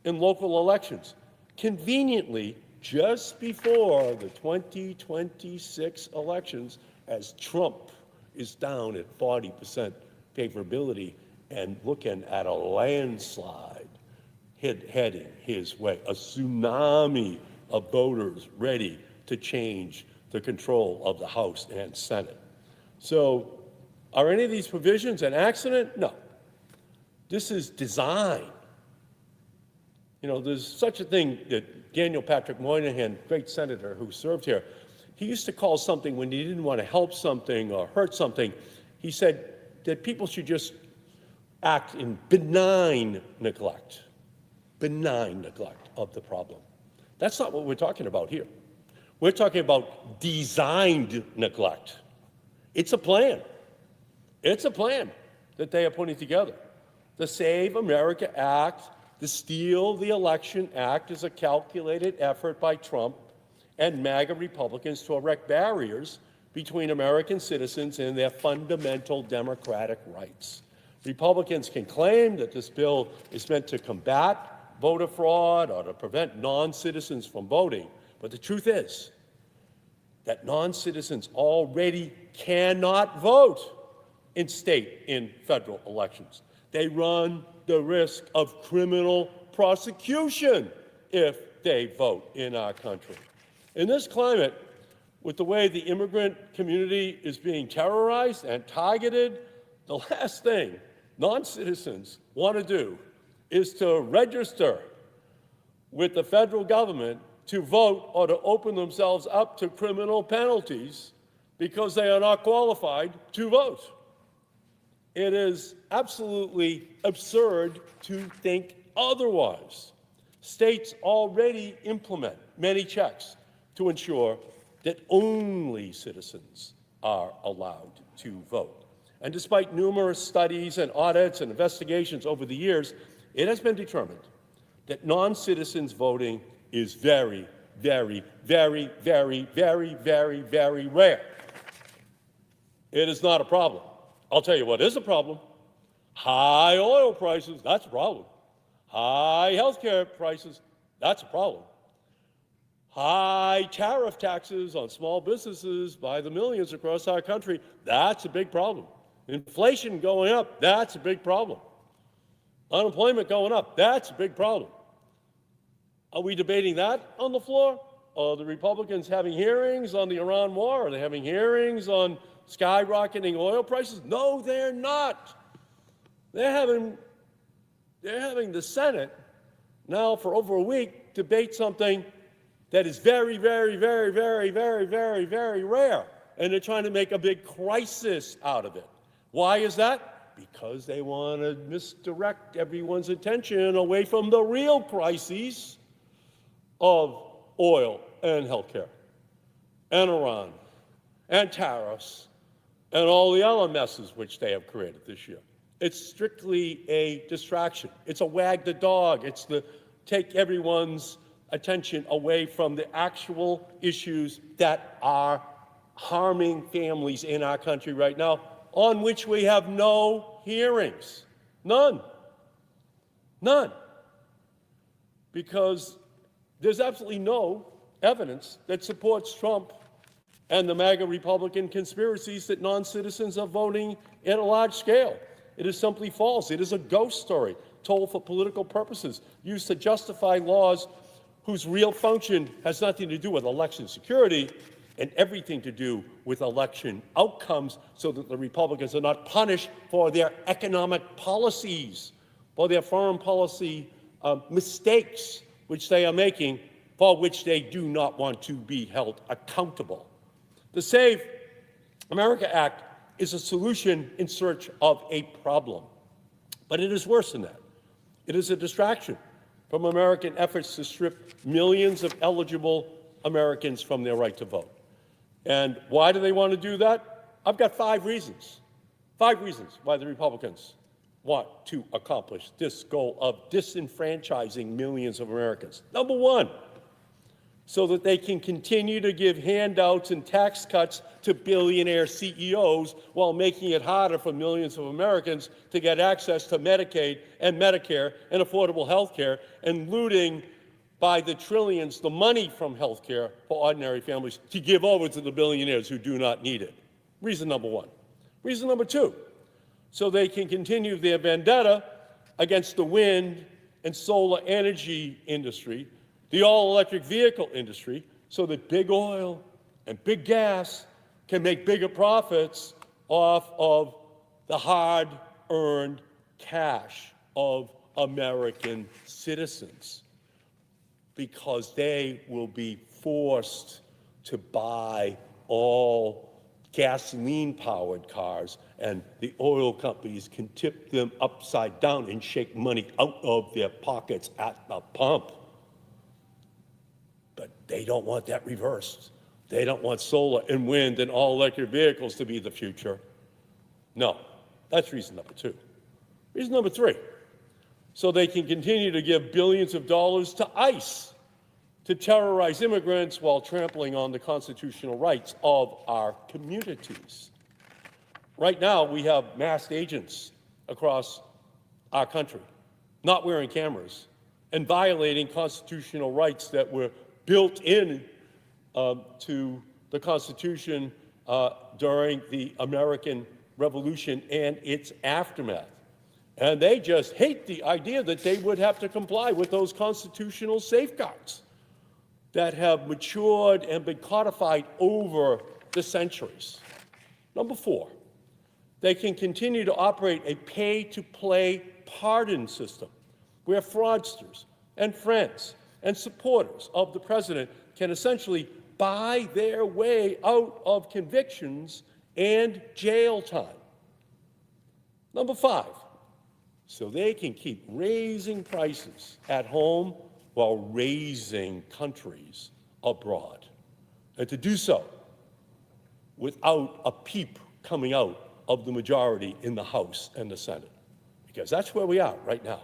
in local elections, conveniently just before the 2026 elections, as Trump is down at 40% favorability and looking at a landslide heading his way, a tsunami of voters ready to change the control of the House and Senate. So are any of these provisions an accident? No. This is design. You know, there's such a thing that Daniel Patrick Moynihan, great senator who served here, he used to call something when he didn't want to help something or hurt something, he said that people should just act in benign neglect of the problem. That's not what we're talking about here. We're talking about designed neglect. It's a plan. It's a plan that they are putting together. The Save America Act, the Steal the Election Act is a calculated effort by Trump and MAGA Republicans to erect barriers between American citizens and their fundamental democratic rights. Republicans can claim that this bill is meant to combat voter fraud or to prevent non-citizens from voting, but the truth is that non-citizens already cannot vote in state and federal elections. They run the risk of criminal prosecution if they vote in our country. In this climate, with the way the immigrant community is being terrorized and targeted, the last thing non-citizens want to do is to register with the federal government to vote or to open themselves up to criminal penalties because they are not qualified to vote. It is absolutely absurd to think otherwise. States already implement many checks to ensure that only citizens are allowed to vote. And despite numerous studies and audits and investigations over the years, it has been determined that non-citizens voting is very, very, very, very, very, very, very rare. It is not a problem. I'll tell you what is a problem. High oil prices, that's a problem. High health care prices, that's a problem. High tariff taxes on small businesses by the millions across our country, that's a big problem. Inflation going up, that's a big problem. Unemployment going up, that's a big problem. Are we debating that on the floor? Are the Republicans having hearings on the Iran war? Are they having hearings on skyrocketing oil prices? No, they're not. They're having the Senate now for over a week debate something that is very, very, very, very, very, very, very rare. And they're trying to make a big crisis out of it. Why is that? Because they want to misdirect everyone's attention away from the real crises of oil and healthcare and Iran and tariffs and all the other messes which they have created this year. It's strictly a distraction. It's a wag the dog. It's to take everyone's attention away from the actual issues that are harming families in our country right now, on which we have no hearings. None. None. Because there's absolutely no evidence that supports Trump and the MAGA Republican conspiracies that non-citizens are voting at a large scale. It is simply false. It is a ghost story told for political purposes, used to justify laws whose real function has nothing to do with election security and everything to do with election outcomes, so that the Republicans are not punished for their economic policies, for their foreign policy mistakes which they are making, for which they do not want to be held accountable. The Save America Act is a solution in search of a problem. But it is worse than that. It is a distraction from American efforts to strip millions of eligible Americans from their right to vote. And why do they want to do that? I've got 5 reasons. 5 reasons why the Republicans want to accomplish this goal of disenfranchising millions of Americans. Number 1, so that they can continue to give handouts and tax cuts to billionaire CEOs while making it harder for millions of Americans to get access to Medicaid and Medicare and affordable health care, and looting by the trillions the money from health care for ordinary families to give over to the billionaires who do not need it. Reason number 1. Reason number 2, so they can continue their vendetta against the wind and solar energy industry, the all-electric vehicle industry, so that big oil and big gas can make bigger profits off of the hard-earned cash of American citizens, because they will be forced to buy all gasoline-powered cars, and the oil companies can tip them upside down and shake money out of their pockets at the pump. But they don't want that reversed. They don't want solar and wind and all-electric vehicles to be the future. No, that's reason number 2. Reason number 3, so they can continue to give billions of dollars to ICE to terrorize immigrants while trampling on the constitutional rights of our communities. Right now, we have masked agents across our country, not wearing cameras and violating constitutional rights that were built in to the Constitution during the American Revolution and its aftermath. And they just hate the idea that they would have to comply with those constitutional safeguards that have matured and been codified over the centuries. Number 4, they can continue to operate a pay-to-play pardon system where fraudsters and friends and supporters of the president can essentially buy their way out of convictions and jail time. Number 5, so they can keep raising prices at home while raising countries abroad. And to do so without a peep coming out of the majority in the House and the Senate. Because that's where we are right now.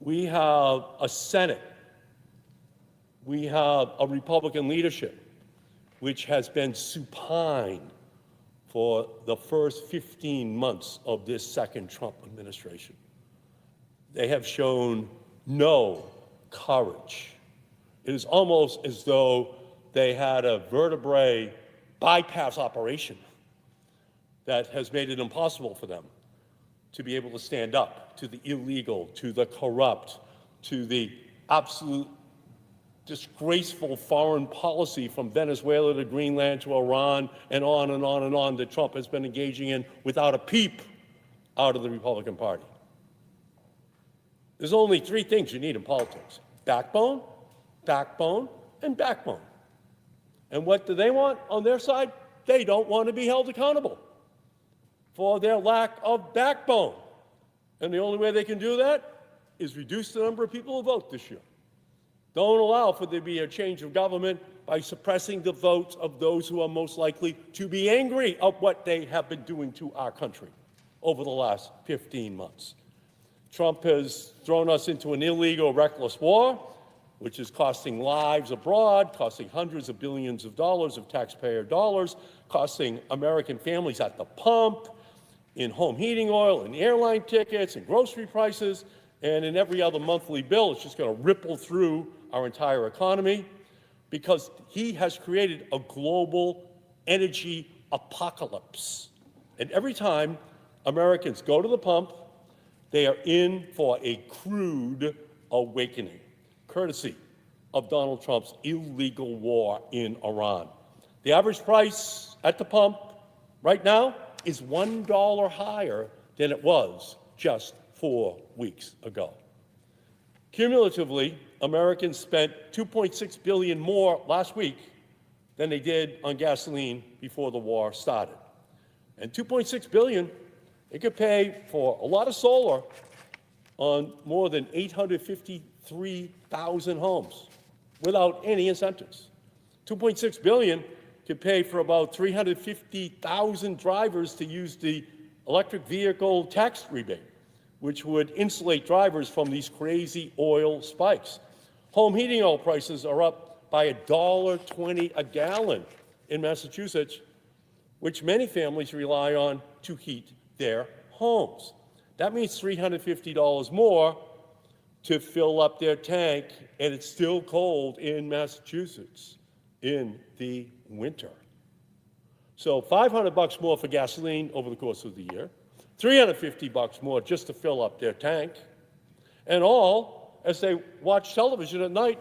We have a Senate, we have a Republican leadership which has been supine for the first 15 months of this second Trump administration. They have shown no courage. It is almost as though they had a vertebrae bypass operation that has made it impossible for them to be able to stand up to the illegal, to the corrupt, to the absolute disgraceful foreign policy from Venezuela to Greenland to Iran and on and on and on that Trump has been engaging in without a peep out of the Republican Party. There's only 3 things you need in politics: backbone, backbone, and backbone. And what do they want on their side? They don't want to be held accountable for their lack of backbone. And the only way they can do that is reduce the number of people who vote this year. Don't allow for there to be a change of government by suppressing the votes of those who are most likely to be angry at what they have been doing to our country over the last 15 months. Trump has thrown us into an illegal, reckless war, which is costing lives abroad, costing hundreds of billions of dollars of taxpayer dollars, costing American families at the pump, in home heating oil, and airline tickets, and grocery prices, and in every other monthly bill. It's just going to ripple through our entire economy because he has created a global energy apocalypse. And every time Americans go to the pump, they are in for a crude awakening, courtesy of Donald Trump's illegal war in Iran. The average price at the pump right now is $1 higher than it was just 4 weeks ago. Cumulatively, Americans spent $2.6 billion more last week than they did on gasoline before the war started. And $2.6 billion, it could pay for a lot of solar on more than 853,000 homes without any incentives. $2.6 billion could pay for about 350,000 drivers to use the electric vehicle tax rebate, which would insulate drivers from these crazy oil spikes. Home heating oil prices are up by $1.20 a gallon in Massachusetts, which many families rely on to heat their homes. That means $350 more to fill up their tank, and it's still cold in Massachusetts in the winter. So $500 more for gasoline over the course of the year, $350 more just to fill up their tank, and all as they watch television at night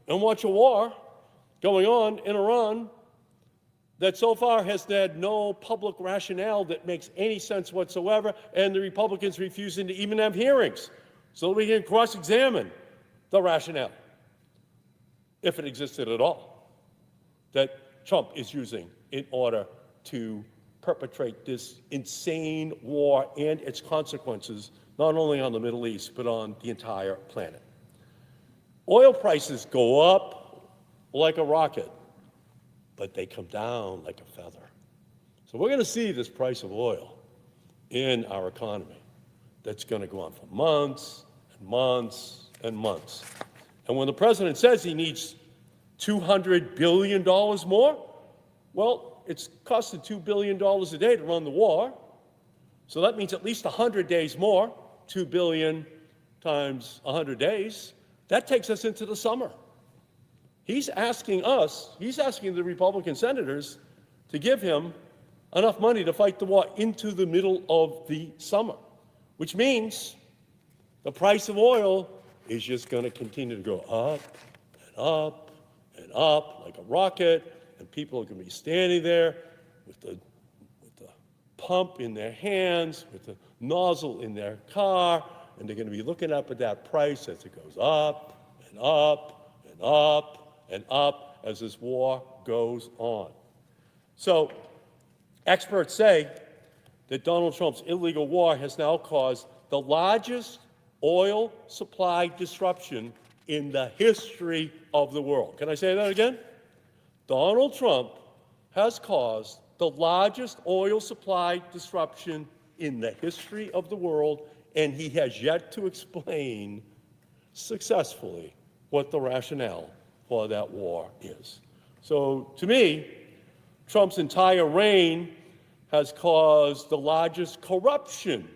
and watch a war going on in Iran that so far has had no public rationale that makes any sense whatsoever, and the Republicans refusing to even have hearings so that we can cross-examine the rationale, if it existed at all, that Trump is using in order to perpetrate this insane war and its consequences, not only on the Middle East, but on the entire planet. Oil prices go up like a rocket, but they come down like a feather. So we're going to see this price of oil in our economy that's going to go on for months and months and months. And when the president says he needs $200 billion more, well, it's costing $2 billion a day to run the war. So that means at least 100 days more, 2 billion times 100 days. That takes us into the summer. He's asking the Republican senators to give him enough money to fight the war into the middle of the summer, which means the price of oil is just going to continue to go up and up and up like a rocket, and people are going to be standing there with the pump in their hands, with the nozzle in their car, and they're going to be looking up at that price as it goes up and up and up and up, as this war goes on. So experts say that Donald Trump's illegal war has now caused the largest oil supply disruption in the history of the world. Can I say that again? Donald Trump has caused the largest oil supply disruption in the history of the world, and he has yet to explain successfully what the rationale for that war is. So to me, Trump's entire reign has caused the largest corruption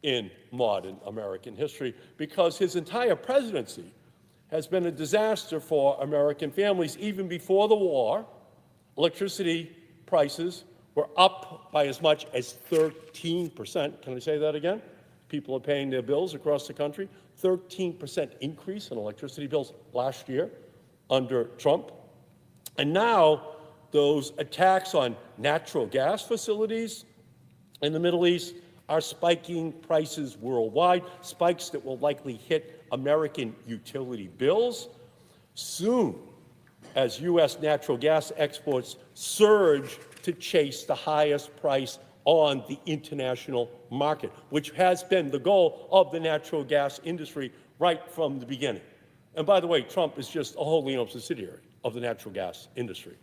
in modern American history because his entire presidency has been a disaster for American families. Even before the war, electricity prices were up by as much as 13%. Can I say that again? People are paying their bills across the country. 13% increase in electricity bills last year under Trump. And now those attacks on natural gas facilities in the Middle East are spiking prices worldwide, spikes that will likely hit American utility bills soon as U.S. natural gas exports surge to chase the highest price on the international market, which has been the goal of the natural gas industry right from the beginning. And by the way, Trump is just a wholly owned subsidiary of the natural gas industry.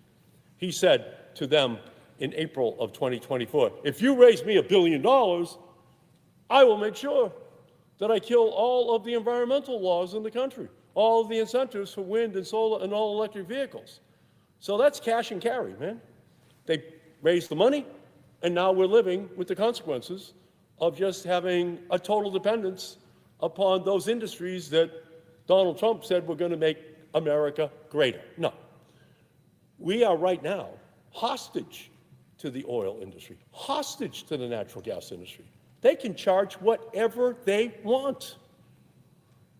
He said to them in April of 2024, if you raise me $1 billion, I will make sure that I kill all of the environmental laws in the country, all of the incentives for wind and solar and all electric vehicles. So that's cash and carry, man. They raised the money, and now we're living with the consequences of just having a total dependence upon those industries that Donald Trump said were going to make America greater. No. We are right now hostage to the oil industry, hostage to the natural gas industry. They can charge whatever they want.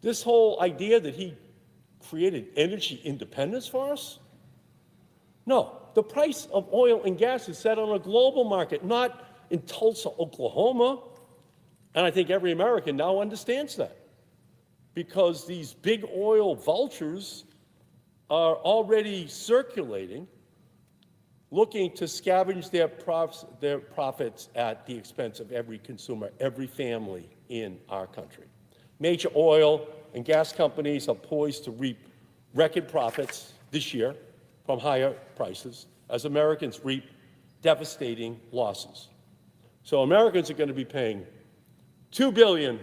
This whole idea that he created energy independence for us? No, the price of oil and gas is set on a global market, not in Tulsa, Oklahoma. And I think every American now understands that because these big oil vultures are already circulating, looking to scavenge their profits at the expense of every consumer, every family in our country. Major oil and gas companies are poised to reap record profits this year from higher prices as Americans reap devastating losses. So Americans are going to be paying $2 billion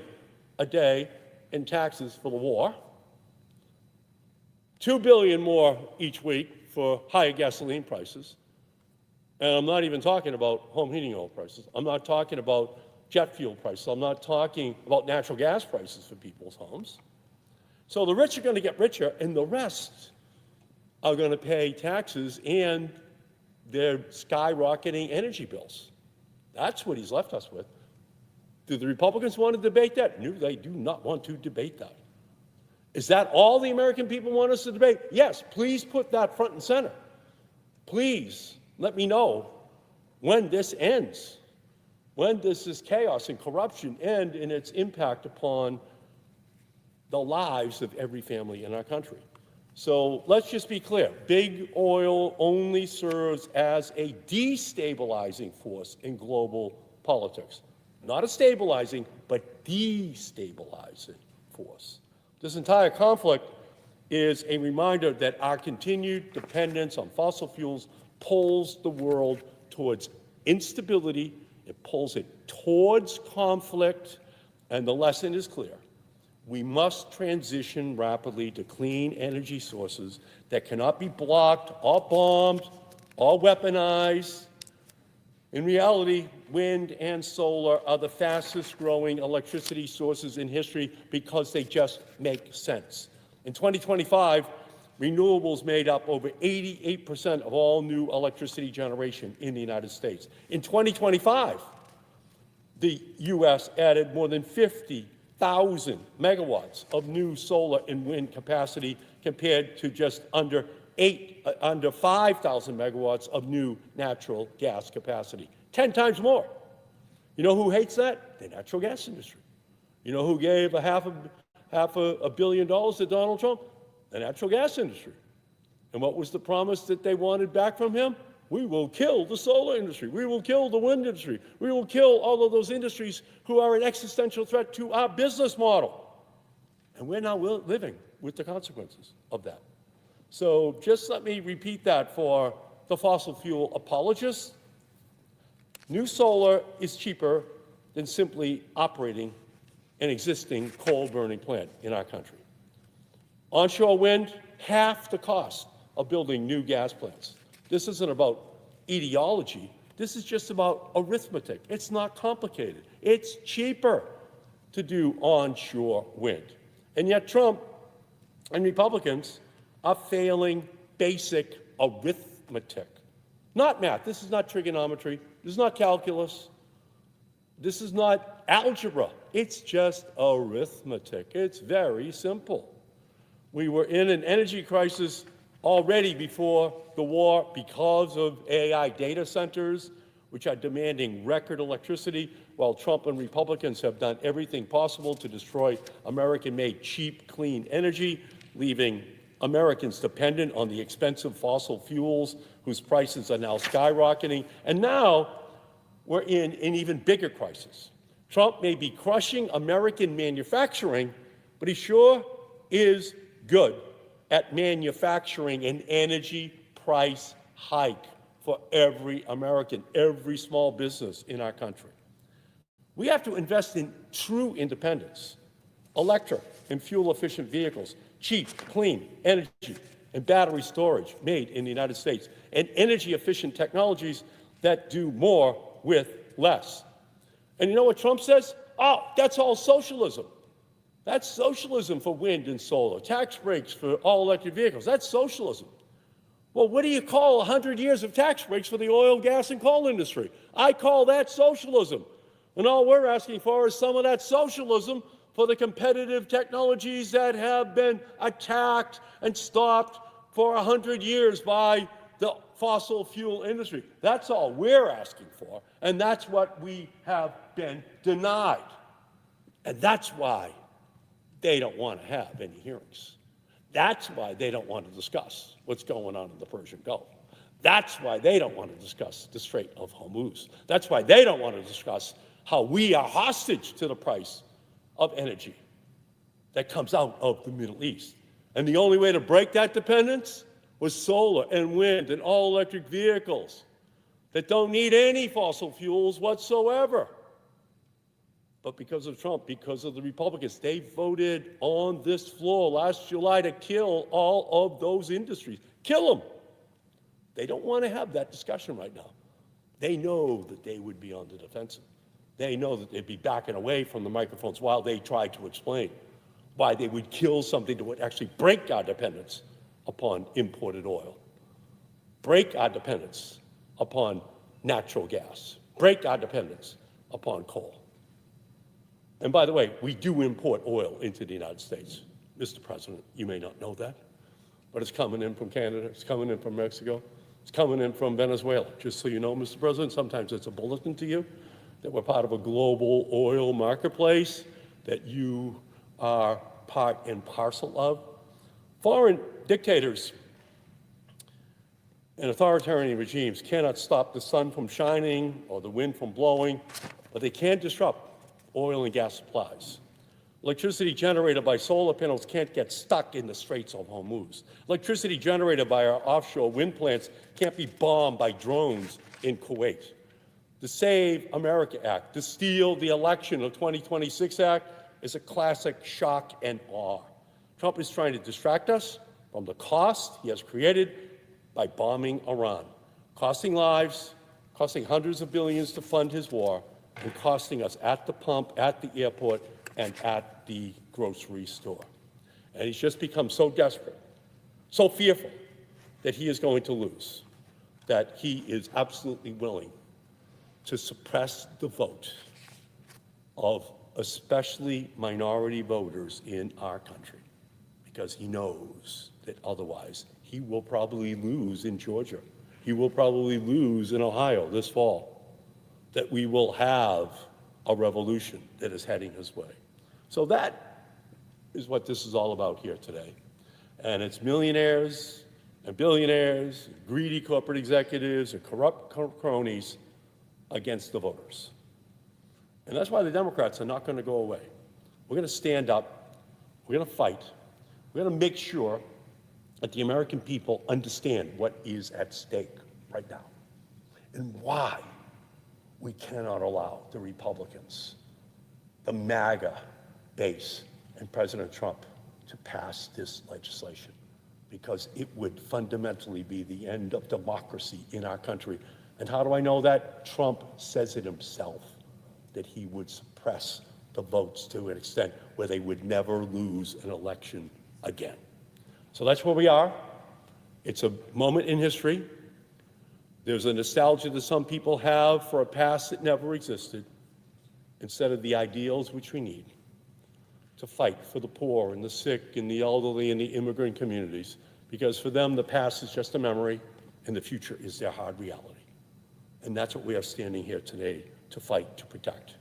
a day in taxes for the war, $2 billion more each week for higher gasoline prices. And I'm not even talking about home heating oil prices. I'm not talking about jet fuel prices. I'm not talking about natural gas prices for people's homes. So the rich are going to get richer, and the rest are going to pay taxes and their skyrocketing energy bills. That's what he's left us with. Do the Republicans want to debate that? No, they do not want to debate that. Is that all the American people want us to debate? Yes, please put that front and center. Please let me know when this ends. When does this chaos and corruption end in its impact upon the lives of every family in our country? So let's just be clear. Big oil only serves as a destabilizing force in global politics. Not a stabilizing, but destabilizing force. This entire conflict is a reminder that our continued dependence on fossil fuels pulls the world towards instability, it pulls it towards conflict, and the lesson is clear. We must transition rapidly to clean energy sources that cannot be blocked or bombed or weaponized. In reality, wind and solar are the fastest growing electricity sources in history because they just make sense. In 2025, renewables made up over 88% of all new electricity generation in the United States. In 2025, the U.S. added more than 50,000 megawatts of new solar and wind capacity compared to just under 5,000 megawatts of new natural gas capacity. 10 times more. You know who hates that? The natural gas industry. You know who gave half a billion dollars to Donald Trump? The natural gas industry. And what was the promise that they wanted back from him? We will kill the solar industry. We will kill the wind industry. We will kill all of those industries who are an existential threat to our business model. And we're now living with the consequences of that. So just let me repeat that for the fossil fuel apologists. New solar is cheaper than simply operating an existing coal-burning plant in our country. Onshore wind, half the cost of building new gas plants. This isn't about ideology. This is just about arithmetic. It's not complicated. It's cheaper to do onshore wind. And yet Trump and Republicans are failing basic arithmetic. Not math. This is not trigonometry. This is not calculus. This is not algebra. It's just arithmetic. It's very simple. We were in an energy crisis already before the war because of AI data centers, which are demanding record electricity, while Trump and Republicans have done everything possible to destroy American-made cheap, clean energy, leaving Americans dependent on the expensive fossil fuels whose prices are now skyrocketing. And now we're in an even bigger crisis. Trump may be crushing American manufacturing, but he sure is good at manufacturing an energy price hike for every American, every small business in our country. We have to invest in true independence, electric and fuel-efficient vehicles, cheap, clean energy and battery storage made in the United States, and energy-efficient technologies that do more with less. And you know what Trump says? Oh, that's all socialism. That's socialism for wind and solar, tax breaks for all-electric vehicles. That's socialism. Well, what do you call 100 years of tax breaks for the oil, gas, and coal industry? I call that socialism. And all we're asking for is some of that socialism for the competitive technologies that have been attacked and stopped for 100 years by the fossil fuel industry. That's all we're asking for, and that's what we have been denied. And that's why they don't want to have any hearings. That's why they don't want to discuss what's going on in the Persian Gulf. That's why they don't want to discuss the Strait of Hormuz. That's why they don't want to discuss how we are hostage to the price of energy that comes out of the Middle East. And the only way to break that dependence was solar and wind and all-electric vehicles that don't need any fossil fuels whatsoever. But because of Trump, because of the Republicans, they voted on this floor last July to kill all of those industries. Kill them. They don't want to have that discussion right now. They know that they would be on the defensive. They know that they'd be backing away from the microphones while they try to explain why they would kill something that would actually break our dependence upon imported oil, break our dependence upon natural gas, break our dependence upon coal. And by the way, we do import oil into the United States. Mr. President, you may not know that, but it's coming in from Canada, it's coming in from Mexico, it's coming in from Venezuela. Just so you know, Mr. President, sometimes it's a bulletin to you that we're part of a global oil marketplace that you are part and parcel of. Foreign dictators and authoritarian regimes cannot stop the sun from shining or the wind from blowing, but they can disrupt oil and gas supplies. Electricity generated by solar panels can't get stuck in the Straits of Hormuz. Electricity generated by our offshore wind plants can't be bombed by drones in Kuwait. The Save America Act, the Steal the Election of 2026 Act is a classic shock and awe. Trump is trying to distract us from the cost he has created by bombing Iran, costing lives, costing hundreds of billions to fund his war, and costing us at the pump, at the airport, and at the grocery store. And he's just become so desperate, so fearful that he is going to lose, that he is absolutely willing to suppress the vote of especially minority voters in our country, because he knows that otherwise he will probably lose in Georgia. He will probably lose in Ohio this fall, that we will have a revolution that is heading his way. So that is what this is all about here today. And it's millionaires and billionaires, greedy corporate executives, and corrupt cronies against the voters. And that's why the Democrats are not going to go away. We're going to stand up. We're going to fight. We're going to make sure that the American people understand what is at stake right now and why we cannot allow the Republicans, the MAGA base, and President Trump to pass this legislation, because it would fundamentally be the end of democracy in our country. And how do I know that? Trump says it himself, that he would suppress the votes to an extent where they would never lose an election again. So that's where we are. It's a moment in history. There's a nostalgia that some people have for a past that never existed, instead of the ideals which we need to fight for the poor and the sick and the elderly and the immigrant communities, because for them the past is just a memory and the future is their hard reality. And that's what we are standing here today to fight, to protect.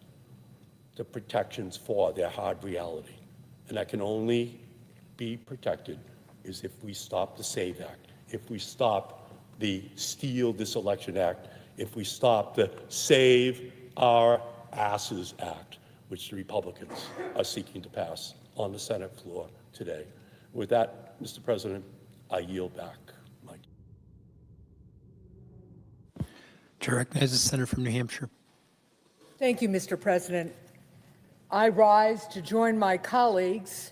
The protections for their hard reality. And that can only be protected is if we stop the SAVE Act, if we stop the Steal This Election Act, if we stop the Save Our Asses Act, which the Republicans are seeking to pass on the Senate floor today. With that, Mr. President, I yield back.
Chair recognizes the senator from New Hampshire.
Thank you, Mr. President. I rise to join my colleagues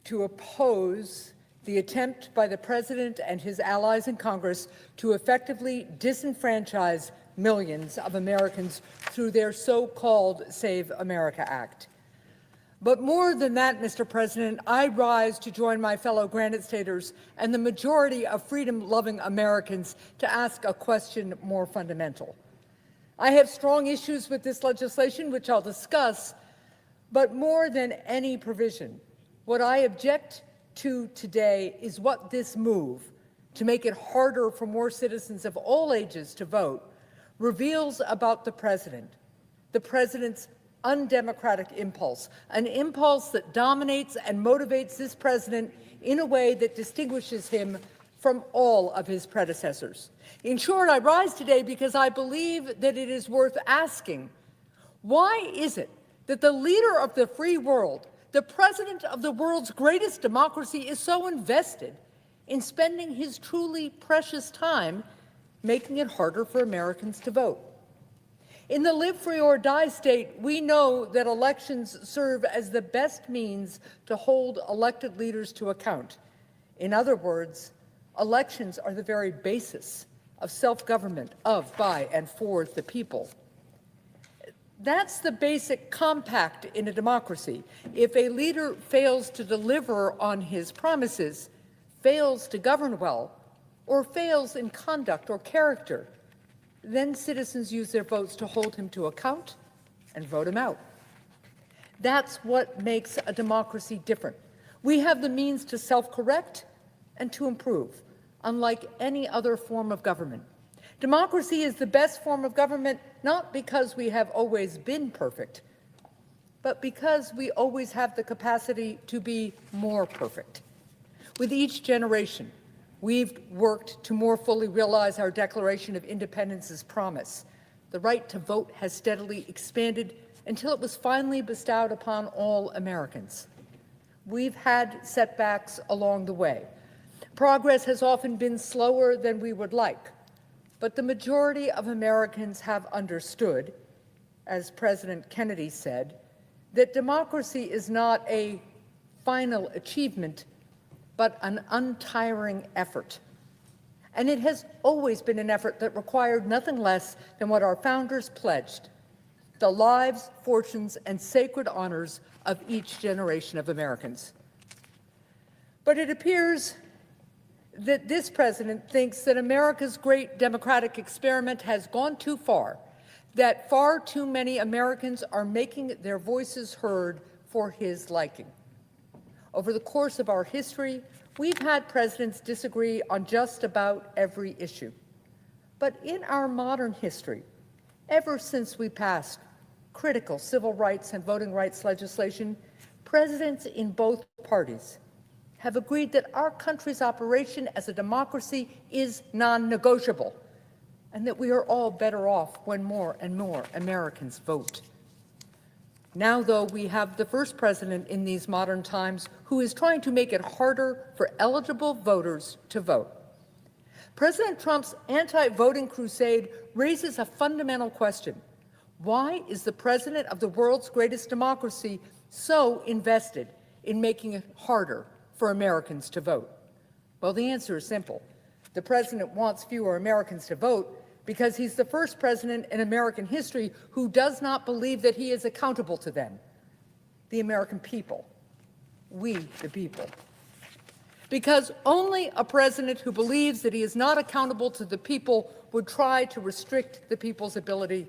to oppose the attempt by the President and his allies in Congress to effectively disenfranchise millions of Americans through their so-called Save America Act. But more than that, Mr. President, I rise to join my fellow Granite Staters and the majority of freedom-loving Americans to ask a question more fundamental. I have strong issues with this legislation, which I'll discuss, but more than any provision, what I object to today is what this move, to make it harder for more citizens of all ages to vote, reveals about the President's undemocratic impulse, an impulse that dominates and motivates this President in a way that distinguishes him from all of his predecessors. In short, I rise today because I believe that it is worth asking, why is it that the leader of the free world, the President of the world's greatest democracy, is so invested in spending his truly precious time making it harder for Americans to vote? In the live free or die state, we know that elections serve as the best means to hold elected leaders to account. In other words, elections are the very basis of self-government of, by, and for the people. That's the basic compact in a democracy. If a leader fails to deliver on his promises, fails to govern well, or fails in conduct or character, then citizens use their votes to hold him to account and vote him out. That's what makes a democracy different. We have the means to self-correct and to improve, unlike any other form of government. Democracy is the best form of government, not because we have always been perfect, but because we always have the capacity to be more perfect. With each generation, we've worked to more fully realize our Declaration of Independence's promise. The right to vote has steadily expanded until it was finally bestowed upon all Americans. We've had setbacks along the way. Progress has often been slower than we would like, but the majority of Americans have understood, as President Kennedy said, that democracy is not a final achievement, but an untiring effort. And it has always been an effort that required nothing less than what our founders pledged: the lives, fortunes, and sacred honors of each generation of Americans. But it appears that this president thinks that America's great democratic experiment has gone too far, that far too many Americans are making their voices heard for his liking. Over the course of our history, we've had presidents disagree on just about every issue. But in our modern history, ever since we passed critical civil rights and voting rights legislation, presidents in both parties have agreed that our country's operation as a democracy is non-negotiable, and that we are all better off when more and more Americans vote. Now, though, we have the first president in these modern times who is trying to make it harder for eligible voters to vote. President Trump's anti-voting crusade raises a fundamental question. Why is the president of the world's greatest democracy so invested in making it harder for Americans to vote? Well, the answer is simple. The president wants fewer Americans to vote because he's the first president in American history who does not believe that he is accountable to them, the American people, we the people. Because only a president who believes that he is not accountable to the people would try to restrict the people's ability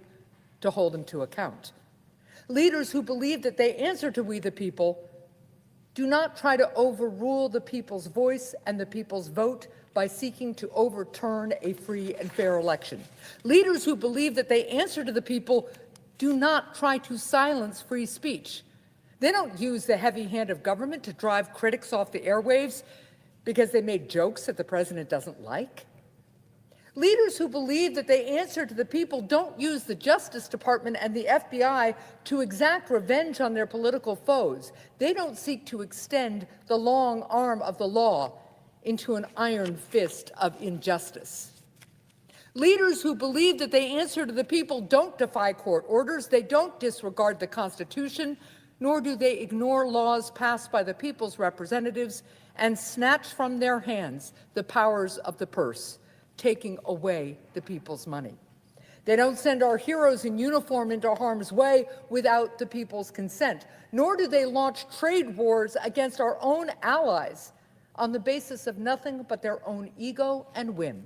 to hold him to account. Leaders who believe that they answer to we the people do not try to overrule the people's voice and the people's vote by seeking to overturn a free and fair election. Leaders who believe that they answer to the people do not try to silence free speech. They don't use the heavy hand of government to drive critics off the airwaves because they made jokes that the president doesn't like. Leaders who believe that they answer to the people don't use the Justice Department and the FBI to exact revenge on their political foes. They don't seek to extend the long arm of the law into an iron fist of injustice. Leaders who believe that they answer to the people don't defy court orders, they don't disregard the Constitution, nor do they ignore laws passed by the people's representatives and snatch from their hands the powers of the purse, taking away the people's money. They don't send our heroes in uniform into harm's way without the people's consent, nor do they launch trade wars against our own allies on the basis of nothing but their own ego and whim.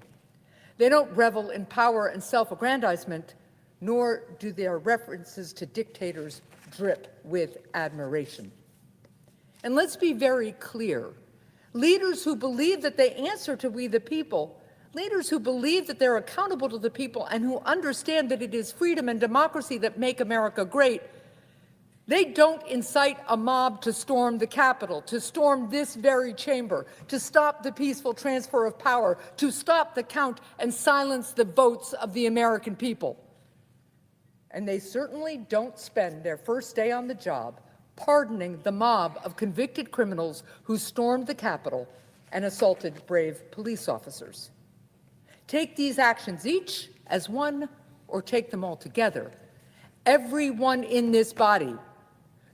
They don't revel in power and self-aggrandizement, nor do their references to dictators drip with admiration. And let's be very clear. Leaders who believe that they answer to we the people, leaders who believe that they're accountable to the people and who understand that it is freedom and democracy that make America great, they don't incite a mob to storm the Capitol, to storm this very chamber, to stop the peaceful transfer of power, to stop the count and silence the votes of the American people. And they certainly don't spend their first day on the job pardoning the mob of convicted criminals who stormed the Capitol and assaulted brave police officers. Take these actions each as one or take them all together. Everyone in this body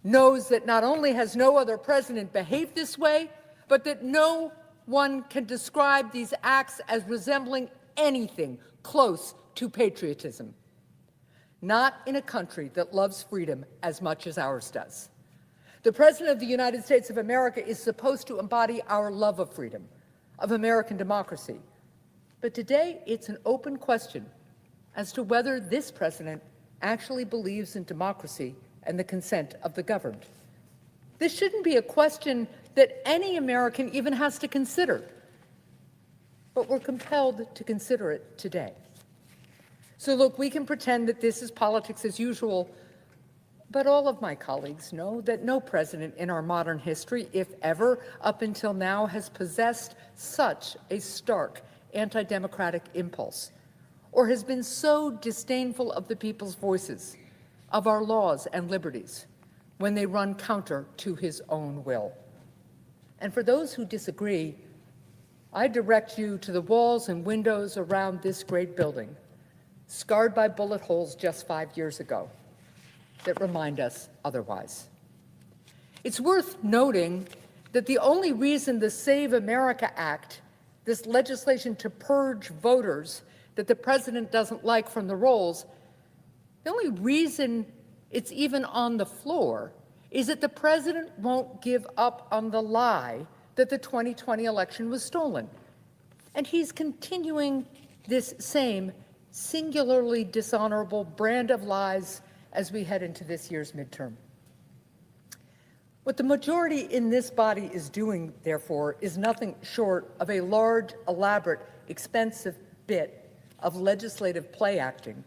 knows that not only has no other president behaved this way, but that no one can describe these acts as resembling anything close to patriotism. Not in a country that loves freedom as much as ours does. The President of the United States of America is supposed to embody our love of freedom, of American democracy. But today, it's an open question as to whether this president actually believes in democracy and the consent of the governed. This shouldn't be a question that any American even has to consider, but we're compelled to consider it today. So look, we can pretend that this is politics as usual, but all of my colleagues know that no president in our modern history, if ever, up until now, has possessed such a stark anti-democratic impulse, or has been so disdainful of the people's voices, of our laws and liberties, when they run counter to his own will. And for those who disagree, I direct you to the walls and windows around this great building, scarred by bullet holes just 5 years ago, that remind us otherwise. It's worth noting that the only reason the Save America Act, this legislation to purge voters that the president doesn't like from the rolls, the only reason it's even on the floor is that the president won't give up on the lie that the 2020 election was stolen. And he's continuing this same singularly dishonorable brand of lies as we head into this year's midterm. What the majority in this body is doing, therefore, is nothing short of a large, elaborate, expensive bit of legislative play acting,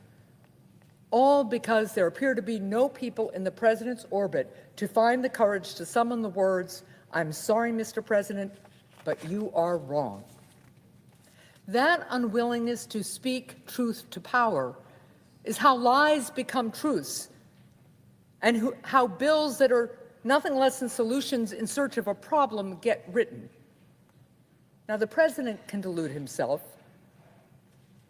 all because there appear to be no people in the president's orbit to find the courage to summon the words, I'm sorry, Mr. President, but you are wrong. That unwillingness to speak truth to power is how lies become truths, and how bills that are nothing less than solutions in search of a problem get written. Now, the president can delude himself.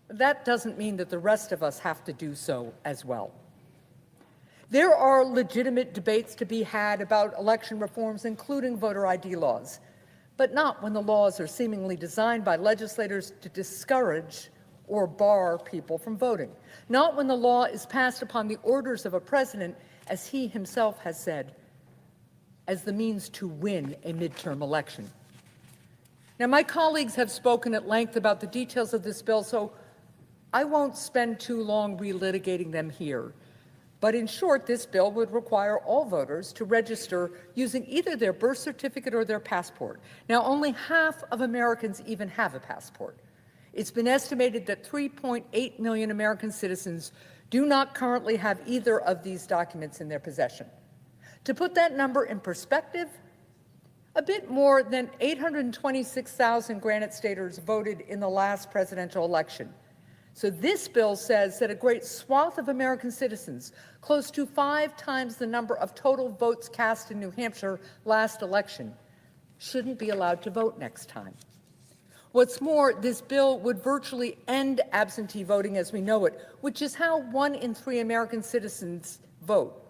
That doesn't mean that the rest of us have to do so as well. There are legitimate debates to be had about election reforms, including voter ID laws, but not when the laws are seemingly designed by legislators to discourage or bar people from voting. Not when the law is passed upon the orders of a president, as he himself has said, as the means to win a midterm election. Now, my colleagues have spoken at length about the details of this bill, so I won't spend too long relitigating them here. But in short, this bill would require all voters to register using either their birth certificate or their passport. Now, only half of Americans even have a passport. It's been estimated that 3.8 million American citizens do not currently have either of these documents in their possession. To put that number in perspective, a bit more than 826,000 Granite Staters voted in the last presidential election. So this bill says that a great swath of American citizens, close to 5 times the number of total votes cast in New Hampshire last election, shouldn't be allowed to vote next time. What's more, this bill would virtually end absentee voting as we know it, which is how 1 in 3 American citizens vote.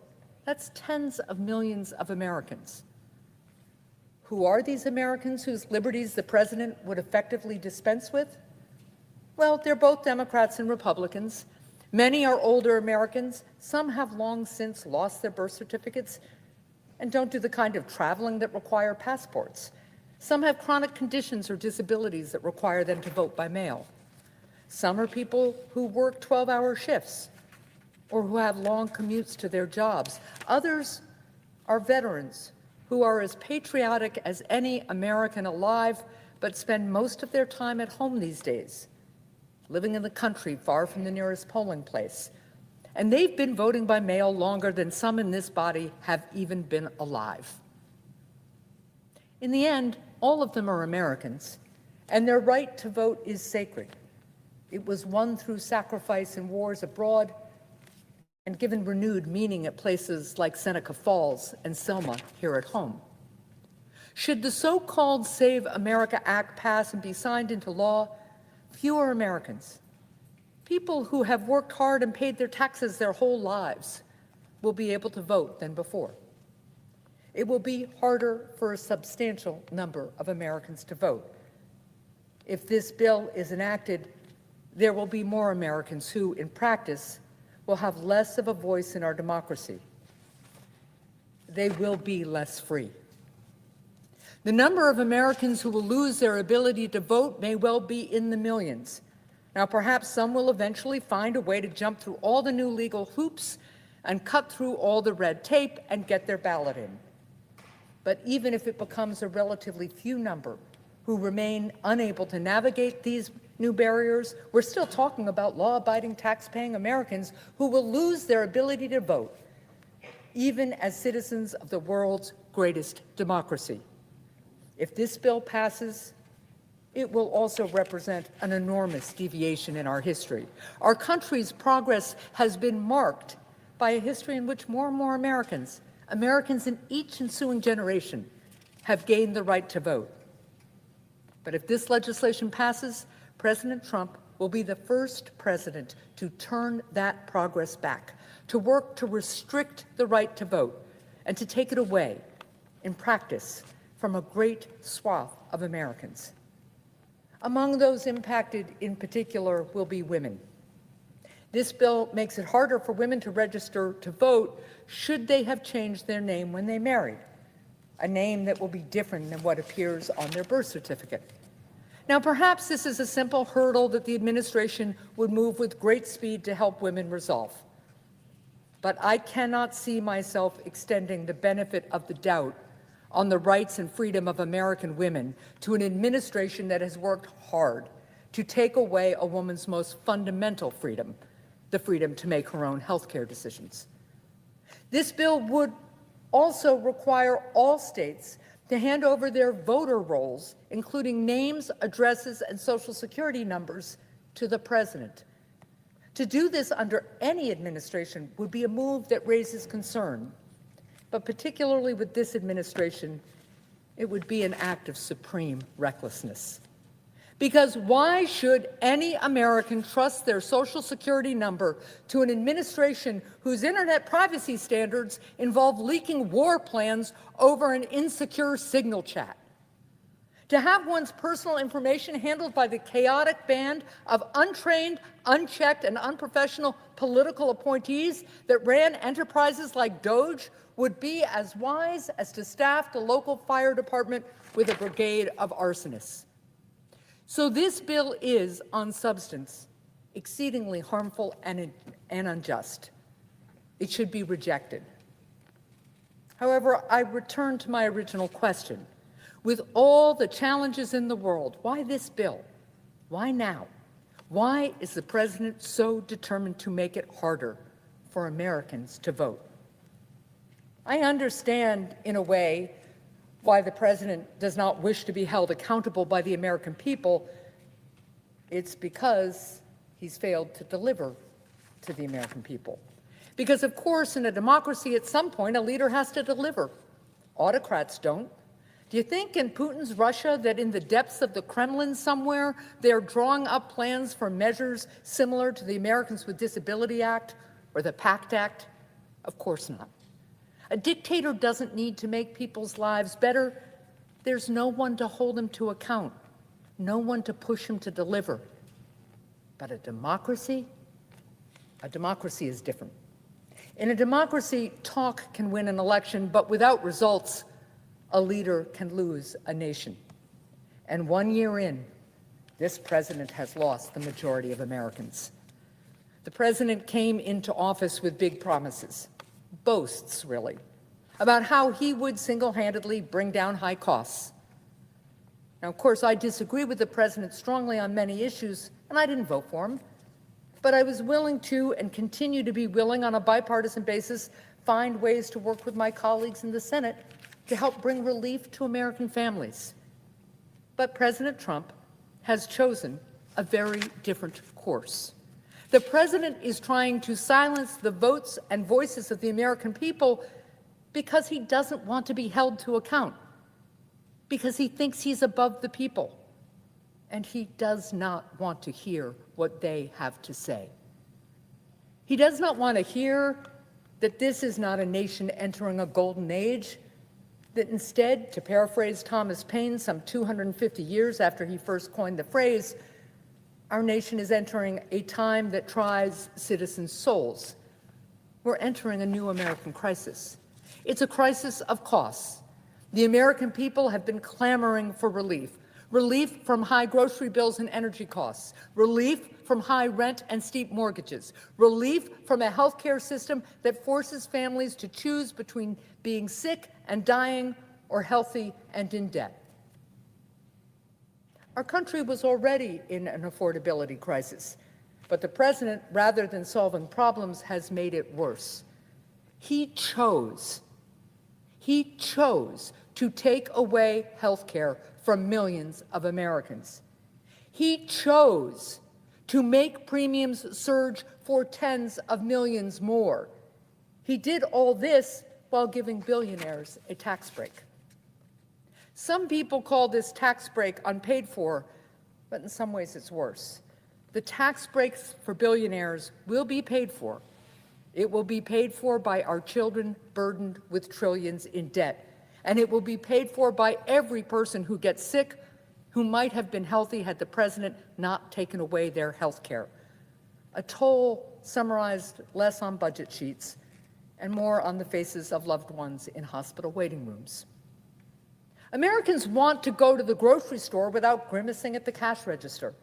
That's tens of millions of Americans. Who are these Americans whose liberties the president would effectively dispense with? Well, they're both Democrats and Republicans. Many are older Americans. Some have long since lost their birth certificates and don't do the kind of traveling that require passports. Some have chronic conditions or disabilities that require them to vote by mail. Some are people who work 12-hour shifts or who have long commutes to their jobs. Others are veterans who are as patriotic as any American alive, but spend most of their time at home these days, living in the country far from the nearest polling place. And they've been voting by mail longer than some in this body have even been alive. In the end, all of them are Americans, and their right to vote is sacred. It was won through sacrifice in wars abroad and given renewed meaning at places like Seneca Falls and Selma here at home. Should the so-called Save America Act pass and be signed into law, fewer Americans, people who have worked hard and paid their taxes their whole lives, will be able to vote than before. It will be harder for a substantial number of Americans to vote. If this bill is enacted, there will be more Americans who, in practice, will have less of a voice in our democracy. They will be less free. The number of Americans who will lose their ability to vote may well be in the millions. Now, perhaps some will eventually find a way to jump through all the new legal hoops and cut through all the red tape and get their ballot in. But even if it becomes a relatively few number who remain unable to navigate these new barriers, we're still talking about law-abiding, tax-paying Americans who will lose their ability to vote, even as citizens of the world's greatest democracy. If this bill passes, it will also represent an enormous deviation in our history. Our country's progress has been marked by a history in which more and more Americans in each ensuing generation have gained the right to vote. But if this legislation passes, President Trump will be the first president to turn that progress back, to work to restrict the right to vote, and to take it away, in practice, from a great swath of Americans. Among those impacted in particular will be women. This bill makes it harder for women to register to vote should they have changed their name when they married, a name that will be different than what appears on their birth certificate. Now, perhaps this is a simple hurdle that the administration would move with great speed to help women resolve. But I cannot see myself extending the benefit of the doubt on the rights and freedom of American women to an administration that has worked hard to take away a woman's most fundamental freedom, the freedom to make her own health care decisions. This bill would also require all states to hand over their voter rolls, including names, addresses, and Social Security numbers, to the president. To do this under any administration would be a move that raises concern, but particularly with this administration, it would be an act of supreme recklessness. Because why should any American trust their Social Security number to an administration whose internet privacy standards involve leaking war plans over an insecure signal chat? To have one's personal information handled by the chaotic band of untrained, unchecked, and unprofessional political appointees that ran enterprises like Doge would be as wise as to staff the local fire department with a brigade of arsonists. So this bill is, on substance, exceedingly harmful and unjust. It should be rejected. However, I return to my original question. With all the challenges in the world, why this bill? Why now? Why is the president so determined to make it harder for Americans to vote? I understand, in a way, why the president does not wish to be held accountable by the American people. It's because he's failed to deliver to the American people. Because, of course, in a democracy, at some point, a leader has to deliver. Autocrats don't. Do you think in Putin's Russia that in the depths of the Kremlin somewhere, they're drawing up plans for measures similar to the Americans with Disability Act or the PACT Act? Of course not. A dictator doesn't need to make people's lives better. There's no one to hold him to account, no one to push him to deliver. But a democracy is different. In a democracy, talk can win an election, but without results, a leader can lose a nation. And 1 year in, this president has lost the majority of Americans. The president came into office with big promises. Boasts, really, about how he would single-handedly bring down high costs. Now, of course, I disagree with the president strongly on many issues, and I didn't vote for him. But I was willing to, and continue to be willing on a bipartisan basis, find ways to work with my colleagues in the Senate to help bring relief to American families. But President Trump has chosen a very different course. The president is trying to silence the votes and voices of the American people because he doesn't want to be held to account, because he thinks he's above the people, and he does not want to hear what they have to say. He does not want to hear that this is not a nation entering a golden age, that instead, to paraphrase Thomas Paine some 250 years after he first coined the phrase, our nation is entering a time that tries citizens' souls. We're entering a new American crisis. It's a crisis of costs. The American people have been clamoring for relief. Relief from high grocery bills and energy costs. Relief from high rent and steep mortgages. Relief from a health care system that forces families to choose between being sick and dying or healthy and in debt. Our country was already in an affordability crisis, but the president, rather than solving problems, has made it worse. He chose to take away health care from millions of Americans. He chose to make premiums surge for tens of millions more. He did all this while giving billionaires a tax break. Some people call this tax break unpaid for, but in some ways it's worse. The tax breaks for billionaires will be paid for. It will be paid for by our children burdened with trillions in debt. And it will be paid for by every person who gets sick, who might have been healthy had the president not taken away their health care. A toll summarized less on budget sheets and more on the faces of loved ones in hospital waiting rooms. Americans want to go to the grocery store without grimacing at the cash register.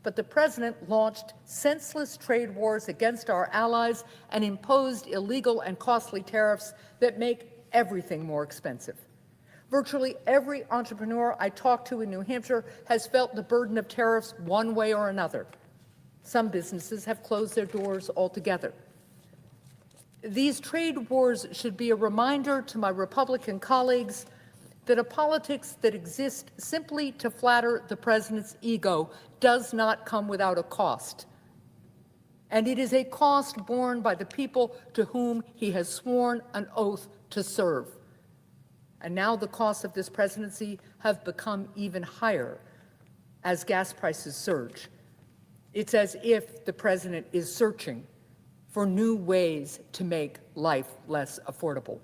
But the president launched senseless trade wars against our allies and imposed illegal and costly tariffs that make everything more expensive. Virtually every entrepreneur I talked to in New Hampshire has felt the burden of tariffs one way or another. Some businesses have closed their doors altogether. These trade wars should be a reminder to my Republican colleagues that a politics that exists simply to flatter the president's ego does not come without a cost. And it is a cost borne by the people to whom he has sworn an oath to serve. And now the costs of this presidency have become even higher as gas prices surge. It's as if the president is searching for new ways to make life less affordable.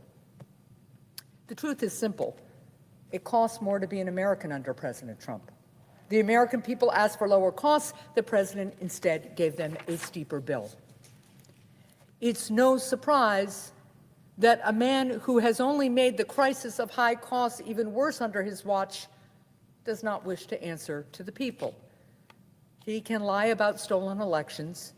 The truth is simple. It costs more to be an American under President Trump. The American people asked for lower costs. The president instead gave them a steeper bill. It's no surprise that a man who has only made the crisis of high costs even worse under his watch does not wish to answer to the people. He can lie about stolen elections.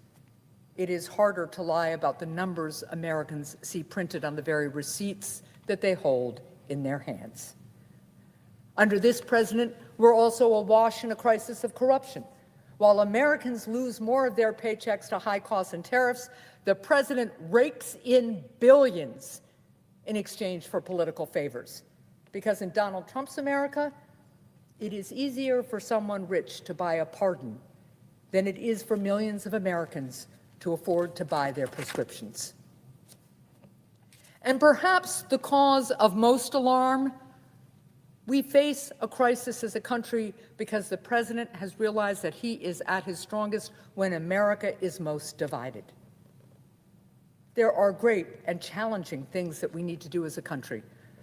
It is harder to lie about the numbers Americans see printed on the very receipts that they hold in their hands. Under this president, we're also awash in a crisis of corruption. While Americans lose more of their paychecks to high costs and tariffs, the president rakes in billions in exchange for political favors. Because in Donald Trump's America, it is easier for someone rich to buy a pardon than it is for millions of Americans to afford to buy their prescriptions. And perhaps the cause of most alarm, we face a crisis as a country because the president has realized that he is at his strongest when America is most divided. There are great and challenging things that we need to do as a country.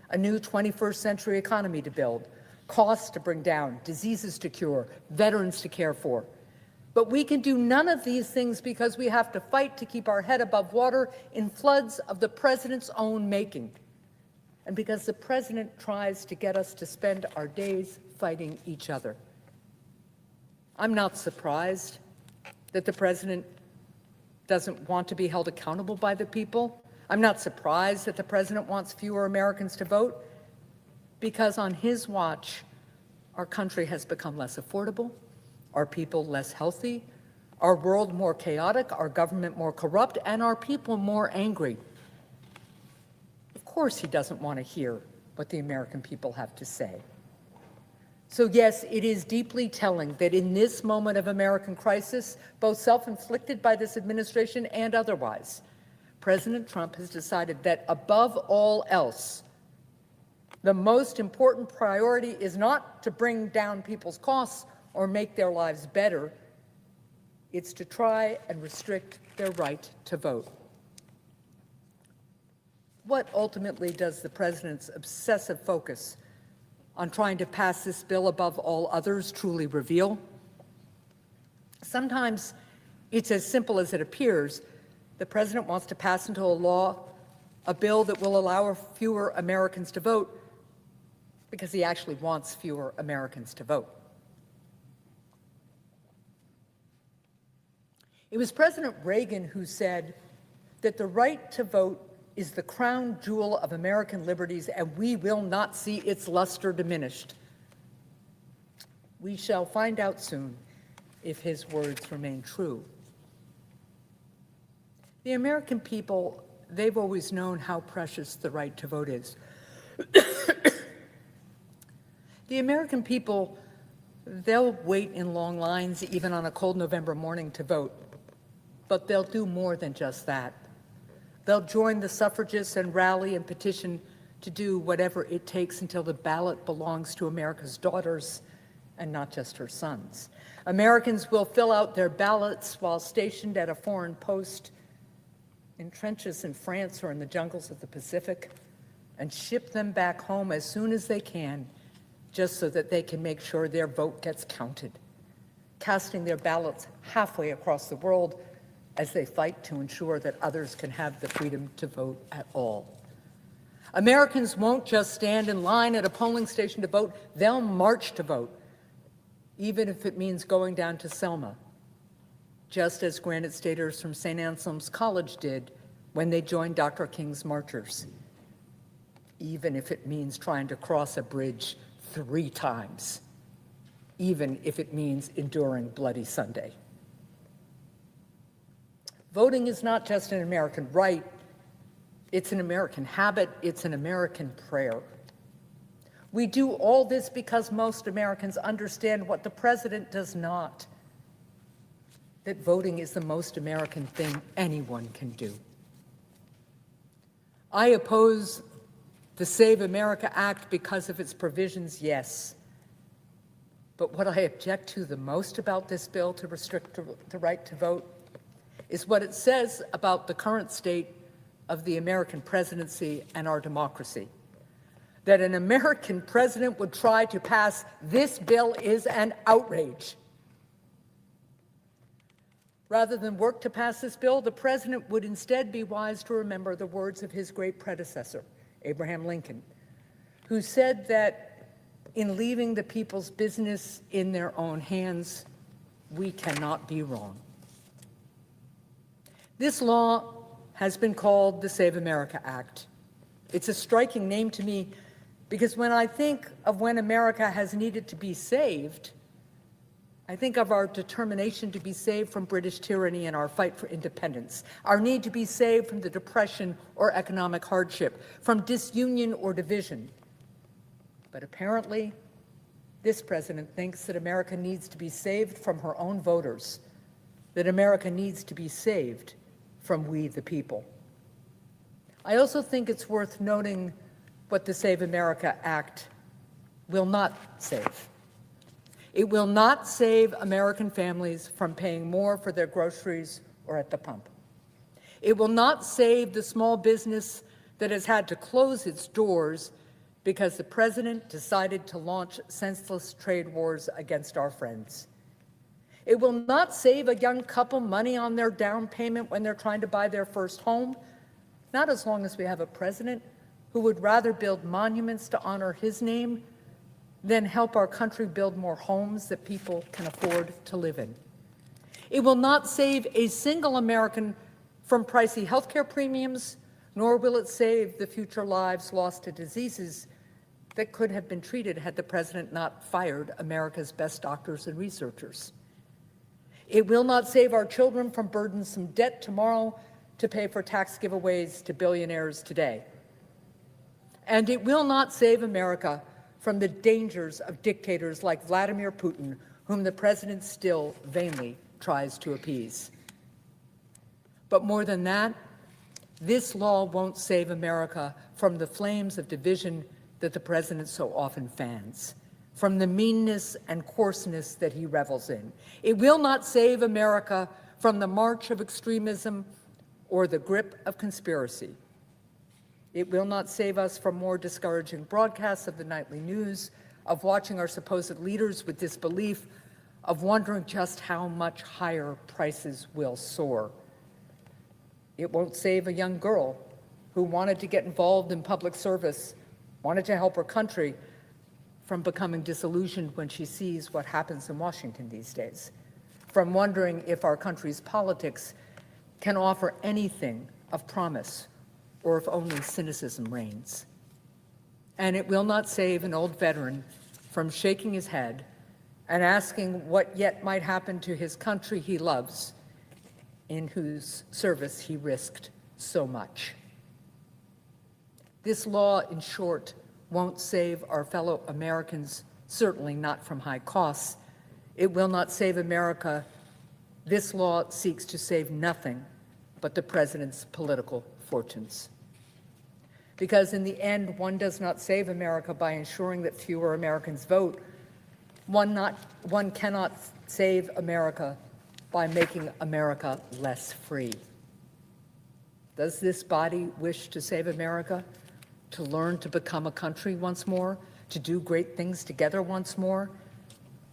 A new 21st century economy to build, costs to bring down, diseases to cure, veterans to care for. But we can do none of these things because we have to fight to keep our head above water in floods of the president's own making. And because the president tries to get us to spend our days fighting each other. I'm not surprised that the president doesn't want to be held accountable by the people. I'm not surprised that the president wants fewer Americans to vote, because on his watch, our country has become less affordable, our people less healthy, our world more chaotic, our government more corrupt, and our people more angry. Of course he doesn't want to hear what the American people have to say. So yes, it is deeply telling that in this moment of American crisis, both self-inflicted by this administration and otherwise, President Trump has decided that above all else, the most important priority is not to bring down people's costs or make their lives better. It's to try and restrict their right to vote. What ultimately does the president's obsessive focus on trying to pass this bill above all others truly reveal? Sometimes it's as simple as it appears. The president wants to pass into law a bill that will allow fewer Americans to vote because he actually wants fewer Americans to vote. It was President Reagan who said that the right to vote is the crown jewel of American liberties, and we will not see its luster diminished. We shall find out soon if his words remain true. The American people, they've always known how precious the right to vote is. The American people, they'll wait in long lines even on a cold November morning to vote, but they'll do more than just that. They'll join the suffragists and rally and petition to do whatever it takes until the ballot belongs to America's daughters and not just her sons. Americans will fill out their ballots while stationed at a foreign post in trenches in France or in the jungles of the Pacific and ship them back home as soon as they can, just so that they can make sure their vote gets counted, casting their ballots halfway across the world as they fight to ensure that others can have the freedom to vote at all. Americans won't just stand in line at a polling station to vote, they'll march to vote, even if it means going down to Selma, just as Granite Staters from St. Anselm's College did when they joined Dr. King's marchers, even if it means trying to cross a bridge 3 times, even if it means enduring Bloody Sunday. Voting is not just an American right, it's an American habit, it's an American prayer. We do all this because most Americans understand what the president does not, that voting is the most American thing anyone can do. I oppose the Save America Act because of its provisions, yes. But what I object to the most about this bill to restrict the right to vote is what it says about the current state of the American presidency and our democracy. That an American president would try to pass this bill is an outrage. Rather than work to pass this bill, the president would instead be wise to remember the words of his great predecessor, Abraham Lincoln, who said that in leaving the people's business in their own hands, we cannot be wrong. This law has been called the Save America Act. It's a striking name to me because when I think of when America has needed to be saved, I think of our determination to be saved from British tyranny and our fight for independence, our need to be saved from the Depression or economic hardship, from disunion or division. But apparently, this president thinks that America needs to be saved from her own voters, that America needs to be saved from we the people. I also think it's worth noting what the Save America Act will not save. It will not save American families from paying more for their groceries or at the pump. It will not save the small business that has had to close its doors because the president decided to launch senseless trade wars against our friends. It will not save a young couple money on their down payment when they're trying to buy their first home, not as long as we have a president who would rather build monuments to honor his name than help our country build more homes that people can afford to live in. It will not save a single American from pricey healthcare premiums, nor will it save the future lives lost to diseases that could have been treated had the president not fired America's best doctors and researchers. It will not save our children from burdensome debt tomorrow to pay for tax giveaways to billionaires today. And it will not save America from the dangers of dictators like Vladimir Putin, whom the president still vainly tries to appease. But more than that, this law won't save America from the flames of division that the president so often fans, from the meanness and coarseness that he revels in. It will not save America from the march of extremism or the grip of conspiracy. It will not save us from more discouraging broadcasts of the nightly news, of watching our supposed leaders with disbelief, of wondering just how much higher prices will soar. It won't save a young girl who wanted to get involved in public service, wanted to help her country, from becoming disillusioned when she sees what happens in Washington these days, from wondering if our country's politics can offer anything of promise or if only cynicism reigns. And it will not save an old veteran from shaking his head and asking what yet might happen to his country he loves, in whose service he risked so much. This law, in short, won't save our fellow Americans, certainly not from high costs. It will not save America. This law seeks to save nothing but the president's political fortunes. Because in the end, one does not save America by ensuring that fewer Americans vote. One cannot save America by making America less free. Does this body wish to save America? To learn to become a country once more? To do great things together once more?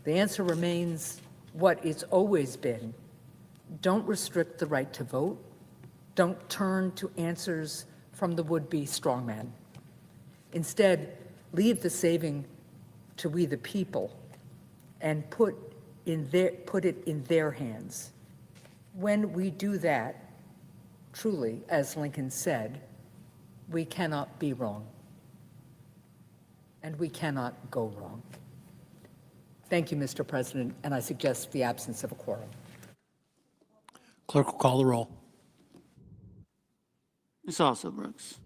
The answer remains what it's always been. Don't restrict the right to vote. Don't turn to answers from the would-be strongman. Instead, leave the saving to we the people and put it in their hands. When we do that, truly, as Lincoln said, we cannot be wrong, and we cannot go wrong. Thank you, Mr. President, and I suggest the absence of a quorum.
Clerk will call the roll.
Ms. Also Brooks.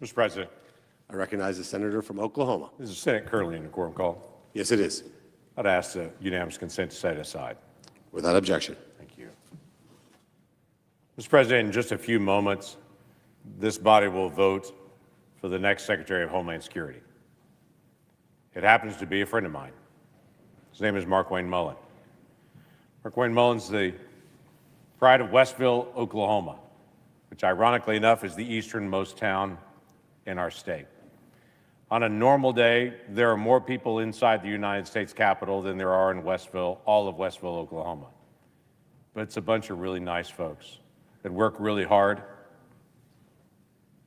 Mr. President,
I recognize the senator from Oklahoma.
this is Senate currently in the quorum call.
Yes, it is.
I'd ask the unanimous consent to set aside.
Without objection.
Thank you. Mr. President, in just a few moments, this body will vote for the next Secretary of Homeland Security. It happens to be a friend of mine. His name is Mark Wayne Mullin. Mark Wayne Mullin's the pride of Westville, Oklahoma, which ironically enough is the easternmost town in our state. On a normal day, there are more people inside the United States Capitol than there are in Westville, all of Westville, Oklahoma. But it's a bunch of really nice folks that work really hard.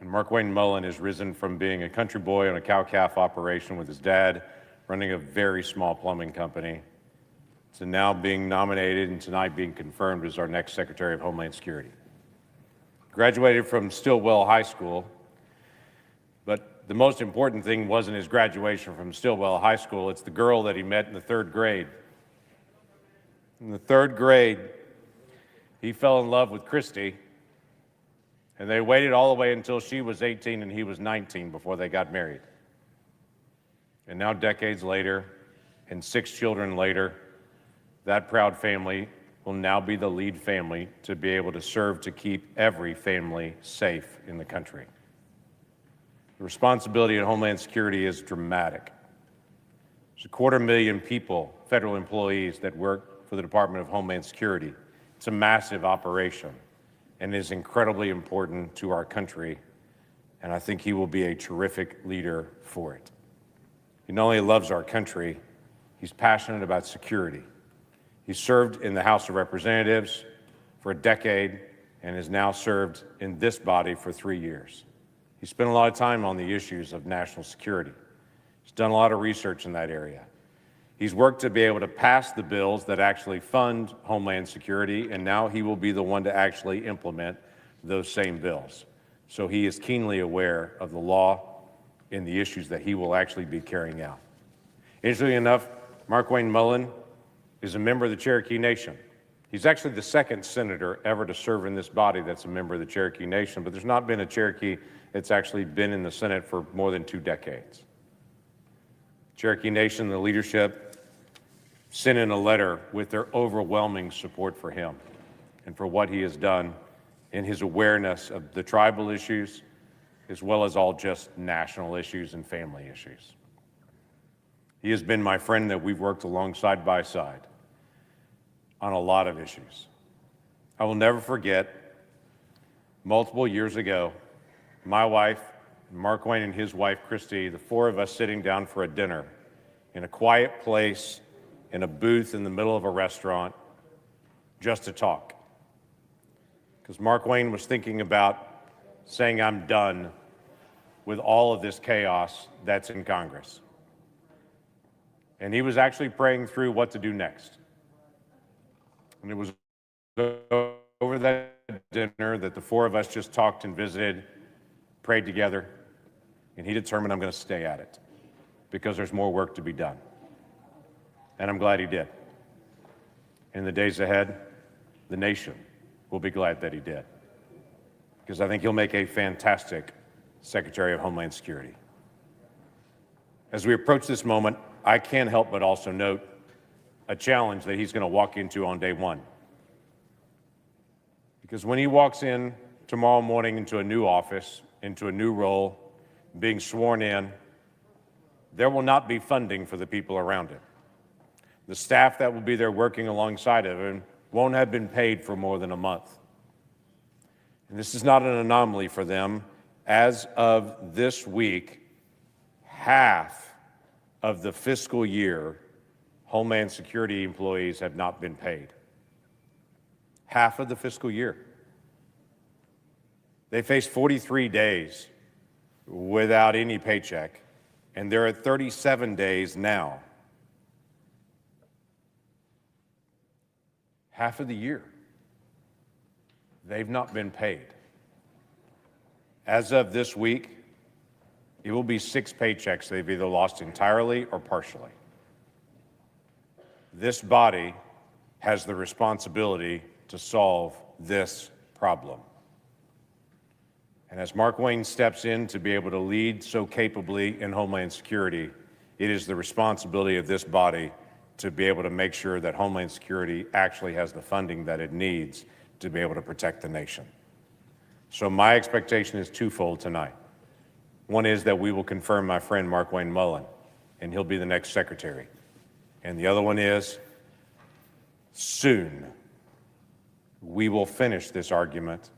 And Mark Wayne Mullin has risen from being a country boy on a cow-calf operation with his dad, running a very small plumbing company, to now being nominated and tonight being confirmed as our next Secretary of Homeland Security. Graduated from Stillwell High School, but the most important thing wasn't his graduation from Stillwell High School, it's the girl that he met in the 3rd grade. In the 3rd grade, he fell in love with Christy, and they waited all the way until she was 18 and he was 19 before they got married. And now, decades later, and 6 children later, that proud family will now be the lead family to be able to serve to keep every family safe in the country. The responsibility at Homeland Security is dramatic. There's 250,000 people, federal employees, that work for the Department of Homeland Security. It's a massive operation and is incredibly important to our country, and I think he will be a terrific leader for it. He not only loves our country, he's passionate about security. He served in the House of Representatives for a decade and has now served in this body for 3 years. He spent a lot of time on the issues of national security. He's done a lot of research in that area. He's worked to be able to pass the bills that actually fund Homeland Security, and now he will be the one to actually implement those same bills. So he is keenly aware of the law and the issues that he will actually be carrying out. Interestingly enough, Mark Wayne Mullin is a member of the Cherokee Nation. He's actually the 2nd senator ever to serve in this body that's a member of the Cherokee Nation, but there's not been a Cherokee that's actually been in the Senate for more than 2 decades. Cherokee Nation, the leadership, sent in a letter with their overwhelming support for him and for what he has done in his awareness of the tribal issues, as well as all just national issues and family issues. He has been my friend that we've worked alongside by side on a lot of issues. I will never forget, multiple years ago, my wife, Mark Wayne and his wife, Christy, the 4 of us sitting down for a dinner in a quiet place, in a booth in the middle of a restaurant, just to talk. Because Mark Wayne was thinking about saying, I'm done with all of this chaos that's in Congress. And he was actually praying through what to do next. And it was over that dinner that the 4 of us just talked and visited, prayed together, and he determined I'm going to stay at it because there's more work to be done. And I'm glad he did. In the days ahead, the nation will be glad that he did, because I think he'll make a fantastic Secretary of Homeland Security. As we approach this moment, I can't help but also note a challenge that he's going to walk into on day 1. Because when he walks in tomorrow morning into a new office, into a new role, being sworn in, there will not be funding for the people around him. The staff that will be there working alongside of him won't have been paid for more than a month. And this is not an anomaly for them. As of this week, half of the fiscal year, Homeland Security employees have not been paid. Half of the fiscal year. They faced 43 days without any paycheck, and they're at 37 days now. Half of the year, they've not been paid. As of this week, it will be 6 paychecks they've either lost entirely or partially. This body has the responsibility to solve this problem. And as Mark Wayne steps in to be able to lead so capably in Homeland Security, it is the responsibility of this body to be able to make sure that Homeland Security actually has the funding that it needs to be able to protect the nation. So my expectation is twofold tonight. One is that we will confirm my friend Mark Wayne Mullin, and he'll be the next secretary. And the other one is, soon, we will finish this argument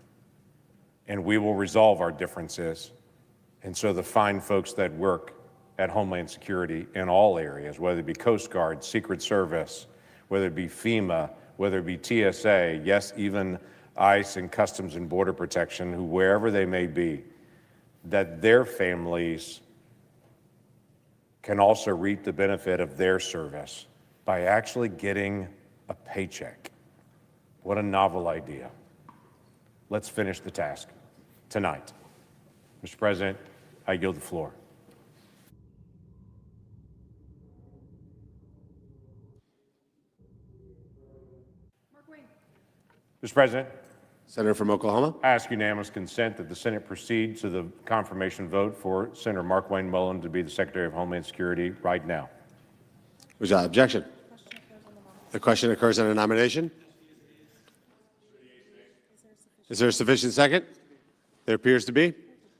and we will resolve our differences. And so the fine folks that work at Homeland Security in all areas, whether it be Coast Guard, Secret Service, whether it be FEMA, whether it be TSA, yes, even ICE and Customs and Border Protection, who wherever they may be, that their families can also reap the benefit of their service by actually getting a paycheck. What a novel idea. Let's finish the task tonight. Mr. President, I yield the floor. Mr. President,
Senator from Oklahoma.
I ask unanimous consent that the Senate proceed to the confirmation vote for Senator Mark Wayne Mullin to be the Secretary of Homeland Security right now.
Without objection. The question occurs on a nomination. Is there a sufficient second? There appears to be.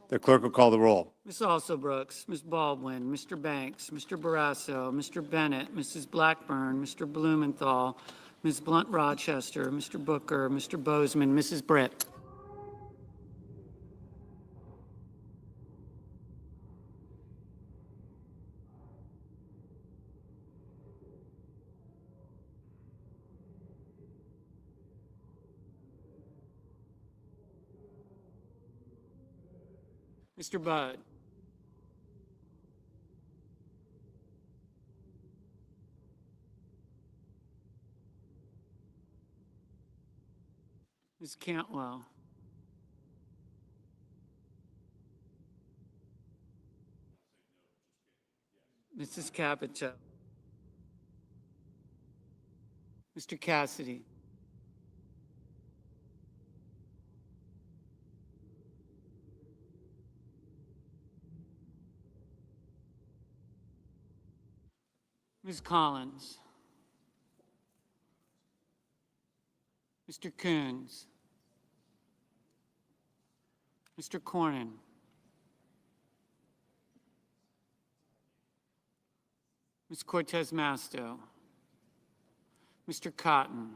The clerk will call the roll.
Ms. Alsobrooks, Ms. Baldwin, Mr. Banks, Mr. Barrasso, Mr. Bennett, Mrs. Blackburn, Mr. Blumenthal, Ms. Blunt Rochester, Mr. Booker, Mr. Bozeman, Mrs. Britt. Mr. Budd. Ms. Cantwell. Mrs. Capito. Mr. Cassidy. Ms. Collins. Mr. Coons. Mr. Cornyn. Ms. Cortez Masto. Mr. Cotton.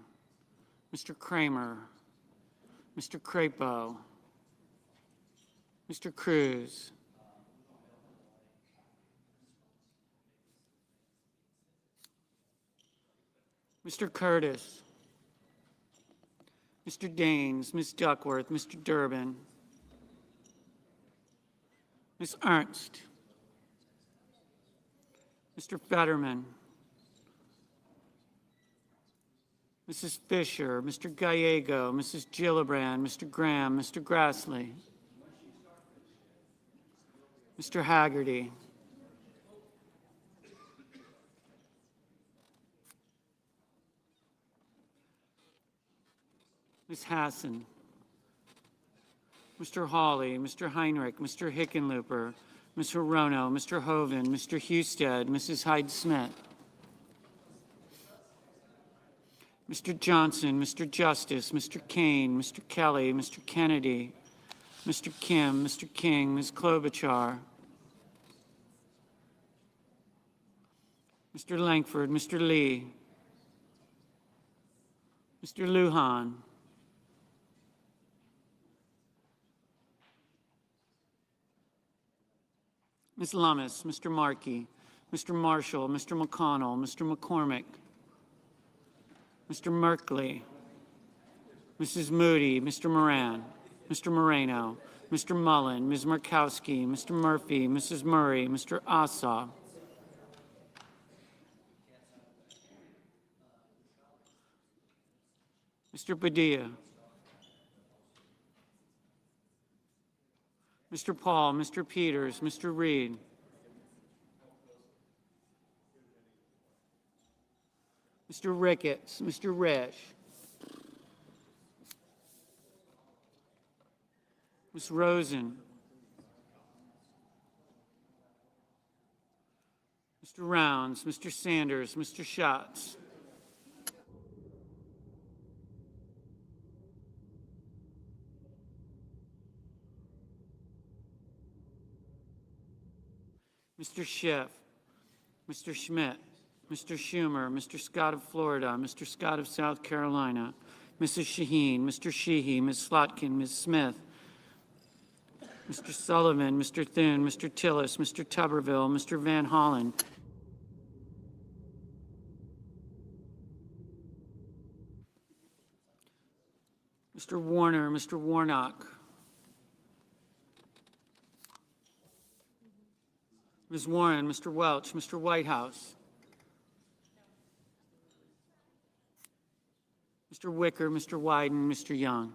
Mr. Kramer. Mr. Crapo. Mr. Cruz. Mr. Curtis. Mr. Daines, Ms. Duckworth, Mr. Durbin. Ms. Ernst. Mr. Fetterman. Mrs. Fisher, Mr. Gallego, Mrs. Gillibrand, Mr. Graham, Mr. Grassley. Mr. Haggerty. Ms. Hassan. Mr. Hawley, Mr. Heinrich, Mr. Hickenlooper, Ms. Hirono, Mr. Hoven, Mr. Husted, Mrs. Hyde-Smith. Mr. Johnson, Mr. Justice, Mr. Kane, Mr. Kelly, Mr. Kennedy, Mr. Kim, Mr. King, Ms. Klobuchar. Mr. Langford, Mr. Lee, Mr. Lujan. Ms. Lummis, Mr. Markey, Mr. Marshall, Mr. McConnell, Mr. McCormick, Mr. Merkley, Mrs. Moody, Mr. Moran, Mr. Moreno, Mr. Mullin, Ms. Murkowski, Mr. Murphy, Mrs. Murray, Mr. Assa. Mr. Padilla. Mr. Paul, Mr. Peters, Mr. Reed. Mr. Ricketts, Mr. Resch. Ms. Rosen. Mr. Rounds, Mr. Sanders, Mr. Schatz. Mr. Schiff, Mr. Schmidt, Mr. Schumer, Mr. Scott of Florida, Mr. Scott of South Carolina, Mrs. Shaheen, Mr. Sheehy, Ms. Slotkin, Ms. Smith, Mr. Sullivan, Mr. Thune, Mr. Tillis, Mr. Tuberville, Mr. Van Hollen, Mr. Warner, Mr. Warnock, Ms. Warren, Mr. Welch, Mr. Whitehouse, Mr. Wicker, Mr. Wyden, Mr. Young.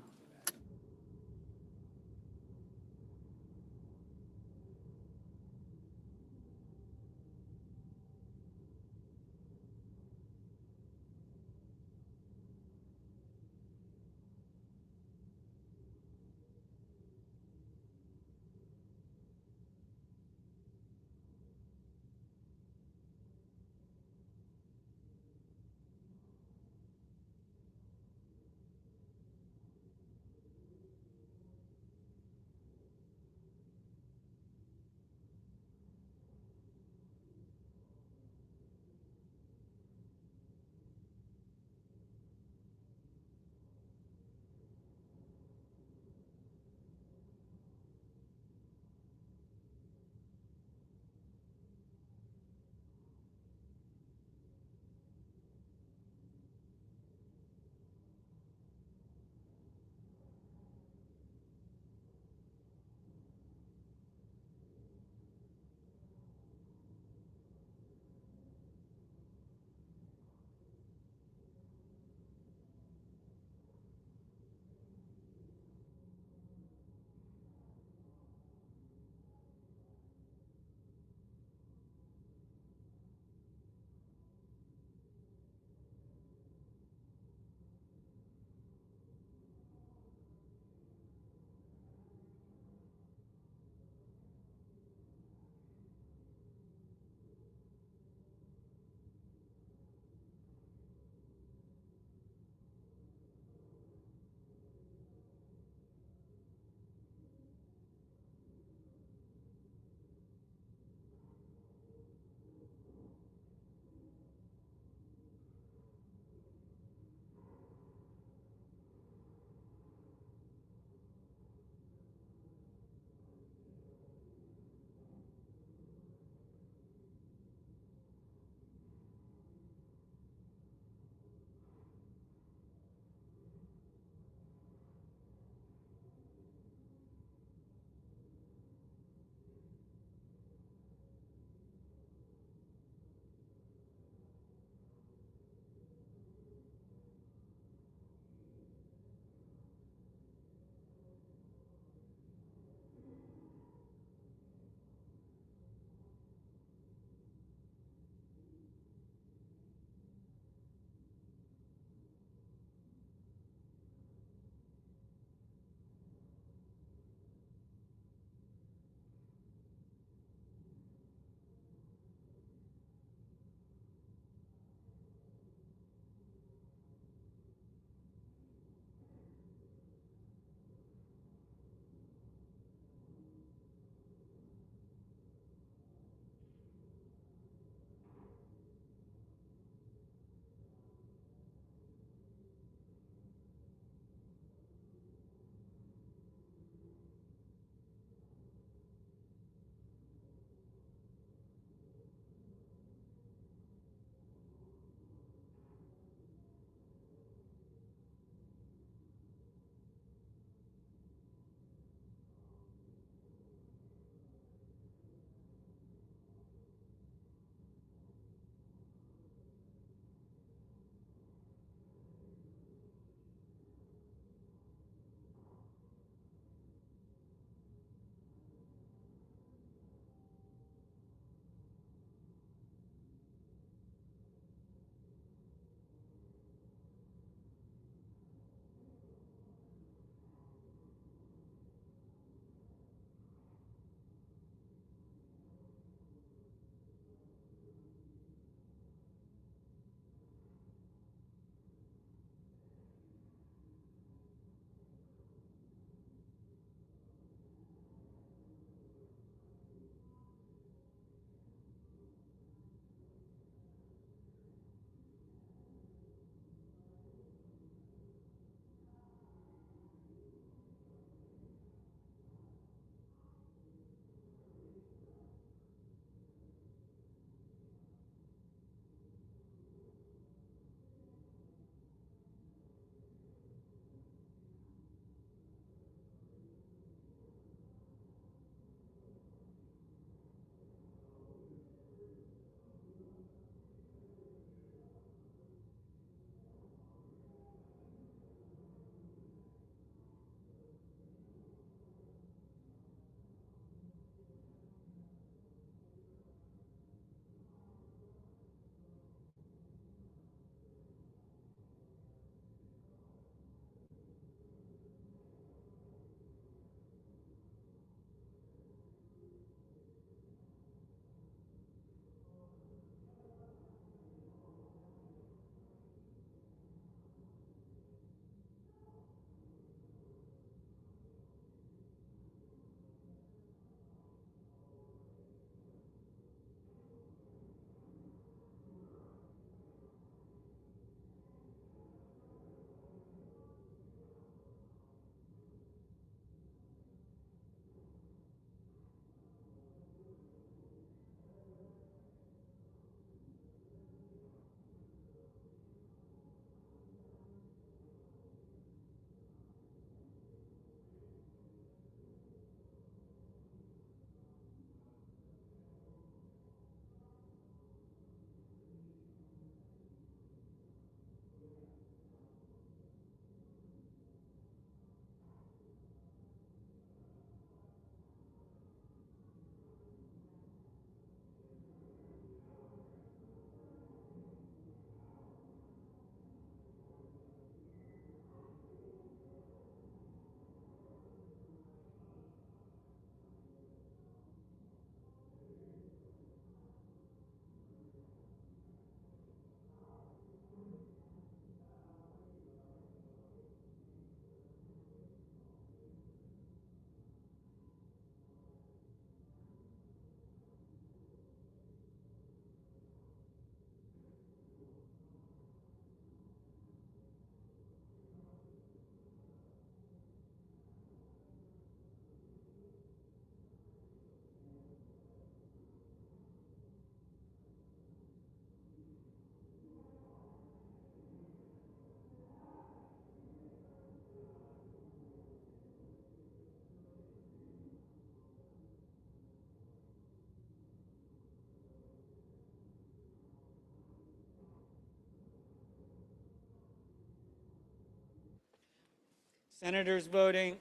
Senators voting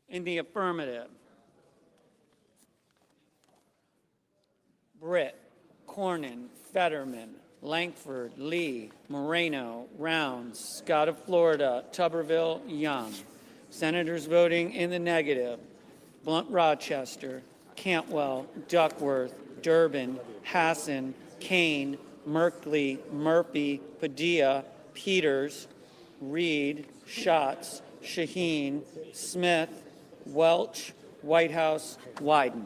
in the affirmative: Britt, Cornyn, Fetterman, Lankford, Lee, Moreno, Rounds, Scott of Florida, Tuberville, Young. Senators voting in the negative: Blunt, Rochester, Cantwell, Duckworth, Durbin, Hassan, Kane, Merkley, Murphy, Padilla, Peters, Reed, Schatz, Shaheen, Smith, Welch, Whitehouse, Wyden.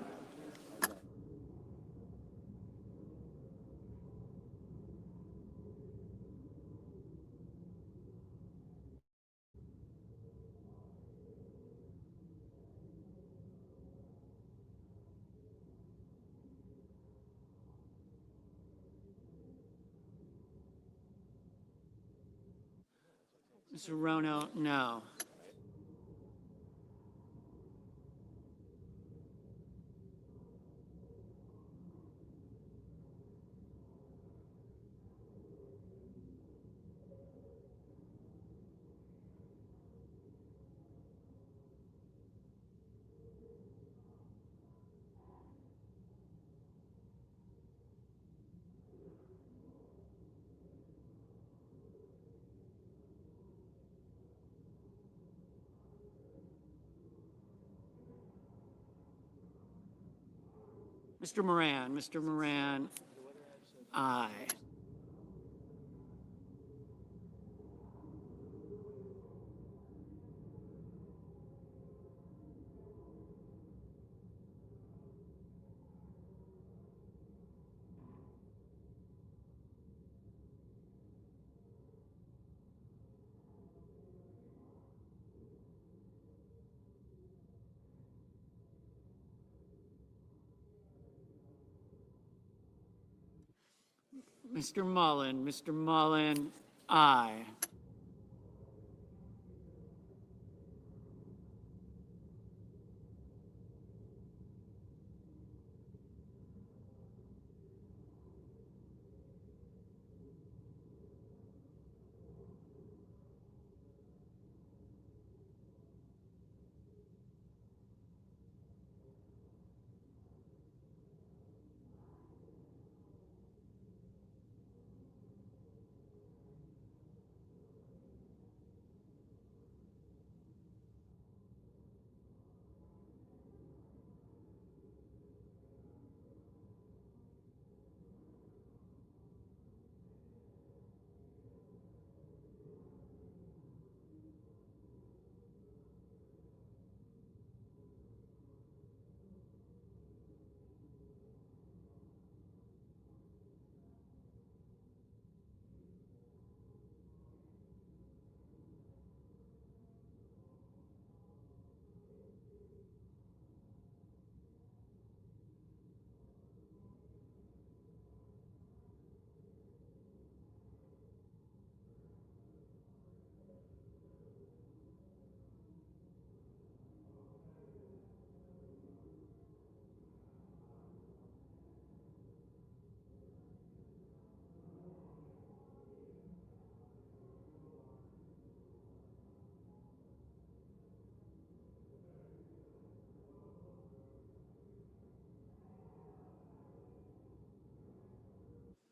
Mr. Rono, no. Mr. Moran, aye. Mr. Mullin, aye.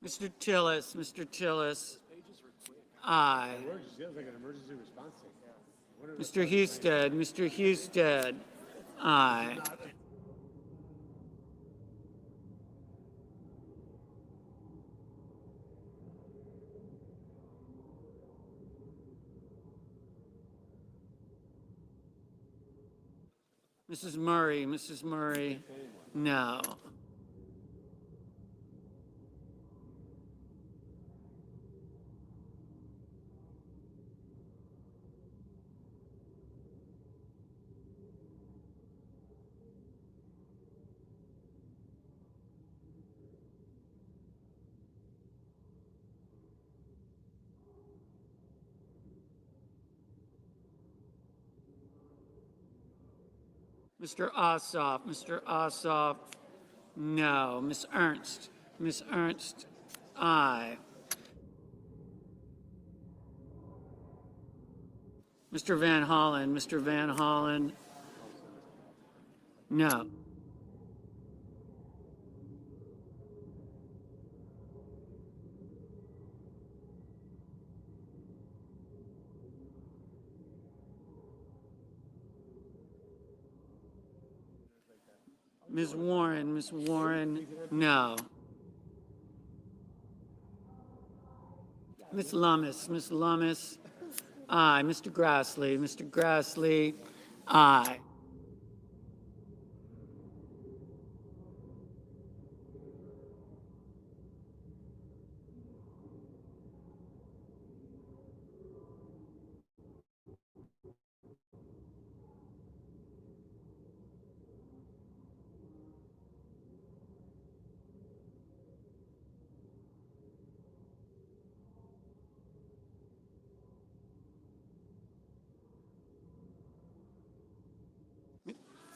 Mr. Tillis, aye. Mr. Husted, aye. Mrs. Murray, no. Mr. Ossoff, no. Ms. Ernst, aye. Mr. Van Hollen, Mr. Van Hollen, no. Ms. Warren, no. Ms. Lummis, aye. Mr. Grassley, aye.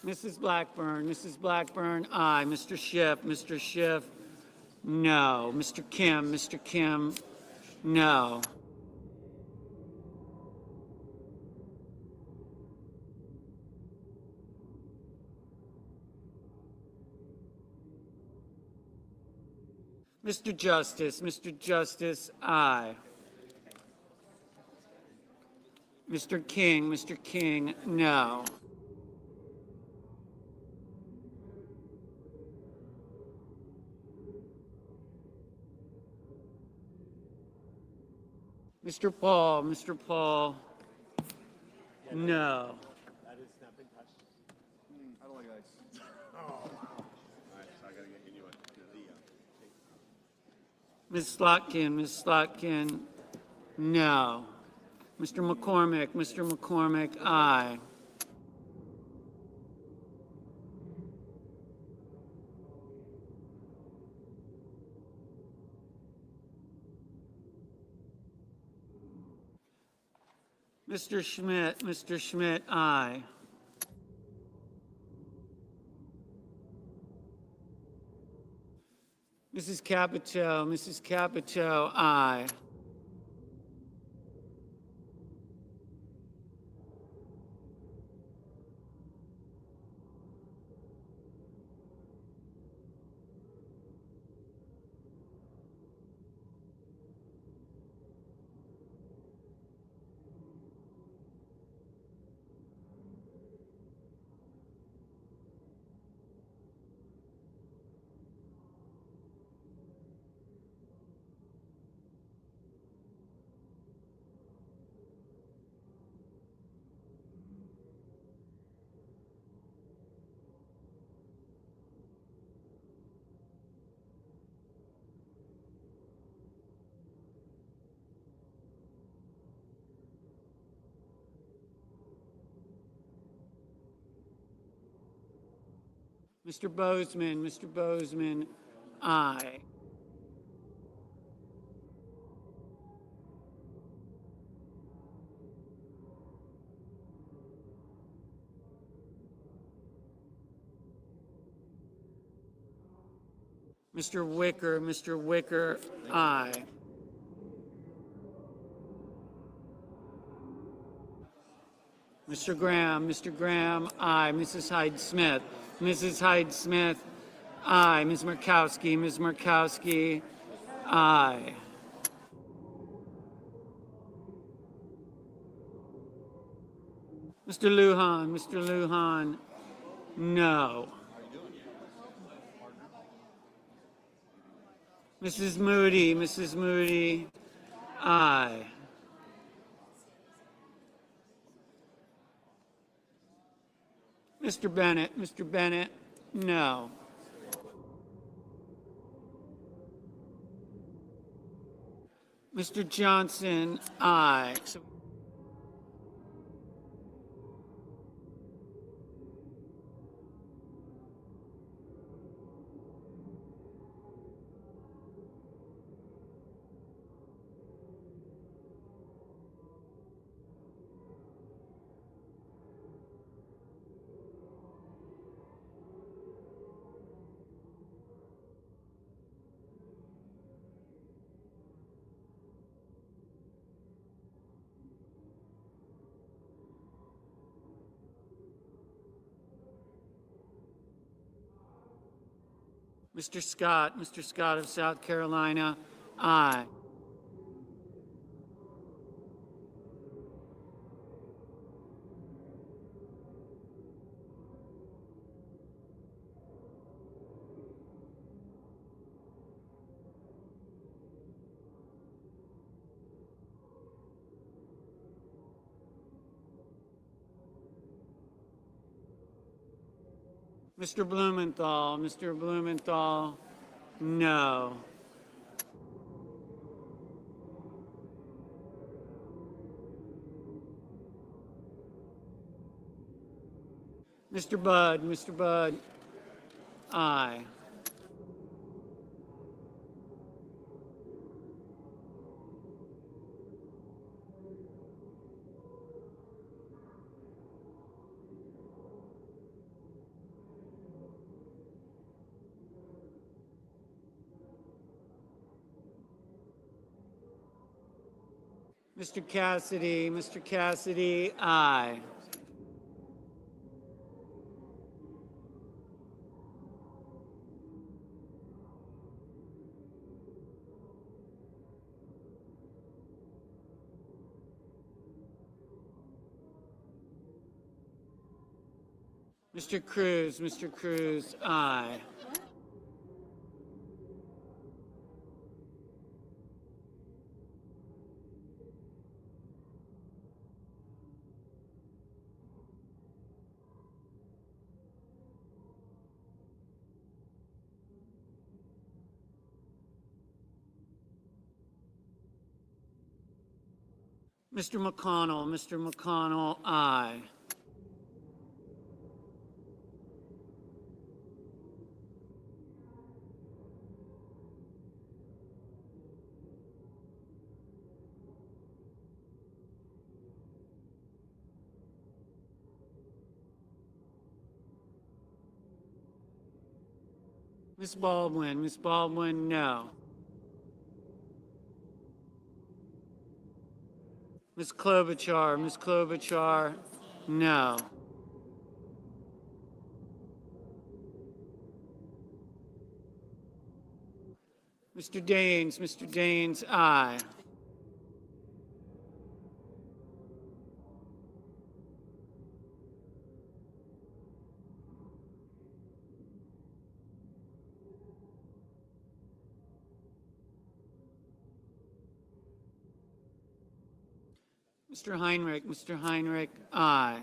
Mrs. Blackburn, aye. Mr. Schiff, no. Mr. Kim, no. Mr. Justice, aye. Mr. King, no. Mr. Paul, no. Ms. Slotkin, no. Mr. McCormick, aye. Mr. Schmidt, aye. Mrs. Capito, aye. Mr. Bozeman, aye. Mr. Wicker, aye. Mr. Graham, aye. Mrs. Hyde Smith, aye. Ms. Murkowski, aye. Mr. Lujan, no. Mrs. Moody, aye. Mr. Bennett, no. Mr. Johnson, aye. Mr. Scott of South Carolina, aye. Mr. Blumenthal, no. Mr. Budd, aye. Mr. Cassidy, aye. Mr. Cruz, aye. Mr. McConnell, aye. Ms. Baldwin, no. Ms. Klobuchar, no. Mr. Daines, aye. Mr. Heinrich, aye.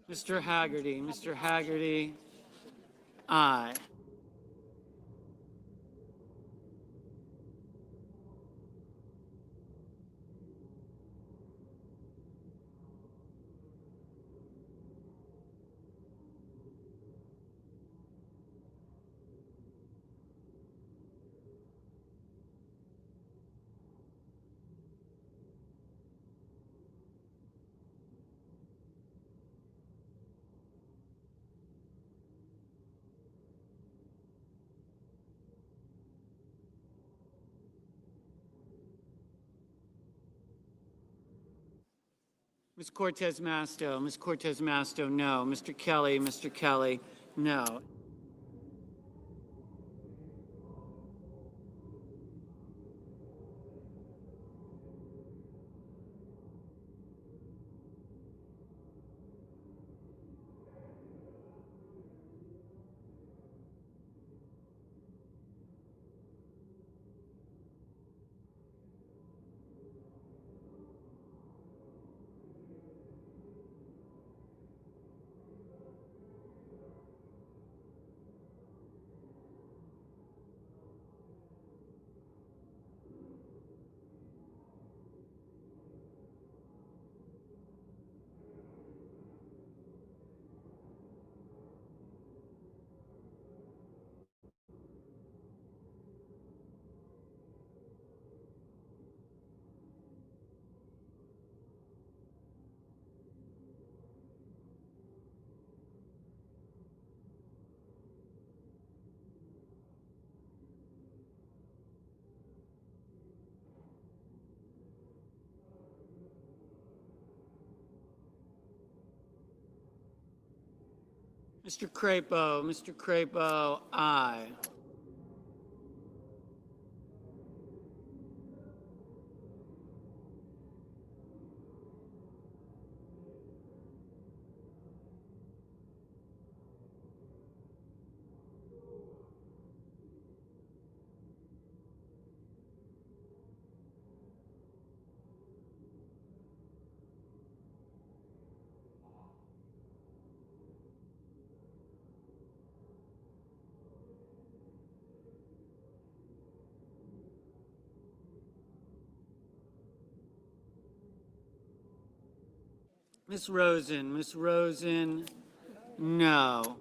Mr. Haggerty, aye. Ms. Cortez Masto, Ms. Cortez Masto, no. Mr. Kelly, no. Mr. Crapo, aye. Ms. Rosen, no.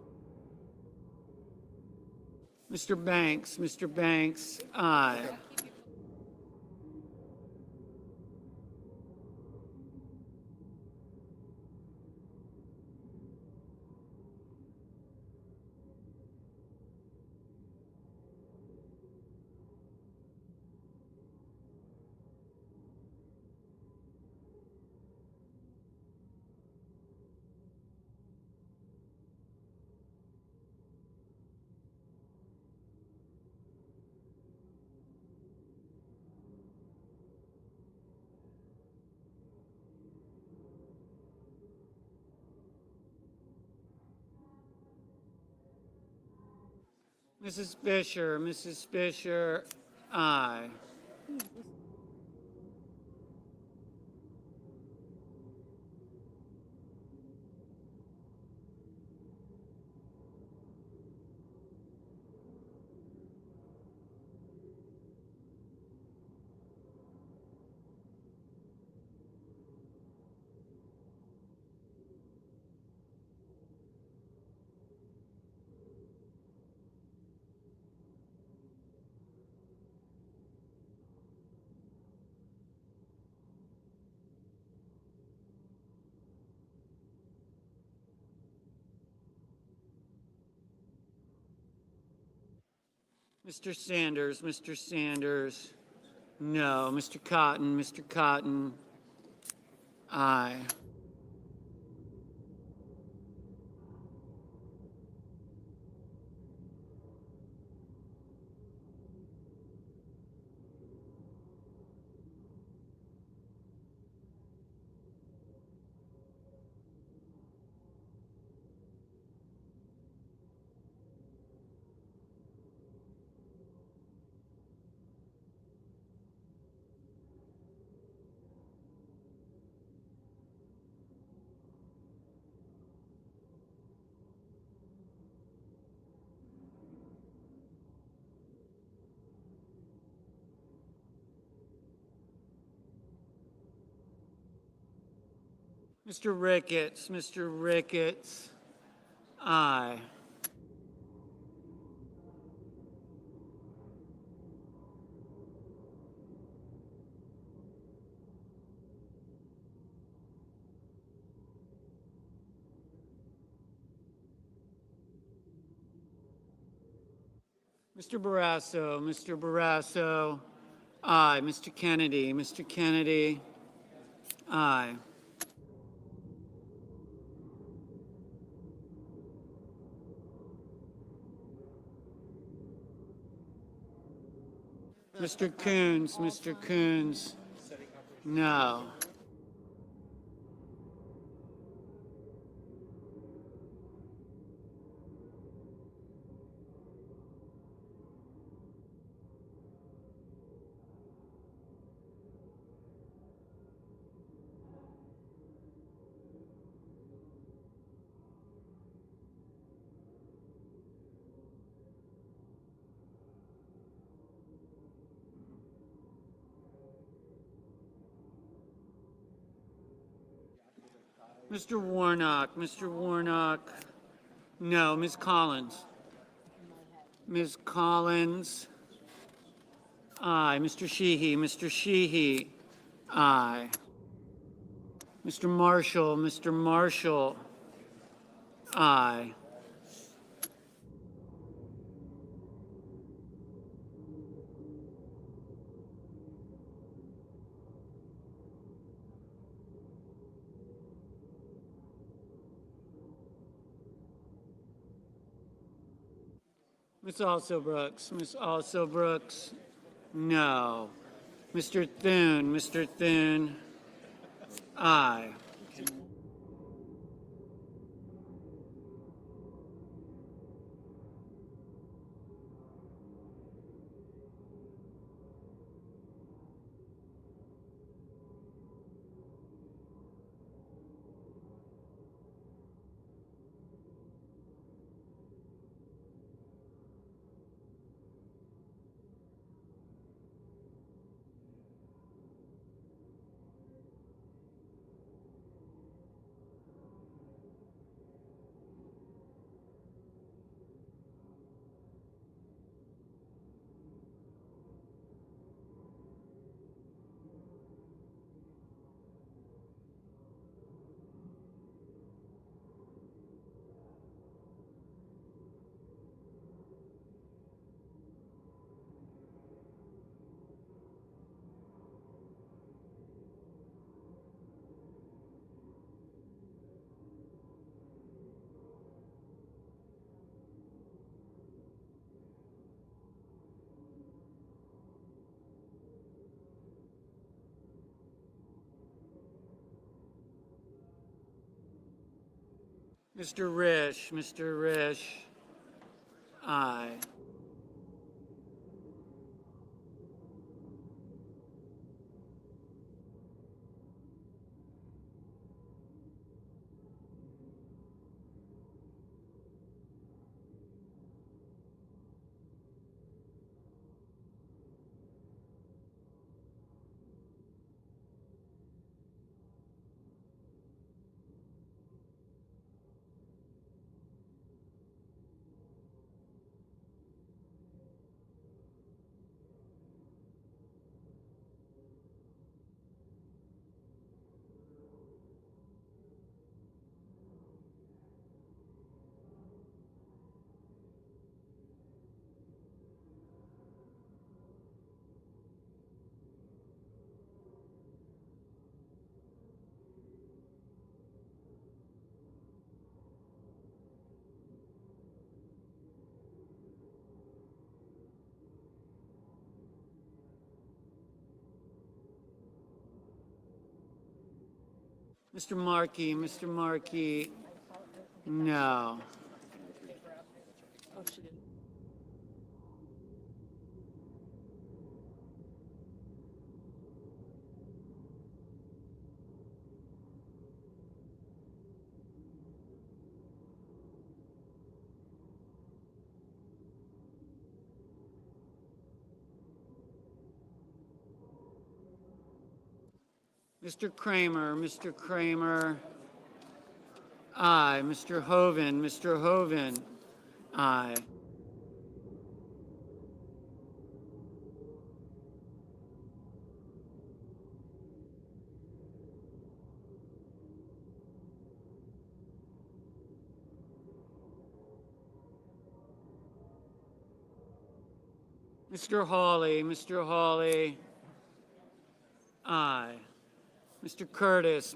Mr. Banks, aye. Mrs. Fisher, aye. Mr. Sanders, no. Mr. Cotton, aye. Mr. Ricketts, aye. Mr. Barrasso, aye. Mr. Kennedy, aye. Mr. Coons, no. Mr. Warnock, no. Ms. Collins, aye. Mr. Sheehy, aye. Mr. Marshall, aye. Ms. Also Brooks, no. Mr. Thune, aye. Mr. Risch, aye. Mr. Markey, no. Mr. Kramer, aye. Mr. Hoven, aye. Mr. Hawley, aye. Mr. Curtis,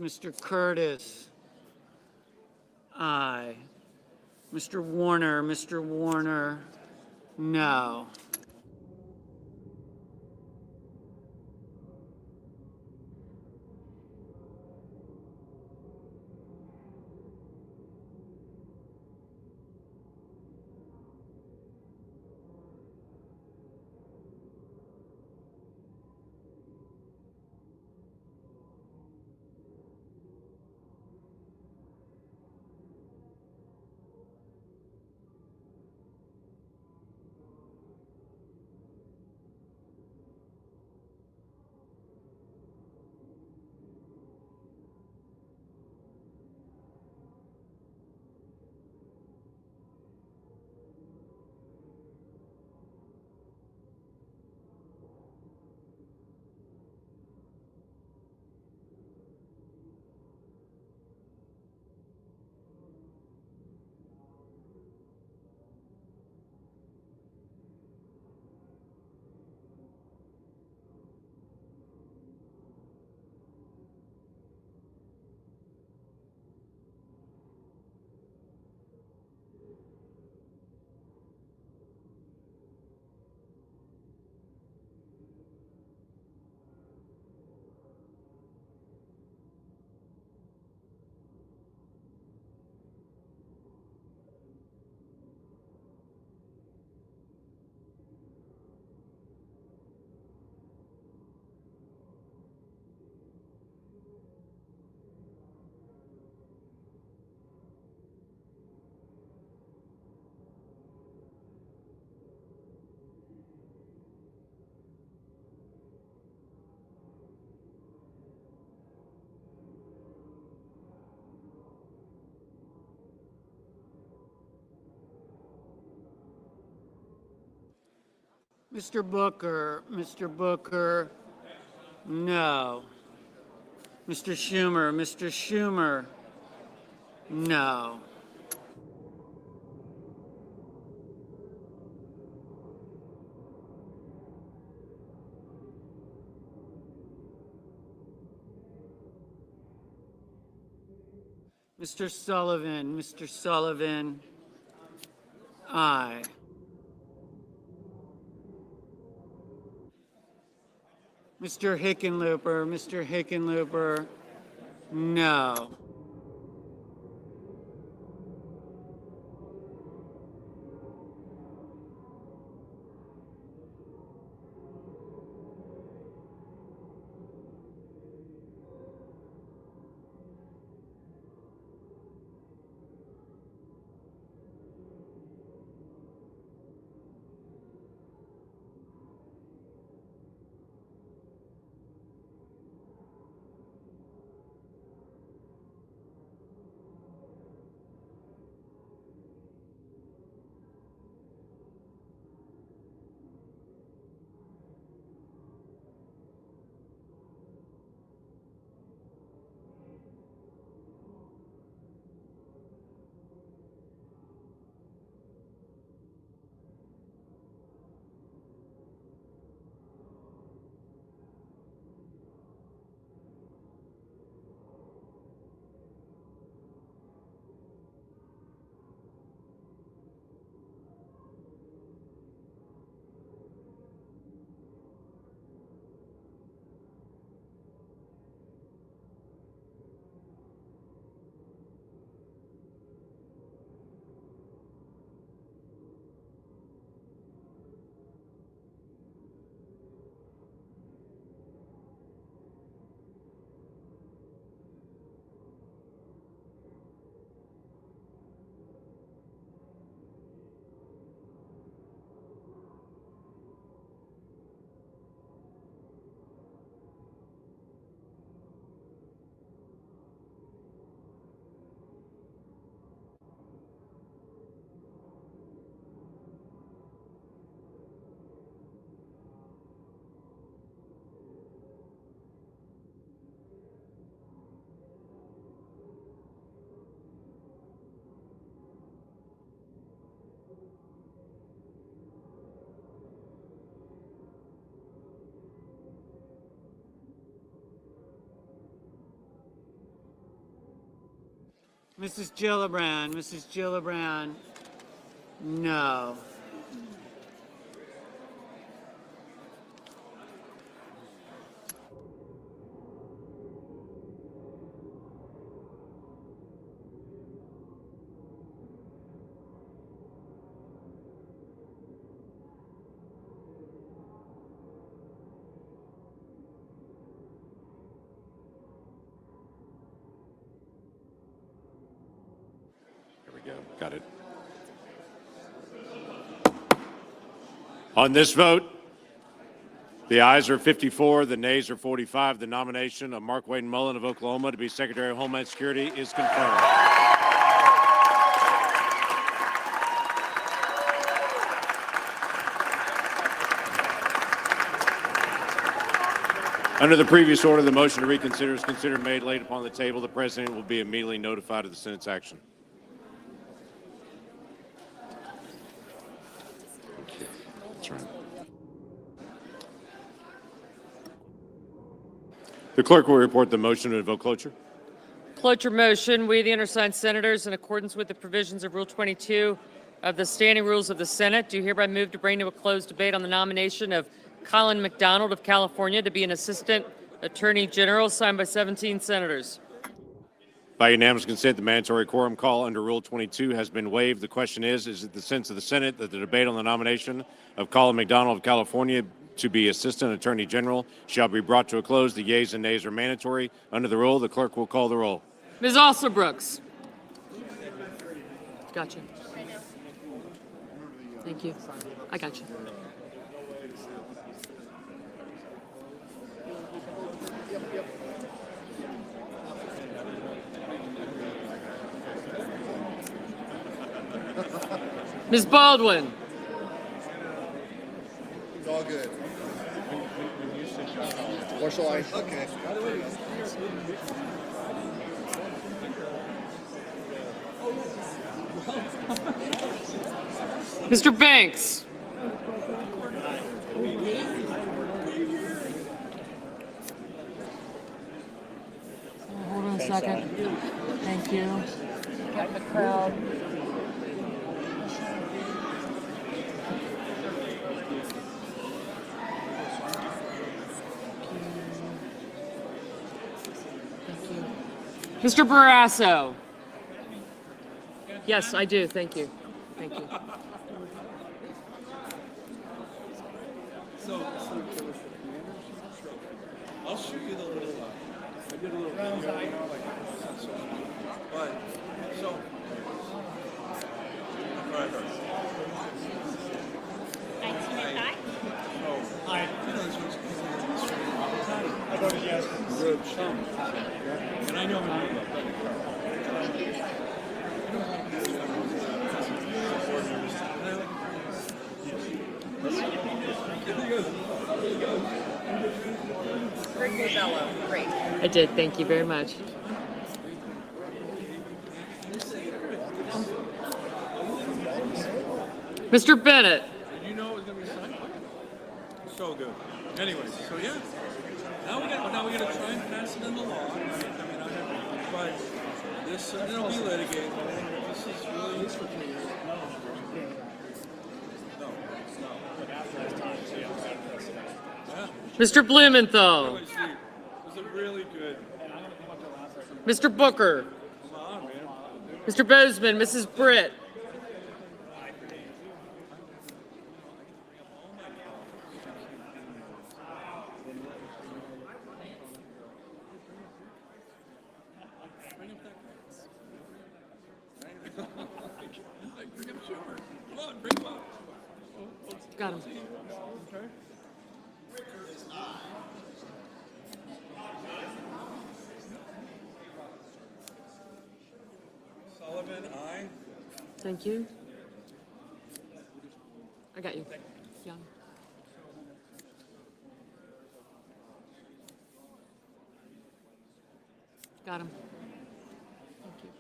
aye. Mr. Warner, no. Mr. Booker, no. Mr. Schumer, no. Mr. Sullivan, aye. Mr. Hickenlooper, no. Mrs. Gillibrand, no.
There we go. Got it. On this vote, the ayes are 54, the nays are 45. The nomination of Mark Wayne Mullin of Oklahoma to be Secretary of Homeland Security is confirmed. Under the previous order, the motion to reconsider is considered made laid upon the table. The President will be immediately notified of the Senate's action. That's right. The clerk will report the motion to invoke cloture.
Cloture motion. We, the undersigned senators, in accordance with the provisions of Rule 22 of the Standing Rules of the Senate, do hereby move to bring to a closed debate on the nomination of McDonald of California to be an Assistant Attorney General, signed by 17 senators.
By unanimous consent, the mandatory quorum call under Rule 22 has been waived. The question is it the sense of the Senate that the debate on the nomination of McDonald of California to be Assistant Attorney General shall be brought to a close? The yeas and nays are mandatory. Under the rule, the clerk will call the roll.
Ms. Alsobrooks. Gotcha. Thank you. I got you. Ms. Baldwin.
socialize. Okay.
Mr. Banks. Hold on a second. Thank you. Get the crowd. Mr. Barrasso. Yes, I do. Thank you. Thank you.
I'll show you the little, I did a little video, but, so. I go to yes. And I know
Great. I did. Thank you very much. Mr. Bennett.
Did you know it was going to be signed? So good. Anyway, so yeah. Now we got to try and pass it into law. Right? I mean, but this will be litigated. This is really useful for you.
Mr. Blumenthal.
Was it really good?
Mr. Booker.
Come on, man.
Mr. Bozeman. Mrs. Britt. Got him.
Okay. Sullivan, aye.
Thank you. I got you. Young. Got him. Thank you.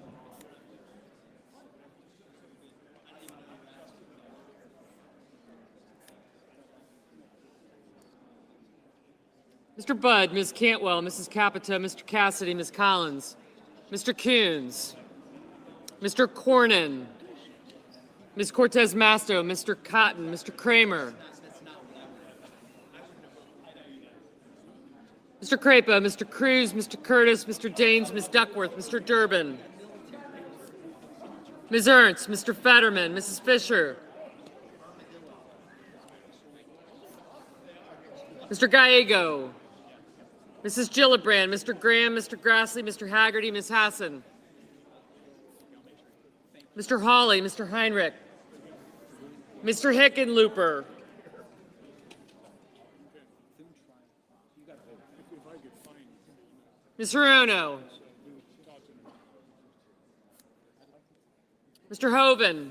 Mr. Budd, Ms. Cantwell, Mrs. Capita, Mr. Cassidy, Ms. Collins, Mr. Coons, Mr. Cornyn, Ms. Cortez Masto, Mr. Cotton, Mr. Kramer, Mr. Crapo, Mr. Cruz, Mr. Curtis, Mr. Daines, Ms. Duckworth, Mr. Durbin, Ms. Ernst, Mr. Fetterman, Mrs. Fisher, Mr. Gallego, Mrs. Gillibrand, Mr. Graham, Mr. Grassley, Mr. Haggerty, Ms. Hassan, Mr. Hawley, Mr. Heinrich, Mr. Hickenlooper, Ms. Hirono, Mr. Hoven,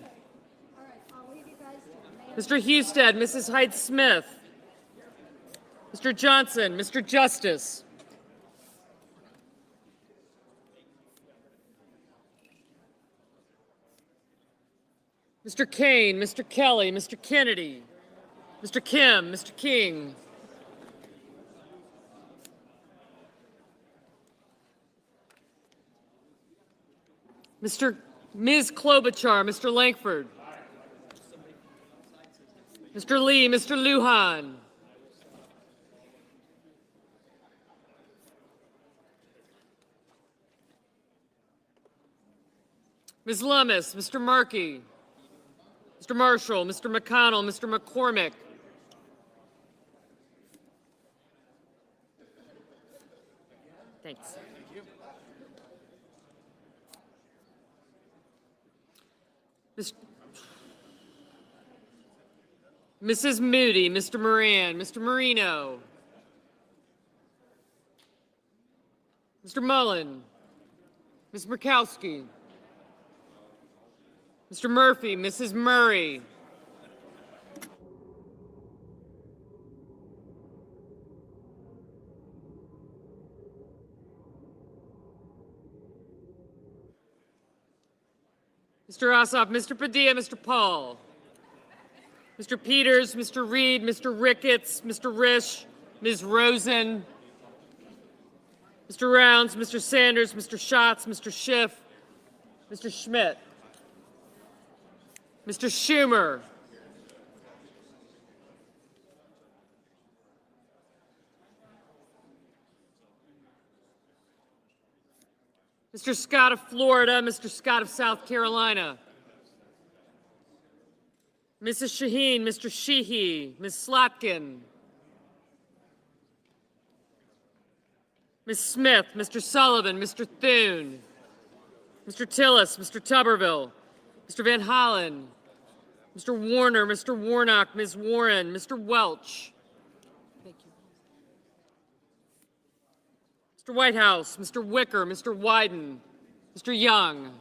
Mr. Husted, Mrs. Hyde-Smith, Mr. Johnson, Mr. Justice, Mr. Kane, Mr. Kelly, Mr. Kennedy, Mr. Kim, Mr. King, Ms. Klobuchar, Mr. Langford, Mr. Lee, Mr. Lujan, Ms. Lummis, Mr. Markey, Mr. Marshall, Mr. McConnell, Mr. McCormick, thanks. Mrs. Moody, Mr. Moran, Mr. Marino, Mr. Mullin, Ms. Murkowski, Mr. Murphy, Mrs. Murray, Mr. Ossoff, Mr. Padilla, Mr. Paul, Mr. Peters, Mr. Reed, Mr. Ricketts, Mr. Risch, Ms. Rosen, Mr. Rounds, Mr. Sanders, Mr. Schatz, Mr. Schiff, Mr. Schmidt, Mr. Schumer, Mr. Scott of Florida, Mr. Scott of South Carolina, Mrs. Shaheen, Mr. Sheehy, Ms. Slotkin, Ms. Smith, Mr. Sullivan, Mr. Thune, Mr. Tillis, Mr. Tuberville, Mr. Van Hollen, Mr. Warner, Mr. Warnock, Ms. Warren, Mr. Welch, Mr. Whitehouse, Mr. Wicker, Mr. Wyden, Mr. Young,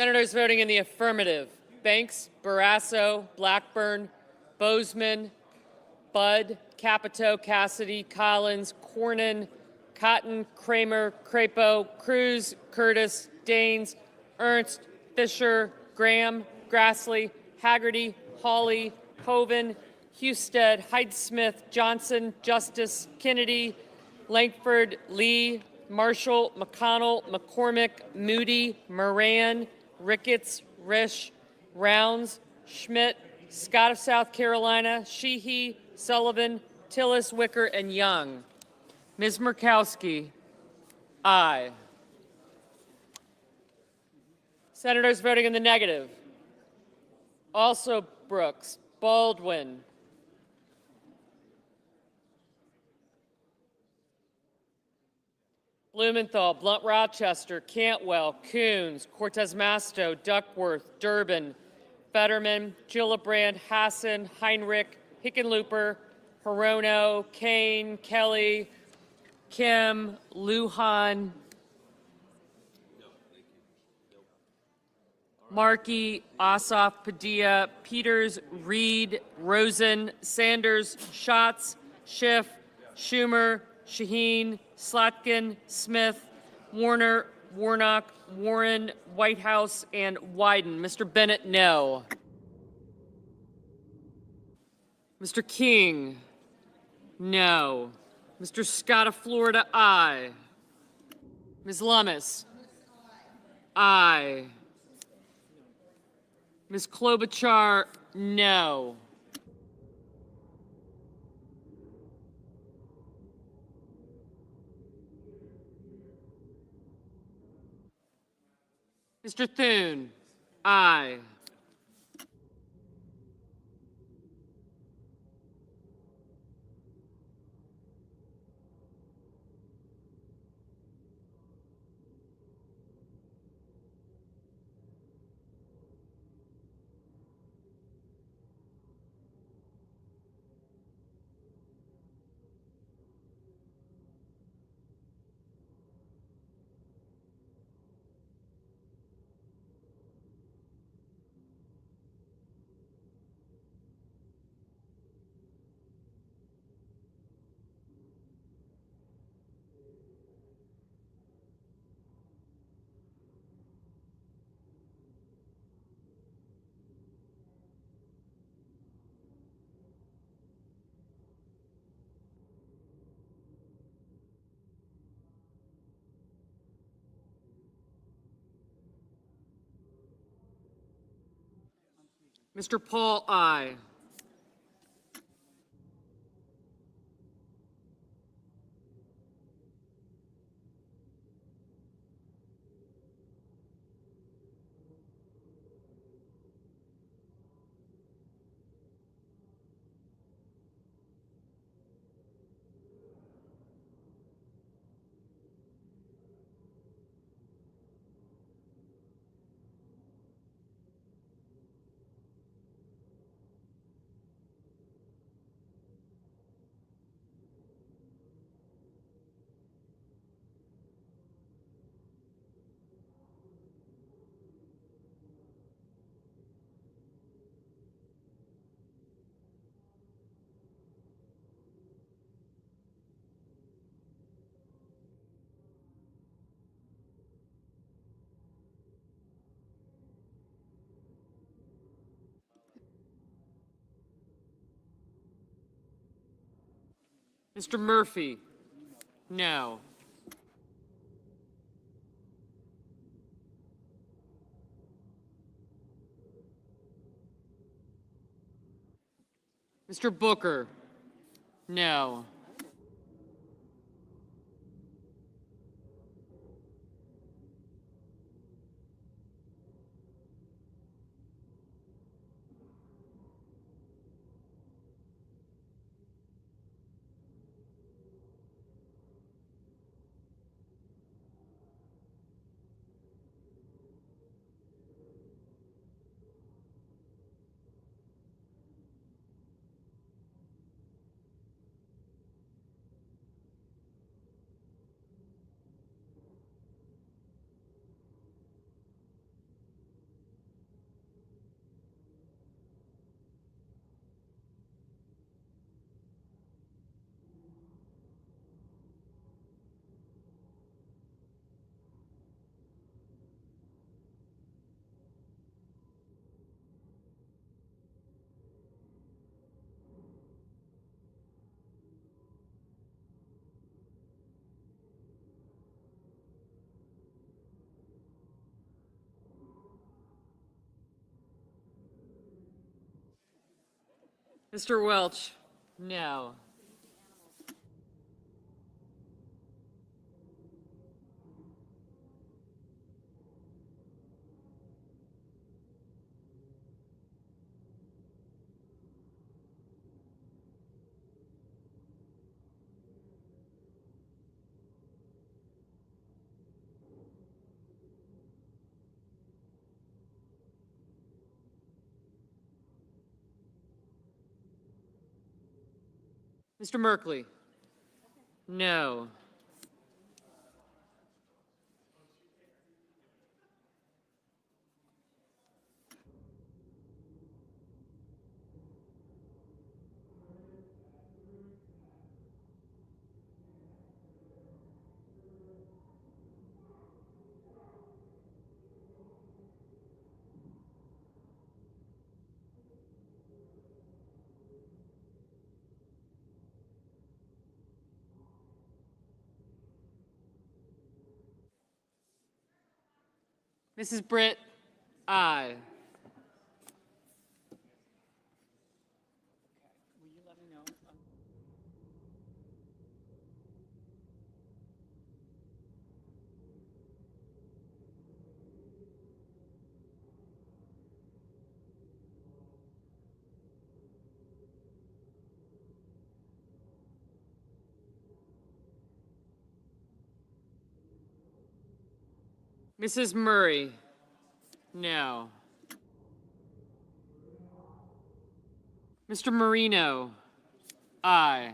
Senators voting in the affirmative: Banks, Barrasso, Blackburn, Bozeman, Budd, Capito, Cassidy, Collins, Cornyn, Cotton, Kramer, Crapo, Cruz, Curtis, Daines, Ernst, Fisher, Graham, Grassley, Haggerty, Hawley, Hoeven, Husted, Hyde-Smith, Johnson, Justice, Kennedy, Lankford, Lee, Marshall, McConnell, McCormick, Moody, Moran, Ricketts, Risch, Rounds, Schmidt, Scott of South Carolina, Sheehy, Sullivan, Tillis, Wicker, and Young. Ms. Murkowski, aye. Senators voting in the negative: also Brooks, Baldwin, Blumenthal, Blunt Rochester, Cantwell, Coons, Cortez Masto, Duckworth, Durbin, Fetterman, Gillibrand, Hassan, Heinrich, Hickenlooper, Hirono, Kane, Kelly, Kim, Lujan, Markey, Ossoff, Padilla, Peters, Reed, Rosen, Sanders, Schatz, Schiff, Schumer, Shaheen, Slotkin, Smith, Warner, Warnock, Warren, Whitehouse, and Wyden. Mr. Bennett, no. Mr. King, no. Mr. Scott of Florida, aye. Ms. Lummis, aye. Ms. Klobuchar, no. Mr. Thune, aye. Mr. Paul, aye. Mr. Murphy? No. Mr. Booker? No. Mr. Welch? No. Mr. Merkley? No. Mrs. Britt? Aye. Mrs. Murray? No. Mr. Marino? Aye.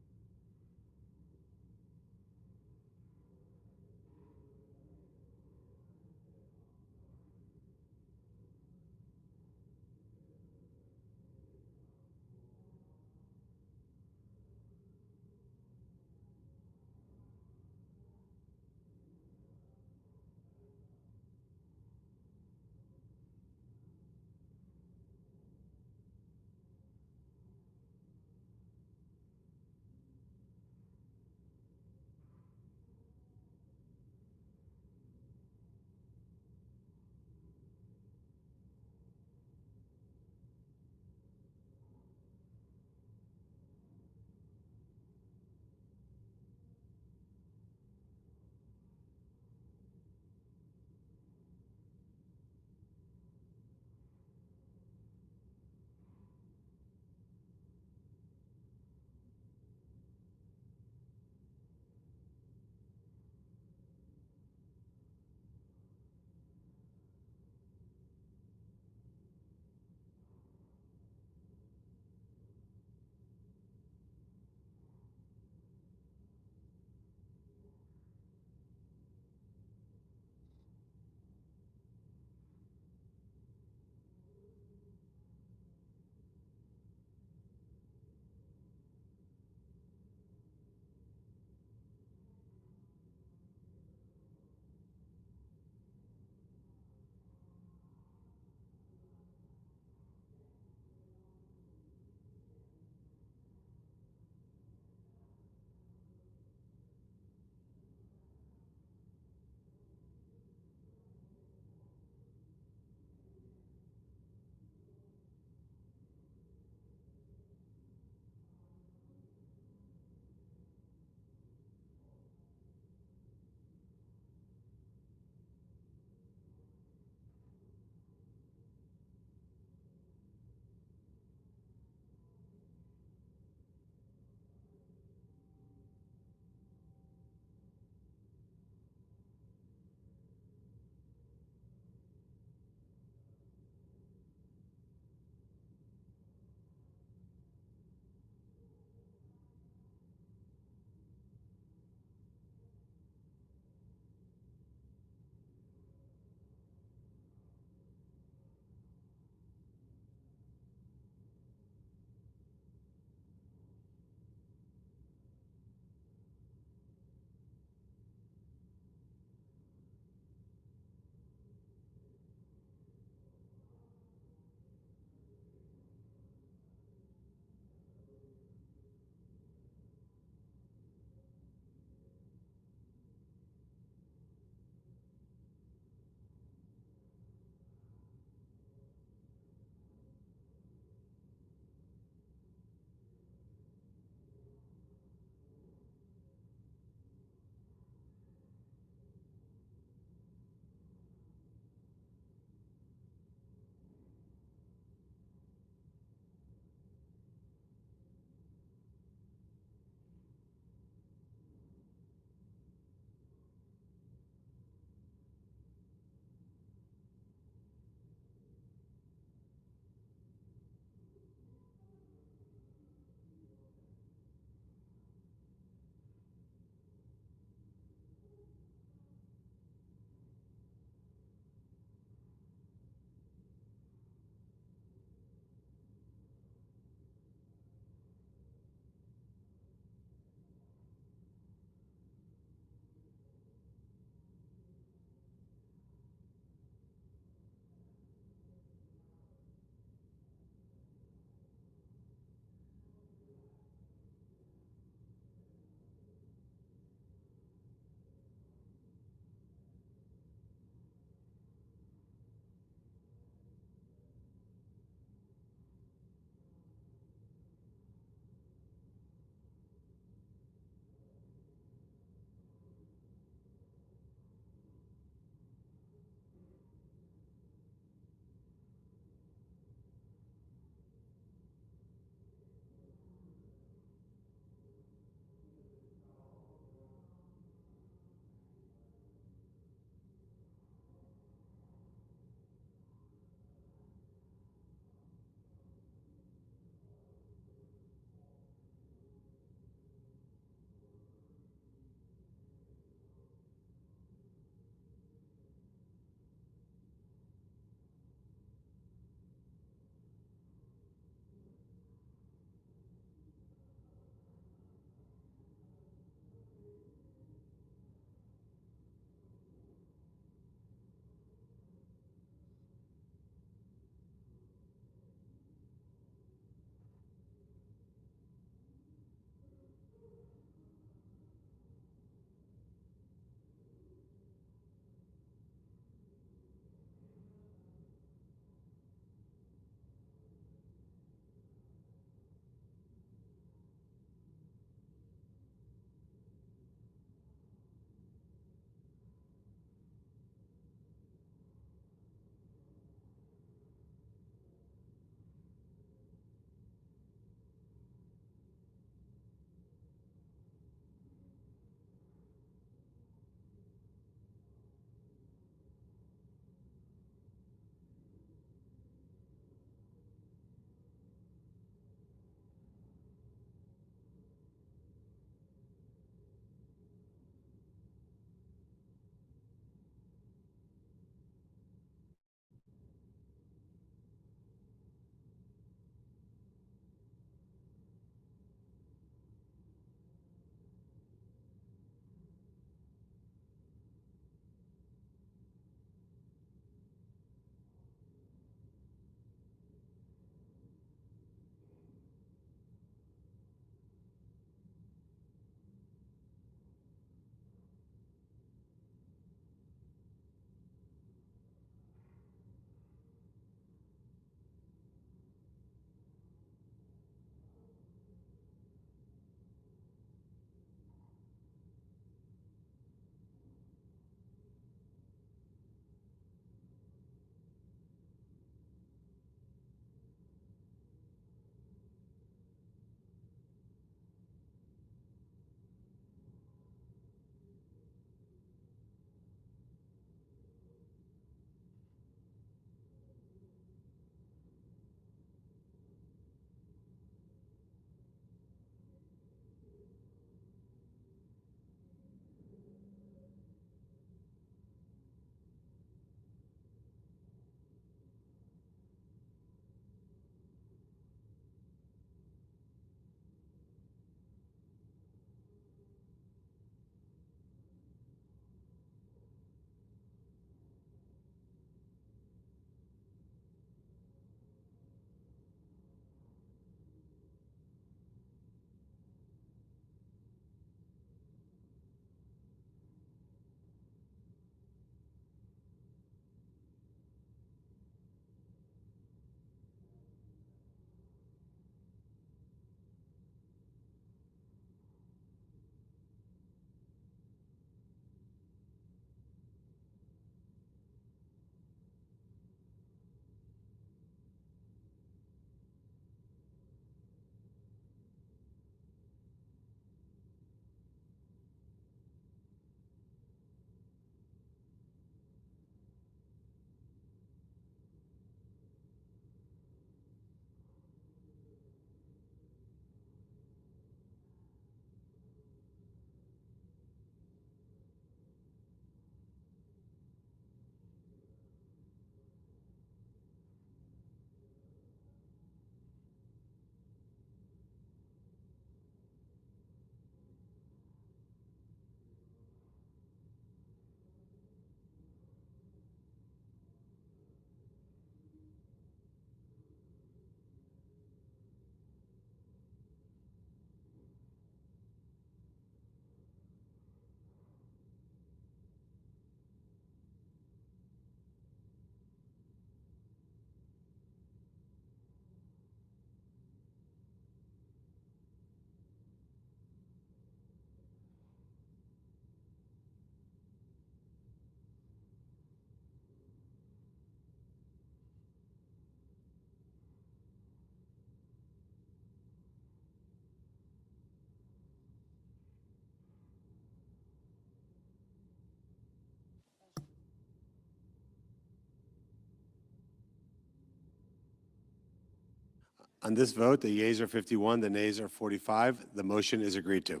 On this vote, the yeas are 51, the nays are 45. The motion is agreed to.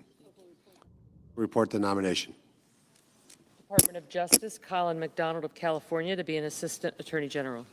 Report the nomination.
Department of Justice, Colin McDonald of California to be an Assistant Attorney General.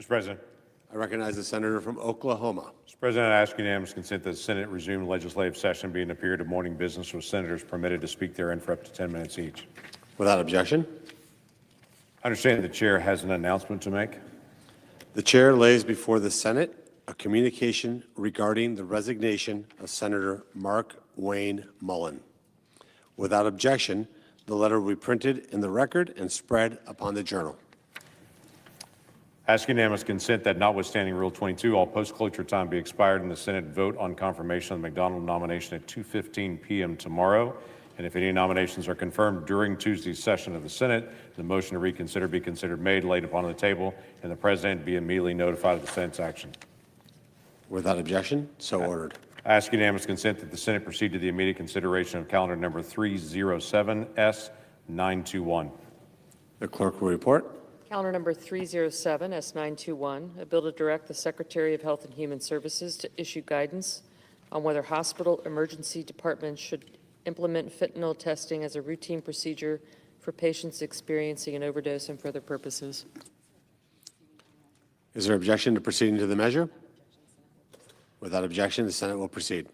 Mr. President.
I recognize the senator from Oklahoma.
Mr. President, I ask unanimous consent that the Senate resume legislative session being a period of morning business with senators permitted to speak therein for up to 10 minutes each.
Without objection.
I understand the chair has an announcement to make.
The chair lays before the Senate a communication regarding the resignation of Senator Mark Wayne Mullin. Without objection, the letter will be printed in the record and spread upon the journal.
Ask unanimous consent that notwithstanding Rule 22, all post-cloture time be expired and the Senate vote on confirmation of the McDonald nomination at 2:15 p.m. tomorrow. And if any nominations are confirmed during Tuesday's session of the Senate, the motion to reconsider be considered made, laid upon the table, and the President be immediately notified of the Senate's action.
Without objection, so ordered.
I ask unanimous consent that the Senate proceed to the immediate consideration of calendar number 307S921.
The clerk will report.
Calendar number 307, S921, a bill to direct the Secretary of Health and Human Services to issue guidance on whether hospital emergency departments should implement fentanyl testing as a routine procedure for patients experiencing an overdose and for other purposes.
Is there objection to proceeding to the measure? Without objection, the Senate will proceed.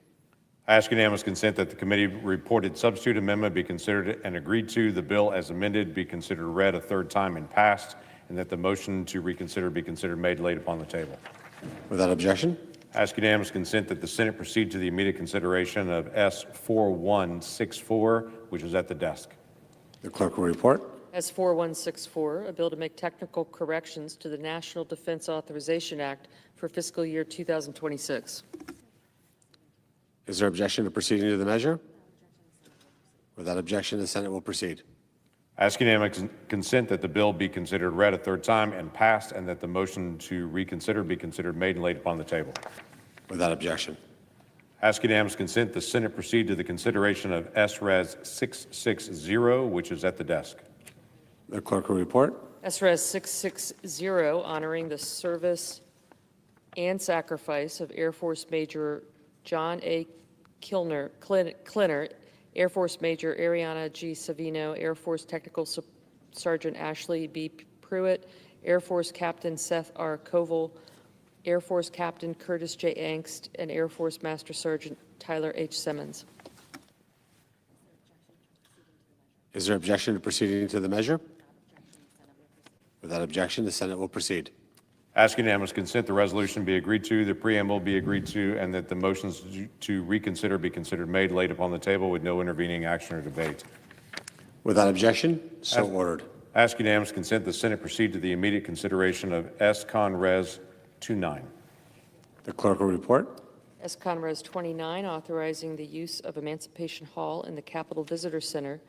I ask unanimous consent that the committee reported substitute amendment be considered and agreed to, the bill as amended be considered read a third time and passed, and that the motion to reconsider be considered made, laid upon the table.
Without objection.
I ask unanimous consent that the Senate proceed to the immediate consideration of S4164, which is at the desk.
The clerk will report.
S4164, a bill to make technical corrections to the National Defense Authorization Act for fiscal year 2026.
Is there objection to proceeding to the measure? Without objection, the Senate will proceed.
I ask unanimous consent that the bill be considered read a third time and passed, and that the motion to reconsider be considered made and laid upon the table.
Without objection.
I ask unanimous consent the Senate proceed to the consideration of SRES 660, which is at the desk.
The clerk will report.
SRES 660, honoring the service and sacrifice of Air Force Major John A. Klinner, Air Force Major Ariana G. Savino, Air Force Technical Sergeant Ashley B. Pruitt, Air Force Captain Seth R. Koval, Air Force Captain Curtis J. Angst, and Air Force Master Sergeant Tyler H. Simmons.
Is there objection to proceeding to the measure? Without objection, the Senate will proceed.
Ask unanimous consent the resolution be agreed to, the preamble be agreed to, and that the motions to reconsider be considered made, laid upon the table with no intervening action or debate.
Without objection, so ordered.
Ask unanimous consent the Senate proceed to the immediate consideration of S. Con Res. 29.
The clerk will report.
S. Con Res. 29, authorizing the use of Emancipation Hall in the Capitol Visitor Center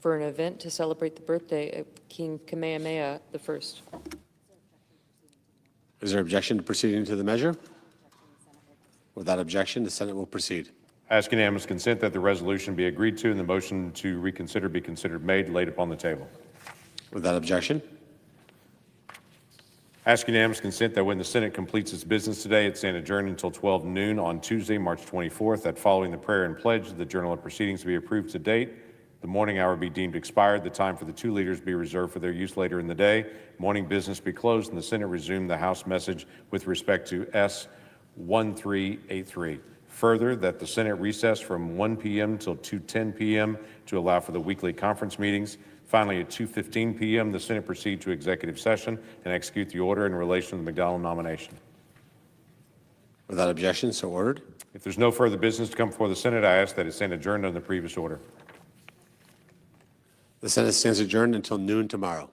for an event to celebrate the birthday of King Kamehameha I.
Is there objection to proceeding to the measure? Without objection, the Senate will proceed.
Ask unanimous consent that the resolution be agreed to and the motion to reconsider be considered made, laid upon the table.
Without objection.
Ask unanimous consent that when the Senate completes its business today, it stand adjourned until 12 noon on Tuesday, March 24th, that following the prayer and pledge, the journal of proceedings be approved to date, the morning hour be deemed expired, the time for the two leaders be reserved for their use later in the day, morning business be closed, and the Senate resume the House message with respect to S. 1383. Further, that the Senate recess from 1 p.m. till 2:10 p.m. to allow for the weekly conference meetings. Finally, at 2:15 p.m., the Senate proceed to executive session and execute the order in relation to the McDonald nomination.
Without objection, so ordered.
If there's no further business to come before the Senate, I ask that it stand adjourned on the previous order.
The Senate stands adjourned until noon tomorrow.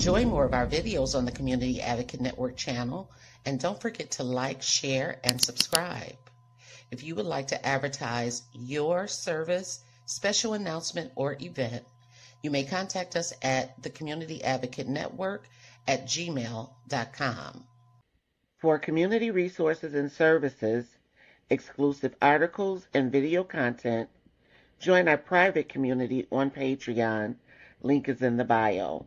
Enjoy more of our videos on the Community Advocate Network channel, and don't forget to like, share, and subscribe. If you would like to advertise your service, special announcement, or event, you may contact us at the Community Advocate Network at gmail.com. For community resources and services, exclusive articles, and video content, join our private community on Patreon. Link is in the bio.